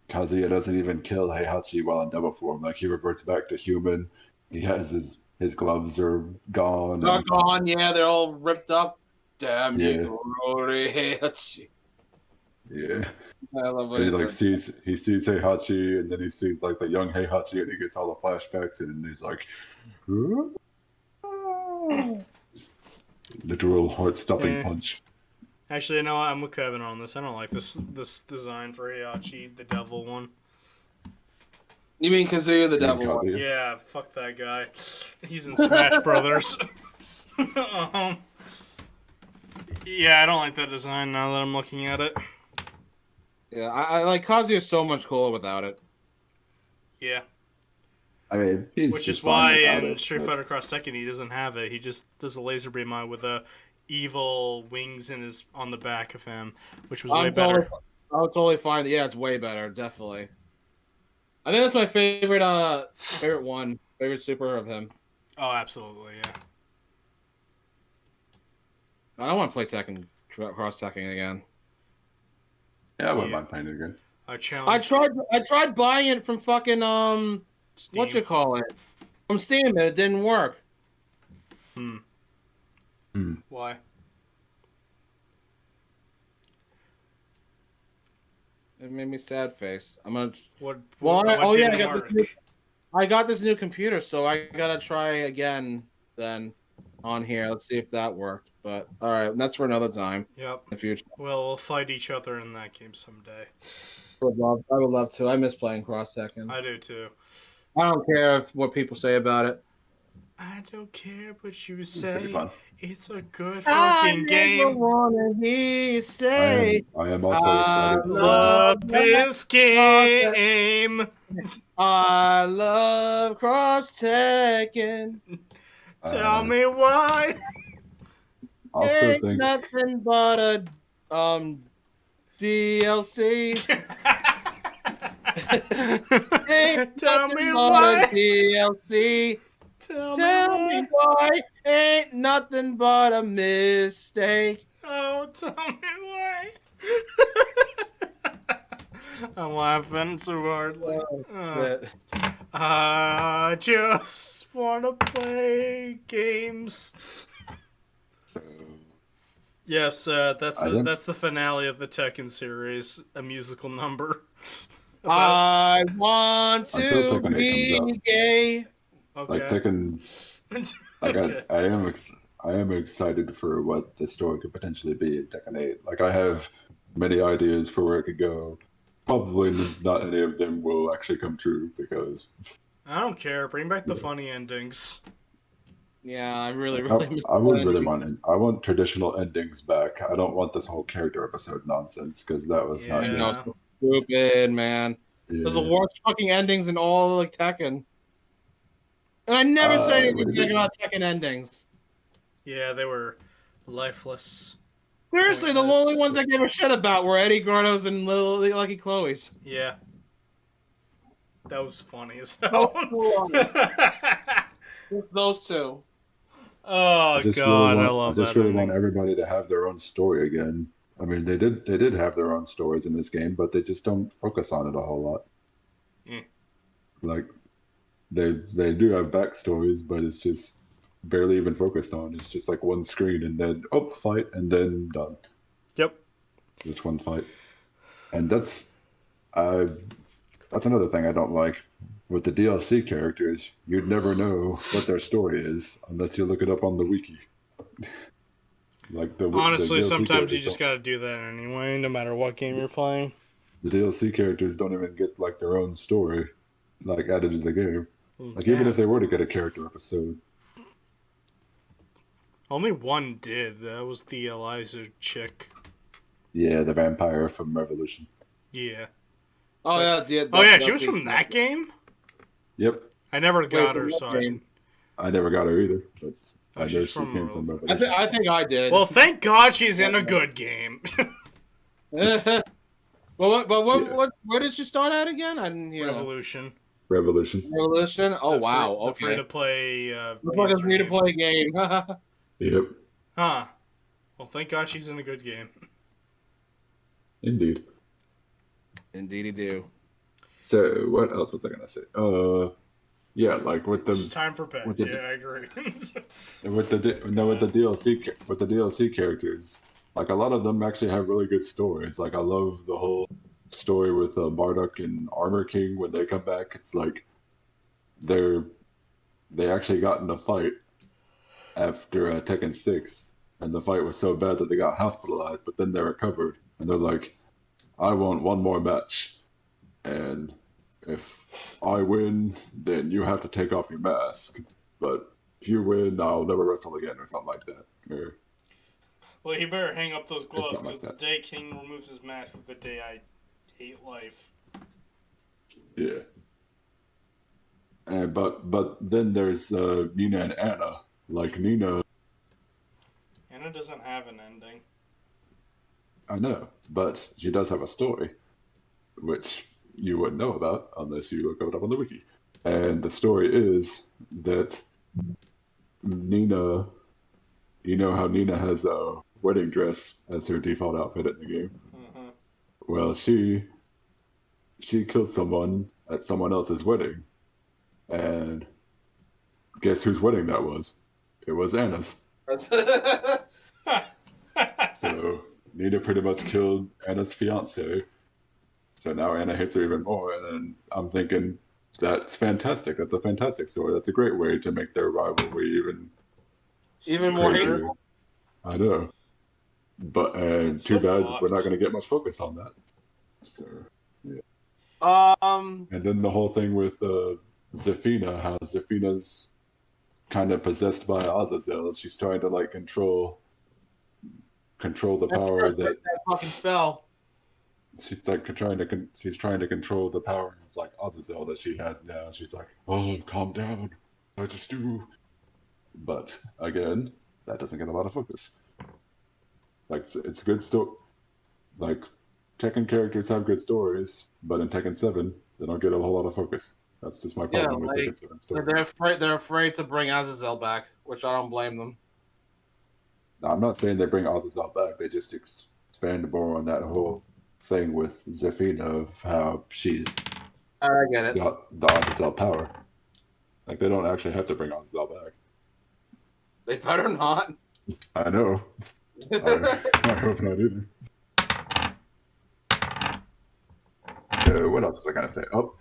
Kazuya doesn't even kill Heihachi while in devil form. Like he reverts back to human. He has his gloves are gone. They're gone, yeah, they're all ripped up. Damn you, Heihachi. Yeah. I love what he sees Heihachi, and then he sees like the young Heihachi, and he gets all the flashbacks, and he's like, literal heart-stopping punch. Actually, no, I'm with Kevin on this. I don't like this design for Heihachi, the devil one. You mean Kazuya the devil one? Yeah, fuck that guy. He's in Smash Brothers. Yeah, I don't like that design now that I'm looking at it. Yeah, I like Kazuya so much cooler without it. Yeah. I mean, which is why in Street Fighter Cross Tekken he doesn't have it. He just does a laser beam on with the evil wings on the back of him, which was way better. Oh, it's totally fine. Yeah, it's way better, definitely. I think that's my favorite favorite super of him. Oh, absolutely, yeah. I don't want to play Tekken Cross Tekken again. Yeah, I wouldn't mind playing it again. I tried buying it from fucking Steam. From Steam, and it didn't work. Why? It made me sad face. I'm gonna. I got this new computer, so I gotta try again then on here. Let's see if that worked. But all right, that's for another time. Yep. In the future. Well, we'll fight each other in that game someday. I would love to. I miss playing Cross Tekken. I do too. I don't care what people say about it. I don't care what you say. It's a good fucking I game. never wanna hear you say. I am also excited. I love this game. I love Cross Tekken. Tell me why. Ain't nothing but a DLC. Tell me why. DLC. Tell me why. Ain't nothing but a mistake. Oh, tell me why. I'm laughing so hardly. I just want to play games. So, Yes, I didn't. that's the finale of the Tekken series, a musical number about. I want Until to Tekken 8 comes out, be gay. like Okay. Tekken, like Okay. I am excited for what the story could potentially be in Tekken 8. Like I have many ideas for where it could go. Probably not any of them will actually come true because I don't care. Bring back the funny endings. Yeah, I really, like really miss I that would really ending. want it. I want traditional endings back. I don't want this whole character episode nonsense because that was I not good. know, Yeah. so stupid, man. There's the Yeah. worst fucking endings in all like Tekken. And I never say anything bad Maybe. about Tekken endings. Yeah, they were lifeless. Seriously, the only Pointless. ones I gave a shit about were Eddie Gordo's and Little Lucky Chloe's. Yeah. That was funny as Those hell. two alone. Just those two. Oh god, I I love just that really want ending. everybody to have their own story again. I mean, they did have their own stories in this game, but they just don't focus on it a whole lot. Yeah. Like they do have backstories, but it's just barely even focused on. It's just like one screen and then fight and then done. Yep. Just one fight, and I that's another thing I don't like with the DLC characters. You'd never know what their story is unless you look it up on the wiki. Like the Honestly, DLC sometimes you characters just don't. gotta do that anyway, no matter what game you're playing. The DLC characters don't even get like their own story, like added to the game. Like even Yeah. if they were to get a character episode, Only one did. That was the Eliza chick. yeah, the vampire from Revolution. Yeah. Oh But- yeah, Oh yeah, that's she was the- from that game? Yep, I never got from her, what so I game? didn't. I never got her either, but Oh, I know she's she from came from I Revolution. think I did. Well, thank God she's in a good game. But Yeah, where did she start at again? I didn't hear. Revolution. Revolution. Revolution. Oh wow. The free Okay. to play The fucking free to username. play game. Yep, Huh. Well, thank God she's in a good game. indeed. Indeedy do. So what else was I gonna say? Yeah, like with It's the time for bed. with the Yeah, I agree. with the no with the DLC characters, like a lot of them actually have really good stories. Like I love the whole story with Marduk and Armor King when they come back. It's like they're they actually got in a fight after Tekken 6, and the fight was so bad that they got hospitalized, but then they recovered, and they're like, I want one more match, and if I win, then you have to take off your mask, but if you win, I'll never wrestle again, or something like that. Or Well, he better hang up those gloves something like because the that. day King removes his mask is the day I hate life. Yeah. And but then there's Nina and Anna. Like Nina, Anna doesn't have an ending. I know, but she does have a story, which you wouldn't know about unless you look it up on the wiki. And the story is that Nina, you know how Nina has a wedding dress as her default outfit in the game. Uh-huh. Well, she killed someone at someone else's wedding, and guess whose wedding that was? It was Anna's. So Nina pretty much killed Anna's fiance. So now Anna hates her even more, and I'm thinking that's fantastic. That's a fantastic story. That's a great way to make their rivalry Even more crazier. hateful. I know, but It's too so bad we're not fucked. going to get much focus on that. So, Um. and then the whole thing with Zafina, how Zafina's kind of possessed by Azazel. She's trying to like control the power that That fucking spell. she's like she's trying to control the power of like Azazel that she has now. She's like, oh, calm down, I just do. But again, that doesn't get a lot of focus. Like it's a good story. Like Tekken characters have good stories, but in Tekken 7, they don't get a whole lot of focus. That's just my problem with like, Tekken 7 story. They're afraid to bring Azazel back, which I don't blame them. Now, I'm not saying they bring Azazel back. They just expand more on that whole thing with Zafina of how she's I get it. got the Azazel power. Like they don't actually have to bring Azazel back. They better not. I know. I hope not either. What else was I gonna say? Oh,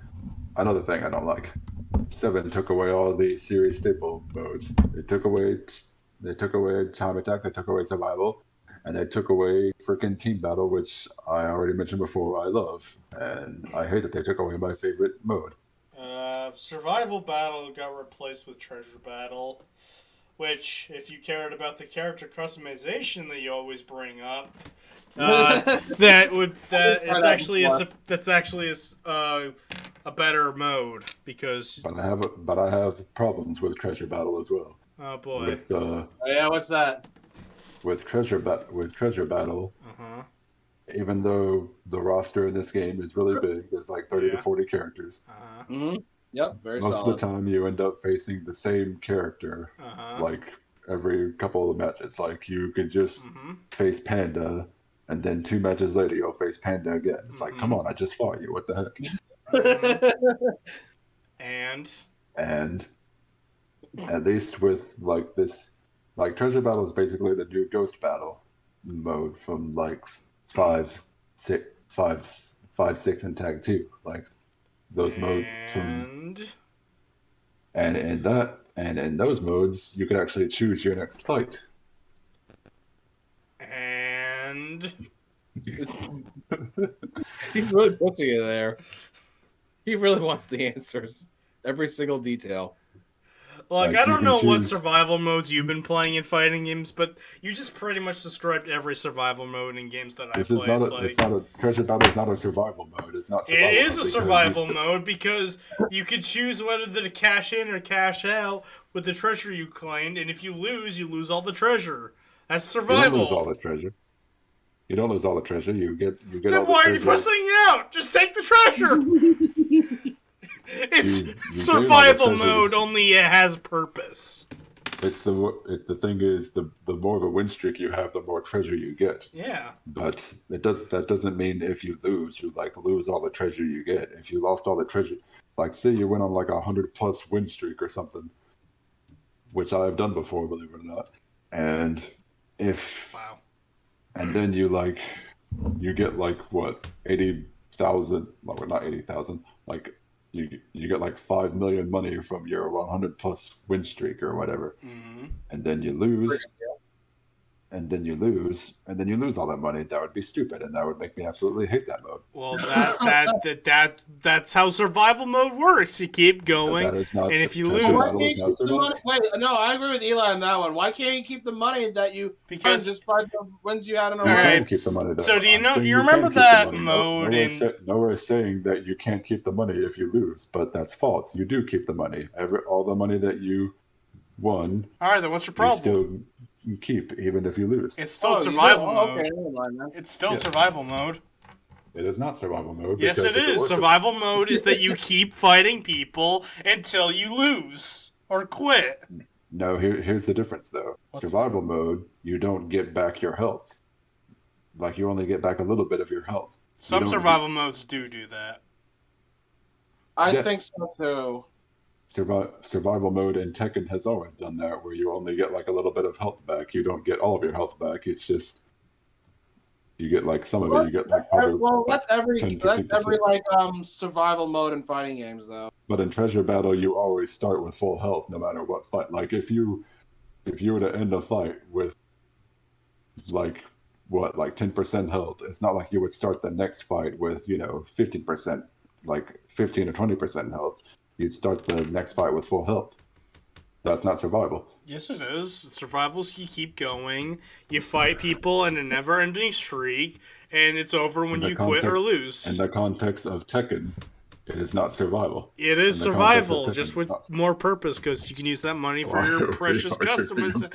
another thing I don't like. 7 took away all the series staple modes. They took away time attack. They took away survival, and they took away freaking team battle, which I already mentioned before. I love, and I hate that they took away my favorite mode. Survival battle got replaced with treasure battle, which, if you cared about the character customization that you always bring up, that's actually a better mode because. But I have problems with treasure battle as well. Oh boy. With yeah, what's that? With treasure battle. Even though the roster in this game is really big, there's like 30 to 40 characters. Yep, very Most solid. of the time, you end up facing the same character, like every couple of matches. Like you could just face Panda, and then 2 matches later, you'll face Panda again. It's like, come on, I just fought you. What the heck? And at least with like this, like treasure battle is basically the new ghost battle mode from like 5, 6, and tag 2. Like those modes and in those modes you can actually choose your next fight. And he's really pushing it there. He really wants the answers, every single detail. Look, I don't know what survival modes you've been playing in fighting games, but you just pretty much described every survival mode in games that I played. It's not a treasure battle. Is not a survival mode. It's not. It is a survival mode because you can choose whether to cash in or cash out with the treasure you claimed, and if you lose all the treasure. That's survival. You don't lose all the treasure. You don't lose all the treasure. You get. Then all the why treasure. are you pressing it out? Just take the treasure. It's survival mode, only it has purpose. The thing is the more of a win streak you have, the more treasure you get. Yeah. But that doesn't mean if you lose, you like lose all the treasure you get. If you lost all the treasure, like say you went on like 100+ win streak or something, which I've done before, believe it or not, and and then you get like what 80,000? Well, not 80,000, like. You get like 5 million money from your 100+ win streak or whatever, and then you lose, and then you lose all that money. That would be stupid, and that would make me absolutely hate that mode. Well, that's how survival mode works. You keep going, and if you lose, wait, no, I agree with Eli on that one. Why can't you keep the money that you because just by the wins you had in a row? Right. Keep the money. So do you remember that mode? Nowhere is saying that you can't keep the money if you lose, but that's false. You do keep the money. All the money that you won. All right, then what's your problem? Still keep even if you lose. It's still survival mode. Okay, never mind, man. It's still survival mode. It is not survival mode. Yes, it is. Survival mode is that you keep fighting people until you lose or quit. No, here's the difference though. Survival mode, you don't get back your health. Like you only get back a little bit of your health. Some survival modes do that. I think so too. Survival mode in Tekken has always done that, where you only get like a little bit of health back. You don't get all of your health back. It's just you get like some of it. You get like probably. Well, that's every like survival mode in fighting games though. But in treasure battle, you always start with full health, no matter what fight. Like if you were to end a fight with like 10% health, it's not like you would start the next fight with 15%, like 15 or 20% health. You'd start the next fight with full health. That's not survival. Yes, it is. Survival's you keep going, you fight people in a never-ending streak, and it's over when you quit or lose. In the context of Tekken, it is not survival. It is survival, just with more purpose, because you can use that money for your precious customizing.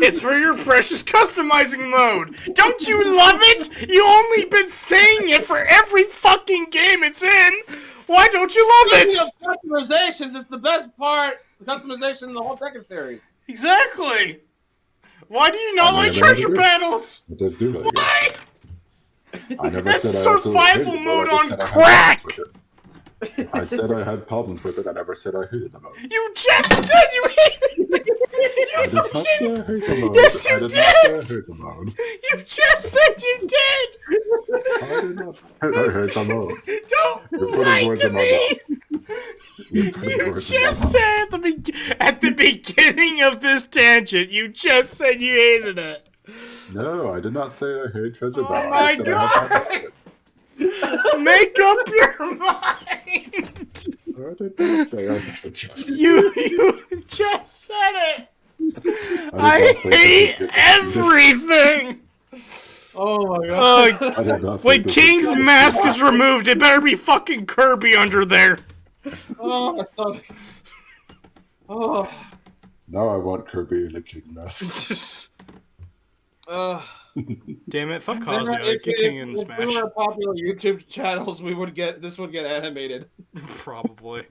It's for your precious customizing mode. Don't you love it? You only been saying it for every fucking game it's in. Why don't you love it? Customizations is the best part. The customization in the whole Tekken series. Exactly. Why do you not like treasure battles? It does do that. Why? I never That's said survival mode on crack. I said I had problems with it. I never said I hated the mode. You just said you hated it. You I did not say I hate the mode. Yes, you I did did! not say I hate the mode. You just said you did! I did not say I hate the mode. Don't You're putting lie words to in my me! You're putting You words in my just mouth. said at the beginning of this tangent, you just said you hated it. No, I did not say I hate Treasure Oh Battle. my I said I have God. Make up your mind! I did not say I hate Treasure You just said it! I did not think hate this- everything! Oh my god. I did not When think this King's was- mask is removed, it better be fucking Kirby under there. Oh, my stomach. Oh. Now I want Kirby in a King mask. Damn it, fuck If- Kazuya. Get King in if Smash. we were popular YouTube channels, this would get animated. Probably.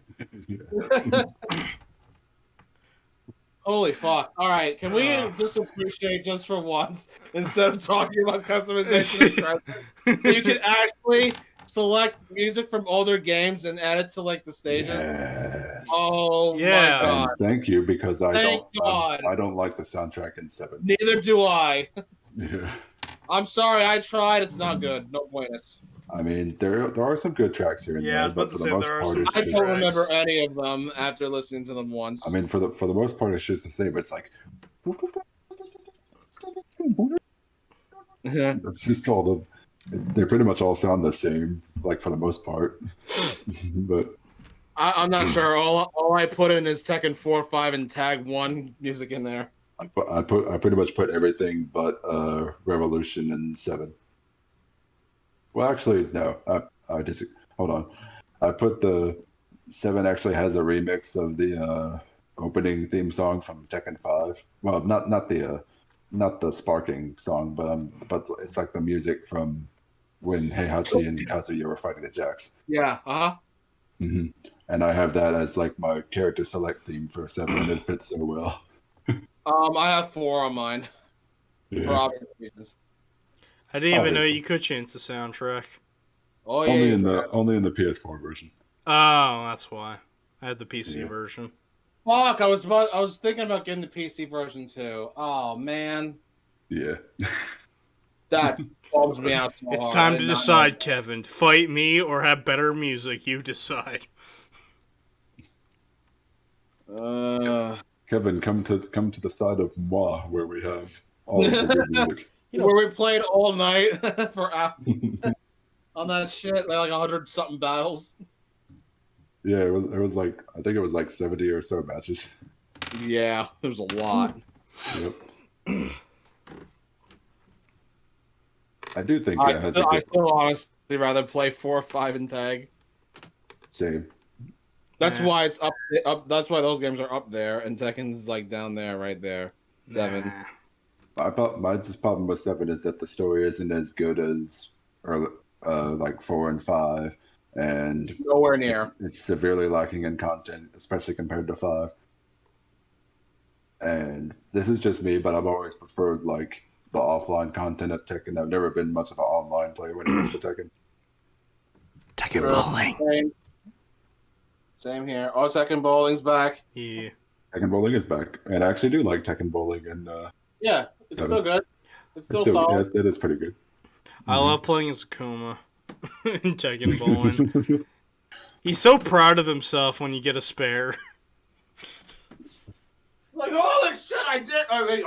Holy fuck! All right, can we just appreciate just for once instead of talking about customization, you can actually select music from older games and add it to like the stages. Yes. Oh Yeah. my And god! thank you because I Thank don't God. I don't like the soundtrack in 7. Neither do I. Yeah. I'm sorry, I tried. It's not good. No points. I mean, there are some good tracks here and Yeah, I there, was about but to for the say most there are part, some it's I just, don't tracks. remember any of them after listening to them once. I mean, for the most part, it's just the same. It's like that's just all the. They pretty much all sound the same, like for the most part. But I'm not sure. All I put in is Tekken 4, 5, and Tag 1 music in there. I pretty much put everything but Revolution and 7. Well, actually, no. I disagree. Hold on. I put the 7 actually has a remix of the opening theme song from Tekken 5. Well, not the sparking song, but it's like the music from when Heihachi and Kazuya were fighting the Jacks. Yeah. hmm And I have that as like my character select theme for 7, and it fits so well. I have 4 on mine. For Yeah. obvious reasons. I didn't even know Obviously. you could change the soundtrack. Oh yeah. Only in the PS4 version. Oh, that's why. I had the PC Yeah. version. Fuck! I was thinking about getting the PC version too. Oh man, Yeah. that bums me out. So It's hard. I time did to not decide, Kevin. Fight me or have better music. You decide. know. Kevin, come to the side of moi, where we have all of the good music. Where we played all night for hours on that shit, like 100-something battles. Yeah, it was like I think it was like 70 or so matches. Yeah, it was a lot. Yep. I do think I that has a good still honestly rather play 4, 5, and Tag. same. That's Nah. why it's up. That's why those games are up there, and Tekken's like down there, right there. 7. Nah. My problem with 7 is that the story isn't as good as like 4 and 5, and Nowhere near. it's severely lacking in content, especially compared to 5. And this is just me, but I've always preferred like the offline content of Tekken. I've never been much of an online player when it comes to Tekken. Tekken bowling. Same here. Oh, Tekken Bowling's back. Yeah. Tekken Bowling is back, and I actually do like Tekken Bowling, and Yeah, it's Seven. still good. It's it's still still, solid. yes, it is pretty good. I love playing as Akuma in Tekken bowling. He's so proud of himself when you get a spare. Like, holy shit, I did! I mean,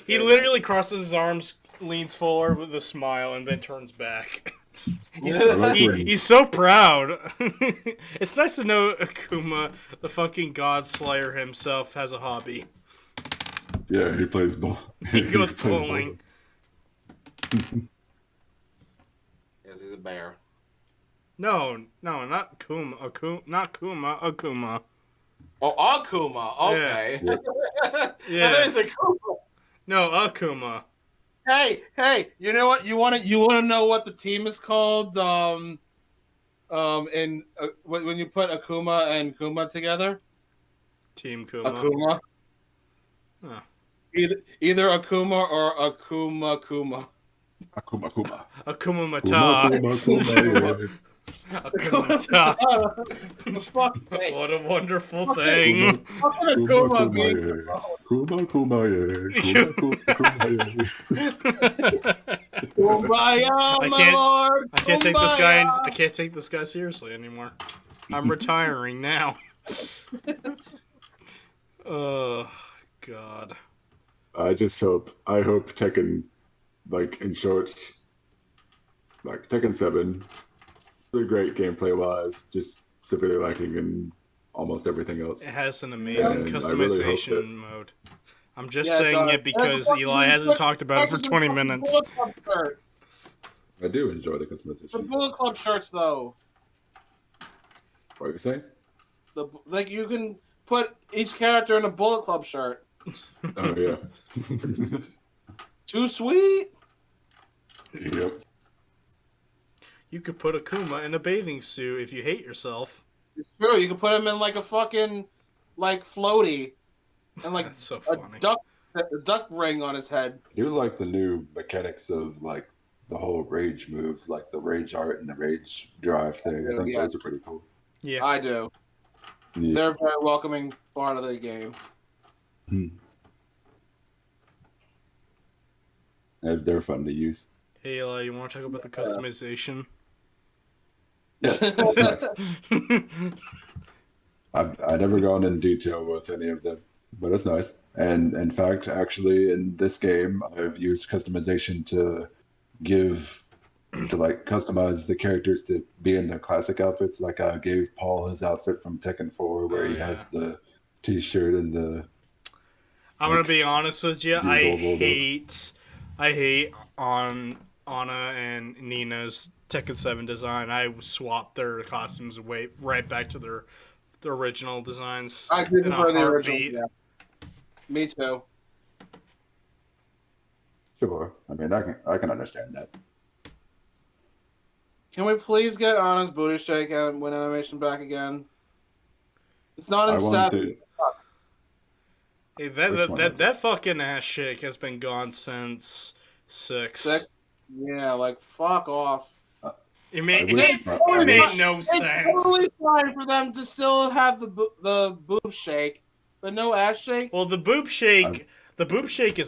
He literally crosses his arms, leans forward with a smile, and then turns back. He's, I like when- he's so proud. It's nice to know Akuma, the fucking God Slayer himself, has a hobby. Yeah, he plays ball. He goes plays bowling. Yes, he's a bear. No, not Kuma. Not Kuma. Akuma. Oh, Akuma. Okay. Yeah. That is Akuma. No, Akuma. Hey, you know what? You want to know what the team is called? When you put Akuma and Kuma together? Team Kuma. Akuma. Huh. Either Akuma or Akuma Kuma. Akuma. Akuma Mata. Akuma, Akuma. For fuck's sake. What a wonderful thing. How can Kuma, Akuma be? Kuma, Kuma, yeah. Kuma, Kumbaya, I my can't- lord. I can't take this guy. Kumbaya. I can't take this guy seriously anymore. I'm retiring now. Oh God. I hope Tekken, like in shorts, like Tekken 7, really great gameplay wise, just severely lacking in almost everything else. It has an amazing And I really hope customization that- mode. I'm just Yeah, saying does. it because Eli hasn't talked about it for 20 minutes. Bullet Club shirt. I do enjoy the The customization. Bullet Club shirts, though. What are you saying? Like you can put each character in a Bullet Club shirt. Oh yeah. Too sweet. Yep. You could put Akuma in a bathing suit if you hate yourself. It's true. You can put him in like a fucking like floaty and like That's so a funny. duck ring on his head. I do like the new mechanics of like the whole rage moves, like the rage art and the rage drive thing. I think Yeah. those are pretty cool. Yeah. I do. Yeah. They're a very welcoming part of the game. They're fun to use. Hey Eli, you want to talk about the customization? Yes, it's nice. I've never gone in detail with any of them, but it's nice. And in fact, actually, in this game, I've used customization to customize the characters to be in their classic outfits. Like I gave Paul his outfit from Tekken 4, where he has the T-shirt and the. I'm gonna be honest with you. I usual hate on Anna and Nina's Tekken 7 design. I swapped their costumes right back to their original designs. I do in a prefer the original. heartbeat. Yeah. Me too. Sure, I mean I can understand that. Can we please get Anna's booty shake and win animation back again? It's not in I want 7. to. Hey, Which one is it? that fucking ass shake has been gone since 6. 6? Yeah, like fuck off. It made I wish- no It's sense. totally fine for them to still have the boob shake, but no ass shake. Well, the boob shake is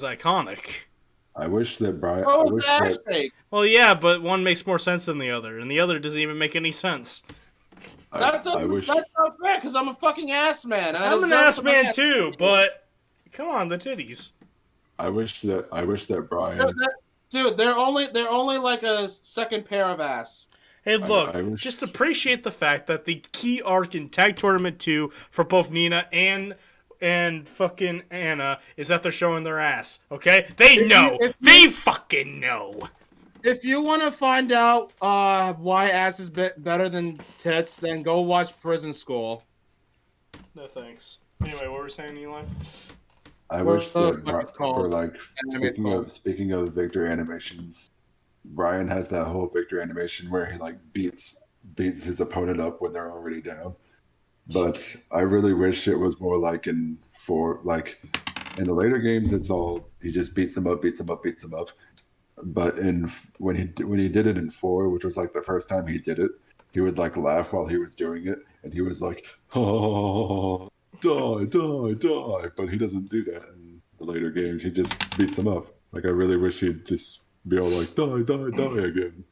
iconic. I wish that Brian. I Oh, wish the ass that shake. Well, yeah, but one makes more sense than the other, and the other doesn't even make any sense. That's I wish. not fair because I'm a fucking ass man. And I I'm an deserve ass some man ass. too, but come on, the titties. I wish that Brian. Dude, they're only like a second pair of ass. Hey, look, I wish- just appreciate the fact that the key arc in Tag Tournament 2 for both Nina and fucking Anna is that they're showing their ass, okay? They know. They fucking know. If you want to find out why ass is better than tits, then go watch Prison School. No thanks. Anyway, what were we saying, Eli? I What wish the that fuck it's called? for like Anime speaking of victory animations, Brian has that whole victory animation where he like beats his opponent up when they're already down. But I really wish it was more like in the later games, it's all he just beats them up. But when he did it in 4, which was like the first time he did it, he would like laugh while he was doing it, and he was like, "Oh, die!" But he doesn't do that in the later games. He just beats them up. Like I really wish he'd just be all like, "Die again."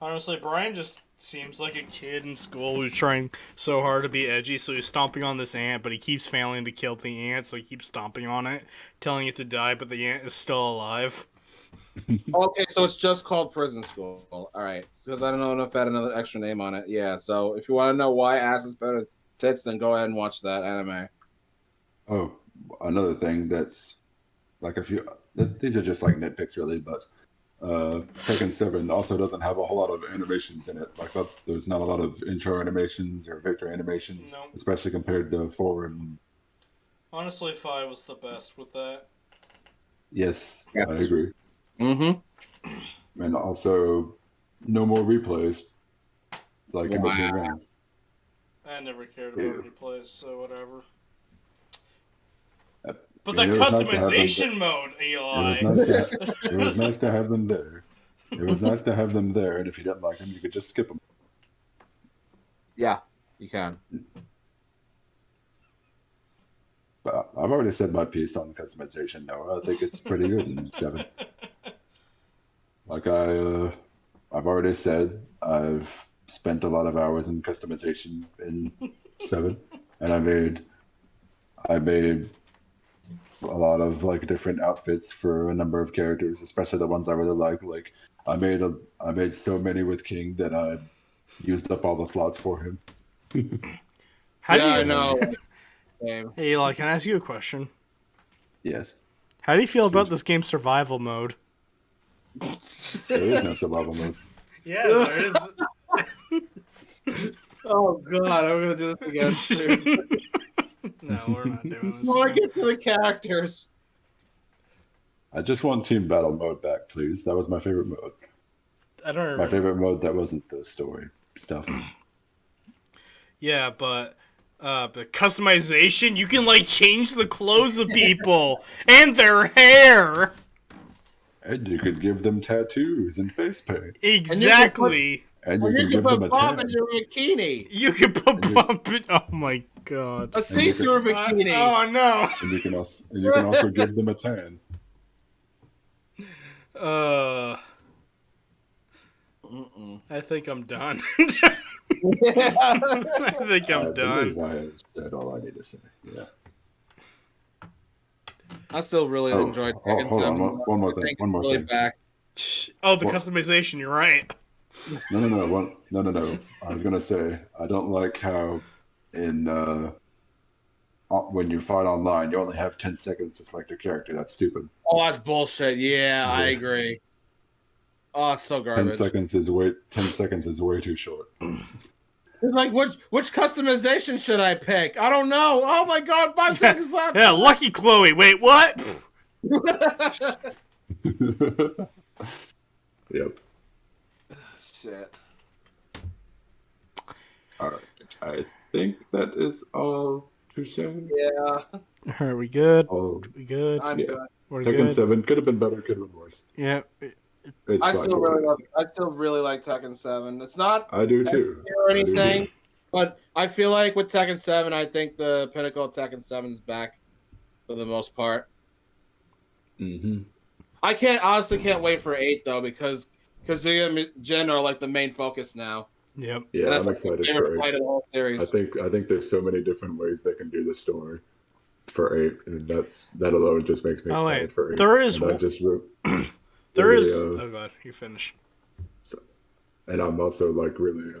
Honestly, Brian just seems like a kid in school who's trying so hard to be edgy, so he's stomping on this ant, but he keeps failing to kill the ant, so he keeps stomping on it, telling it to die, but the ant is still alive. Okay, so it's just called Prison School. All right, because I don't know if it had another extra name on it. Yeah, so if you want to know why ass is better than tits, then go ahead and watch that anime. Oh, another thing that's like these are just like nitpicks really, but Tekken 7 also doesn't have a whole lot of animations in it. Like there's not a lot of intro animations or victory animations, No. especially compared to 4 and. Honestly, 5 was the best with that. Yes, Yeah. I agree. Mm-hmm. And also, no more replays like in between Wow. rounds. I never cared about replays, so whatever. But Yeah, the it was nice to have them customization mode, Eli. It was nice to have them there. It was nice to have them there, and if you didn't like them, you could just skip them. Yeah, you can. But I've already said my piece on customization. No, I think it's pretty good in 7. Like I've already said, I've spent a lot of hours in customization in 7, and I made a lot of like different outfits for a number of characters, especially the ones I really like. Like I made so many with King that I used up all the slots for him. How do you I know. Hey, Eli, can I ask you a question? Yes. How do you feel about this game's survival mode? There is no survival mode. Yeah, there is. Oh god, I'm gonna do this again. Too. No, we're not doing this. I want to get to the characters. I just want team battle mode back, please. That was my favorite mode. I don't remember. My favorite mode that wasn't the story stuff. Yeah, but customization, you can like change the clothes of people and their hair. And you could give them tattoos and face paint. Exactly. And you can give them a Bob tan. in your bikini. You can put bump it. Oh my god. A see-through bikini. Oh no. And you can also give them a tan. I think I'm done. I think I'm done. I have said all I need to say. Yeah. I still really enjoyed Tekken Hold 7. on, one more thing. One more really thing. back. Oh, the customization. You're right. No. I was gonna say I don't like how in when you fight online you only have 10 seconds to select your character. That's stupid. Oh, that's bullshit. Yeah, I agree. Oh, it's so garbage. 10 seconds is way too short. It's like which customization should I pick? I don't know. Oh my god, 5 seconds left. Yeah, Lucky Chloe. Wait, what? Yep. Shit. All right. I think that is all to say. Yeah, Are we good? Oh, We good? I'm Yeah. good. We're Tekken good. 7 could have been better, could have been worse. Yeah. It's I fine. still really like Tekken 7. It's not I do too. or anything, but I feel like with Tekken 7, I think the pinnacle of Tekken 7 is back for the most part. Mm-hmm. I honestly can't wait for 8 though because Kazuya and Jin are like the main focus now. Yep. Yeah, That's I'm my excited favorite for fight 8. of the whole series. I think there's so many different ways they can do the story for 8, and that alone just makes me excited for 8. There is and I just there really, is. Oh god, you finish. and I'm also like really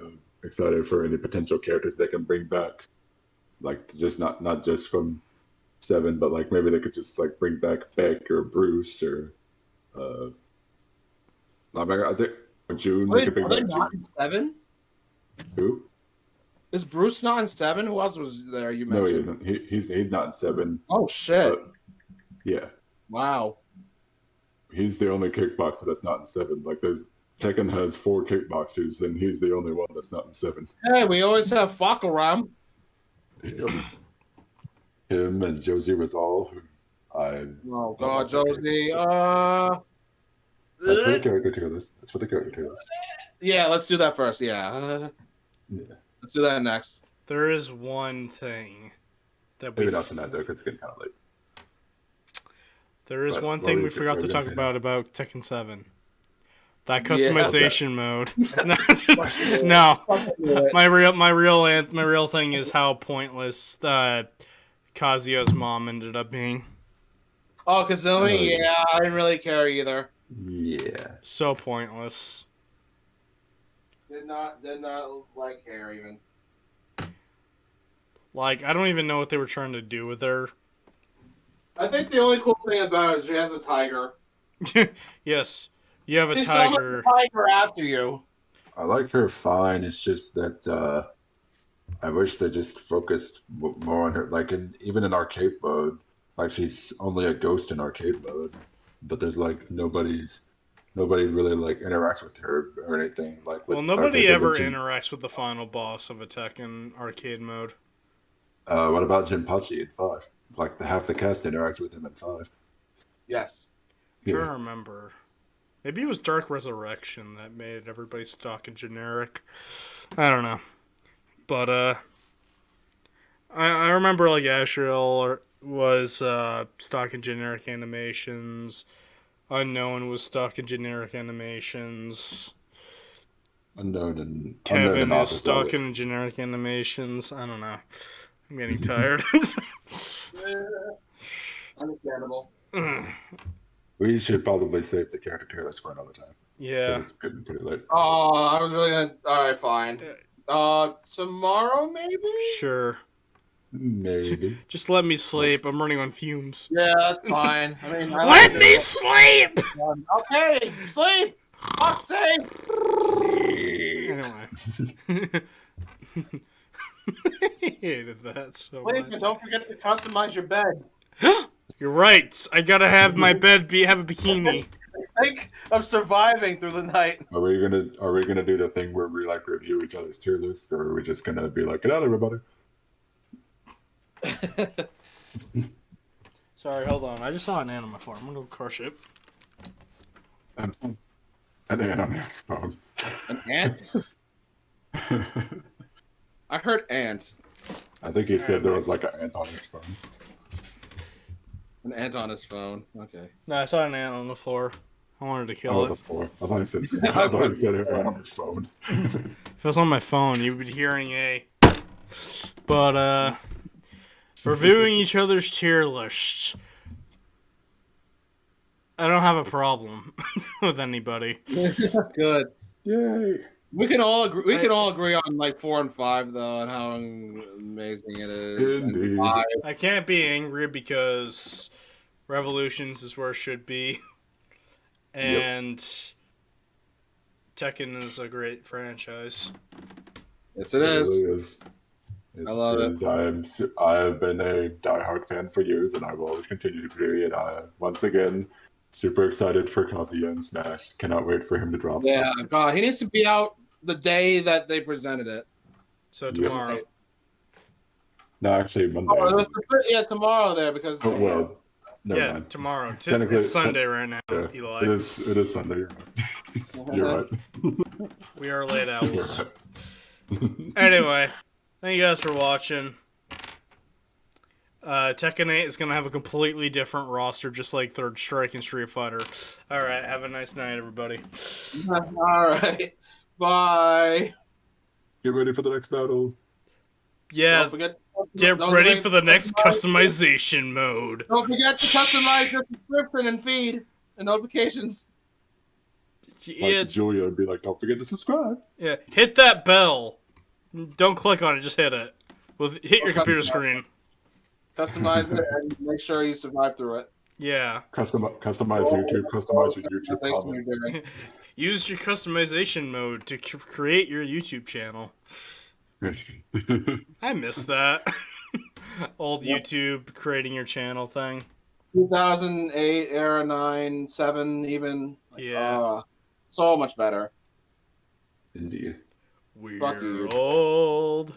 excited for any potential characters they can bring back, like just not just from 7, but like maybe they could just like bring back Beck or Bruce or I think June. They could bring Are they back not June. in 7? Who? Is Bruce not in 7? Who else was there? You No, he mentioned. isn't. He's not in 7. Oh shit! But, yeah, Wow. he's the only kickboxer that's not in 7. Like there's Tekken has 4 kickboxers, and he's the only one that's not in 7. Hey, we always have Fuck around. Him and Josie Rizal, who Oh god, Josie. That's for the character tier list. Yeah, let's do that first. Yeah. Yeah. Let's do that next. There is one thing that we Maybe not tonight though, because it's getting kind of late. There is But one what thing we was it- forgot what to were you talk gonna say? about Tekken 7. That Yeah. customization mode. No, my real thing is how pointless Kazuya's mom ended up being. Oh, Kazumi? yeah. Yeah, I didn't really care either. Yeah. So pointless. Did not like hair even. Like, I don't even know what they were trying to do with her. I think the only cool thing about it is she has a tiger. Yes, you have a She summons tiger. a tiger after you. I like her fine. It's just that I wish they just focused more on her. Like even in arcade mode, like she's only a ghost in arcade mode, but there's like nobody really like interacts with her or anything. Like with Well, nobody Arcade ever Revolution. interacts with the final boss of a Tekken arcade mode. What about Jinpachi in 5? Like half the cast interacts with him in 5. Yes. I'm trying Yeah. to remember. Maybe it was Dark Resurrection that made everybody stock and generic. I don't know. But, I remember, like, Asriel was, stock and generic animations. Unknown was stock and generic animations. Kevin is stock and generic animations. I don't know. I'm getting tired. Understandable. We should probably save the character tier list for another time. Yeah. It's getting pretty late. Oh, I was really gonna. All right, fine. Tomorrow maybe. Sure. Maybe. Just let me sleep. I'm running on fumes. Yeah, that's fine. I mean, Let me sleep! Okay, sleep. Fuck's sake. Anyway. I hated that so Please, much. don't forget to customize your bed. You're right. I gotta have my bed have a bikini. Think of surviving through the night. Are we gonna do the thing where we like review each other's tier list, or are we just gonna be like, get out, everybody? Sorry, hold on. I just saw an ant on my phone. I'm gonna go crush it. And then on his phone. An ant? I heard ant. I think he said there was like an ant on his phone. An ant on his phone. Okay. No, I saw an ant on the floor. I wanted to kill Oh, it. the floor. I thought he said it on his phone. If it was on my phone, you would be hearing a. But, reviewing each other's tier lists. I don't have a problem with anybody. Good. Yay! We can all agree. We can all agree on like 4 and 5 though, and how amazing it is. Indeed. And I can't be angry because Revolutions is where it should be, and Tekken is a great franchise. yes, it is. Really is. I love it. I have been a diehard fan for years, and I will always continue to be. And once again, super excited for Kazuya and Smash. Cannot wait for him to drop. Yeah, God, he needs to be out the day that they presented it. So tomorrow. No, actually Monday. Oh, tomorrow there because. Oh, well, never Yeah, mind. tomorrow. Technically, It's Sunday right now, Yeah, Eli. it is Sunday. You're right. You're right. We are late owls. You're right. Anyway, thank you guys for watching. Tekken 8 is going to have a completely different roster, just like Third Strike and Street Fighter. Alright, have a nice night, everybody. All right. Bye. Get ready for the next battle. Yeah, Don't forget. get ready for the next customization mode. Don't forget to customize your subscription and feed and notifications. Yeah, Like Julia would be like, don't forget to subscribe. yeah, hit that bell. Don't click on it, just hit it. Hit your computer screen. Customize it and make sure you survive through it. Yeah. Customize YouTube. Customize your YouTube comment. You're doing. Use your customization mode to create your YouTube channel. I miss that. Old YouTube creating your channel thing. 2008 era 9, 7 even. Yeah. So much better. Indeed. We're Fuck you. old.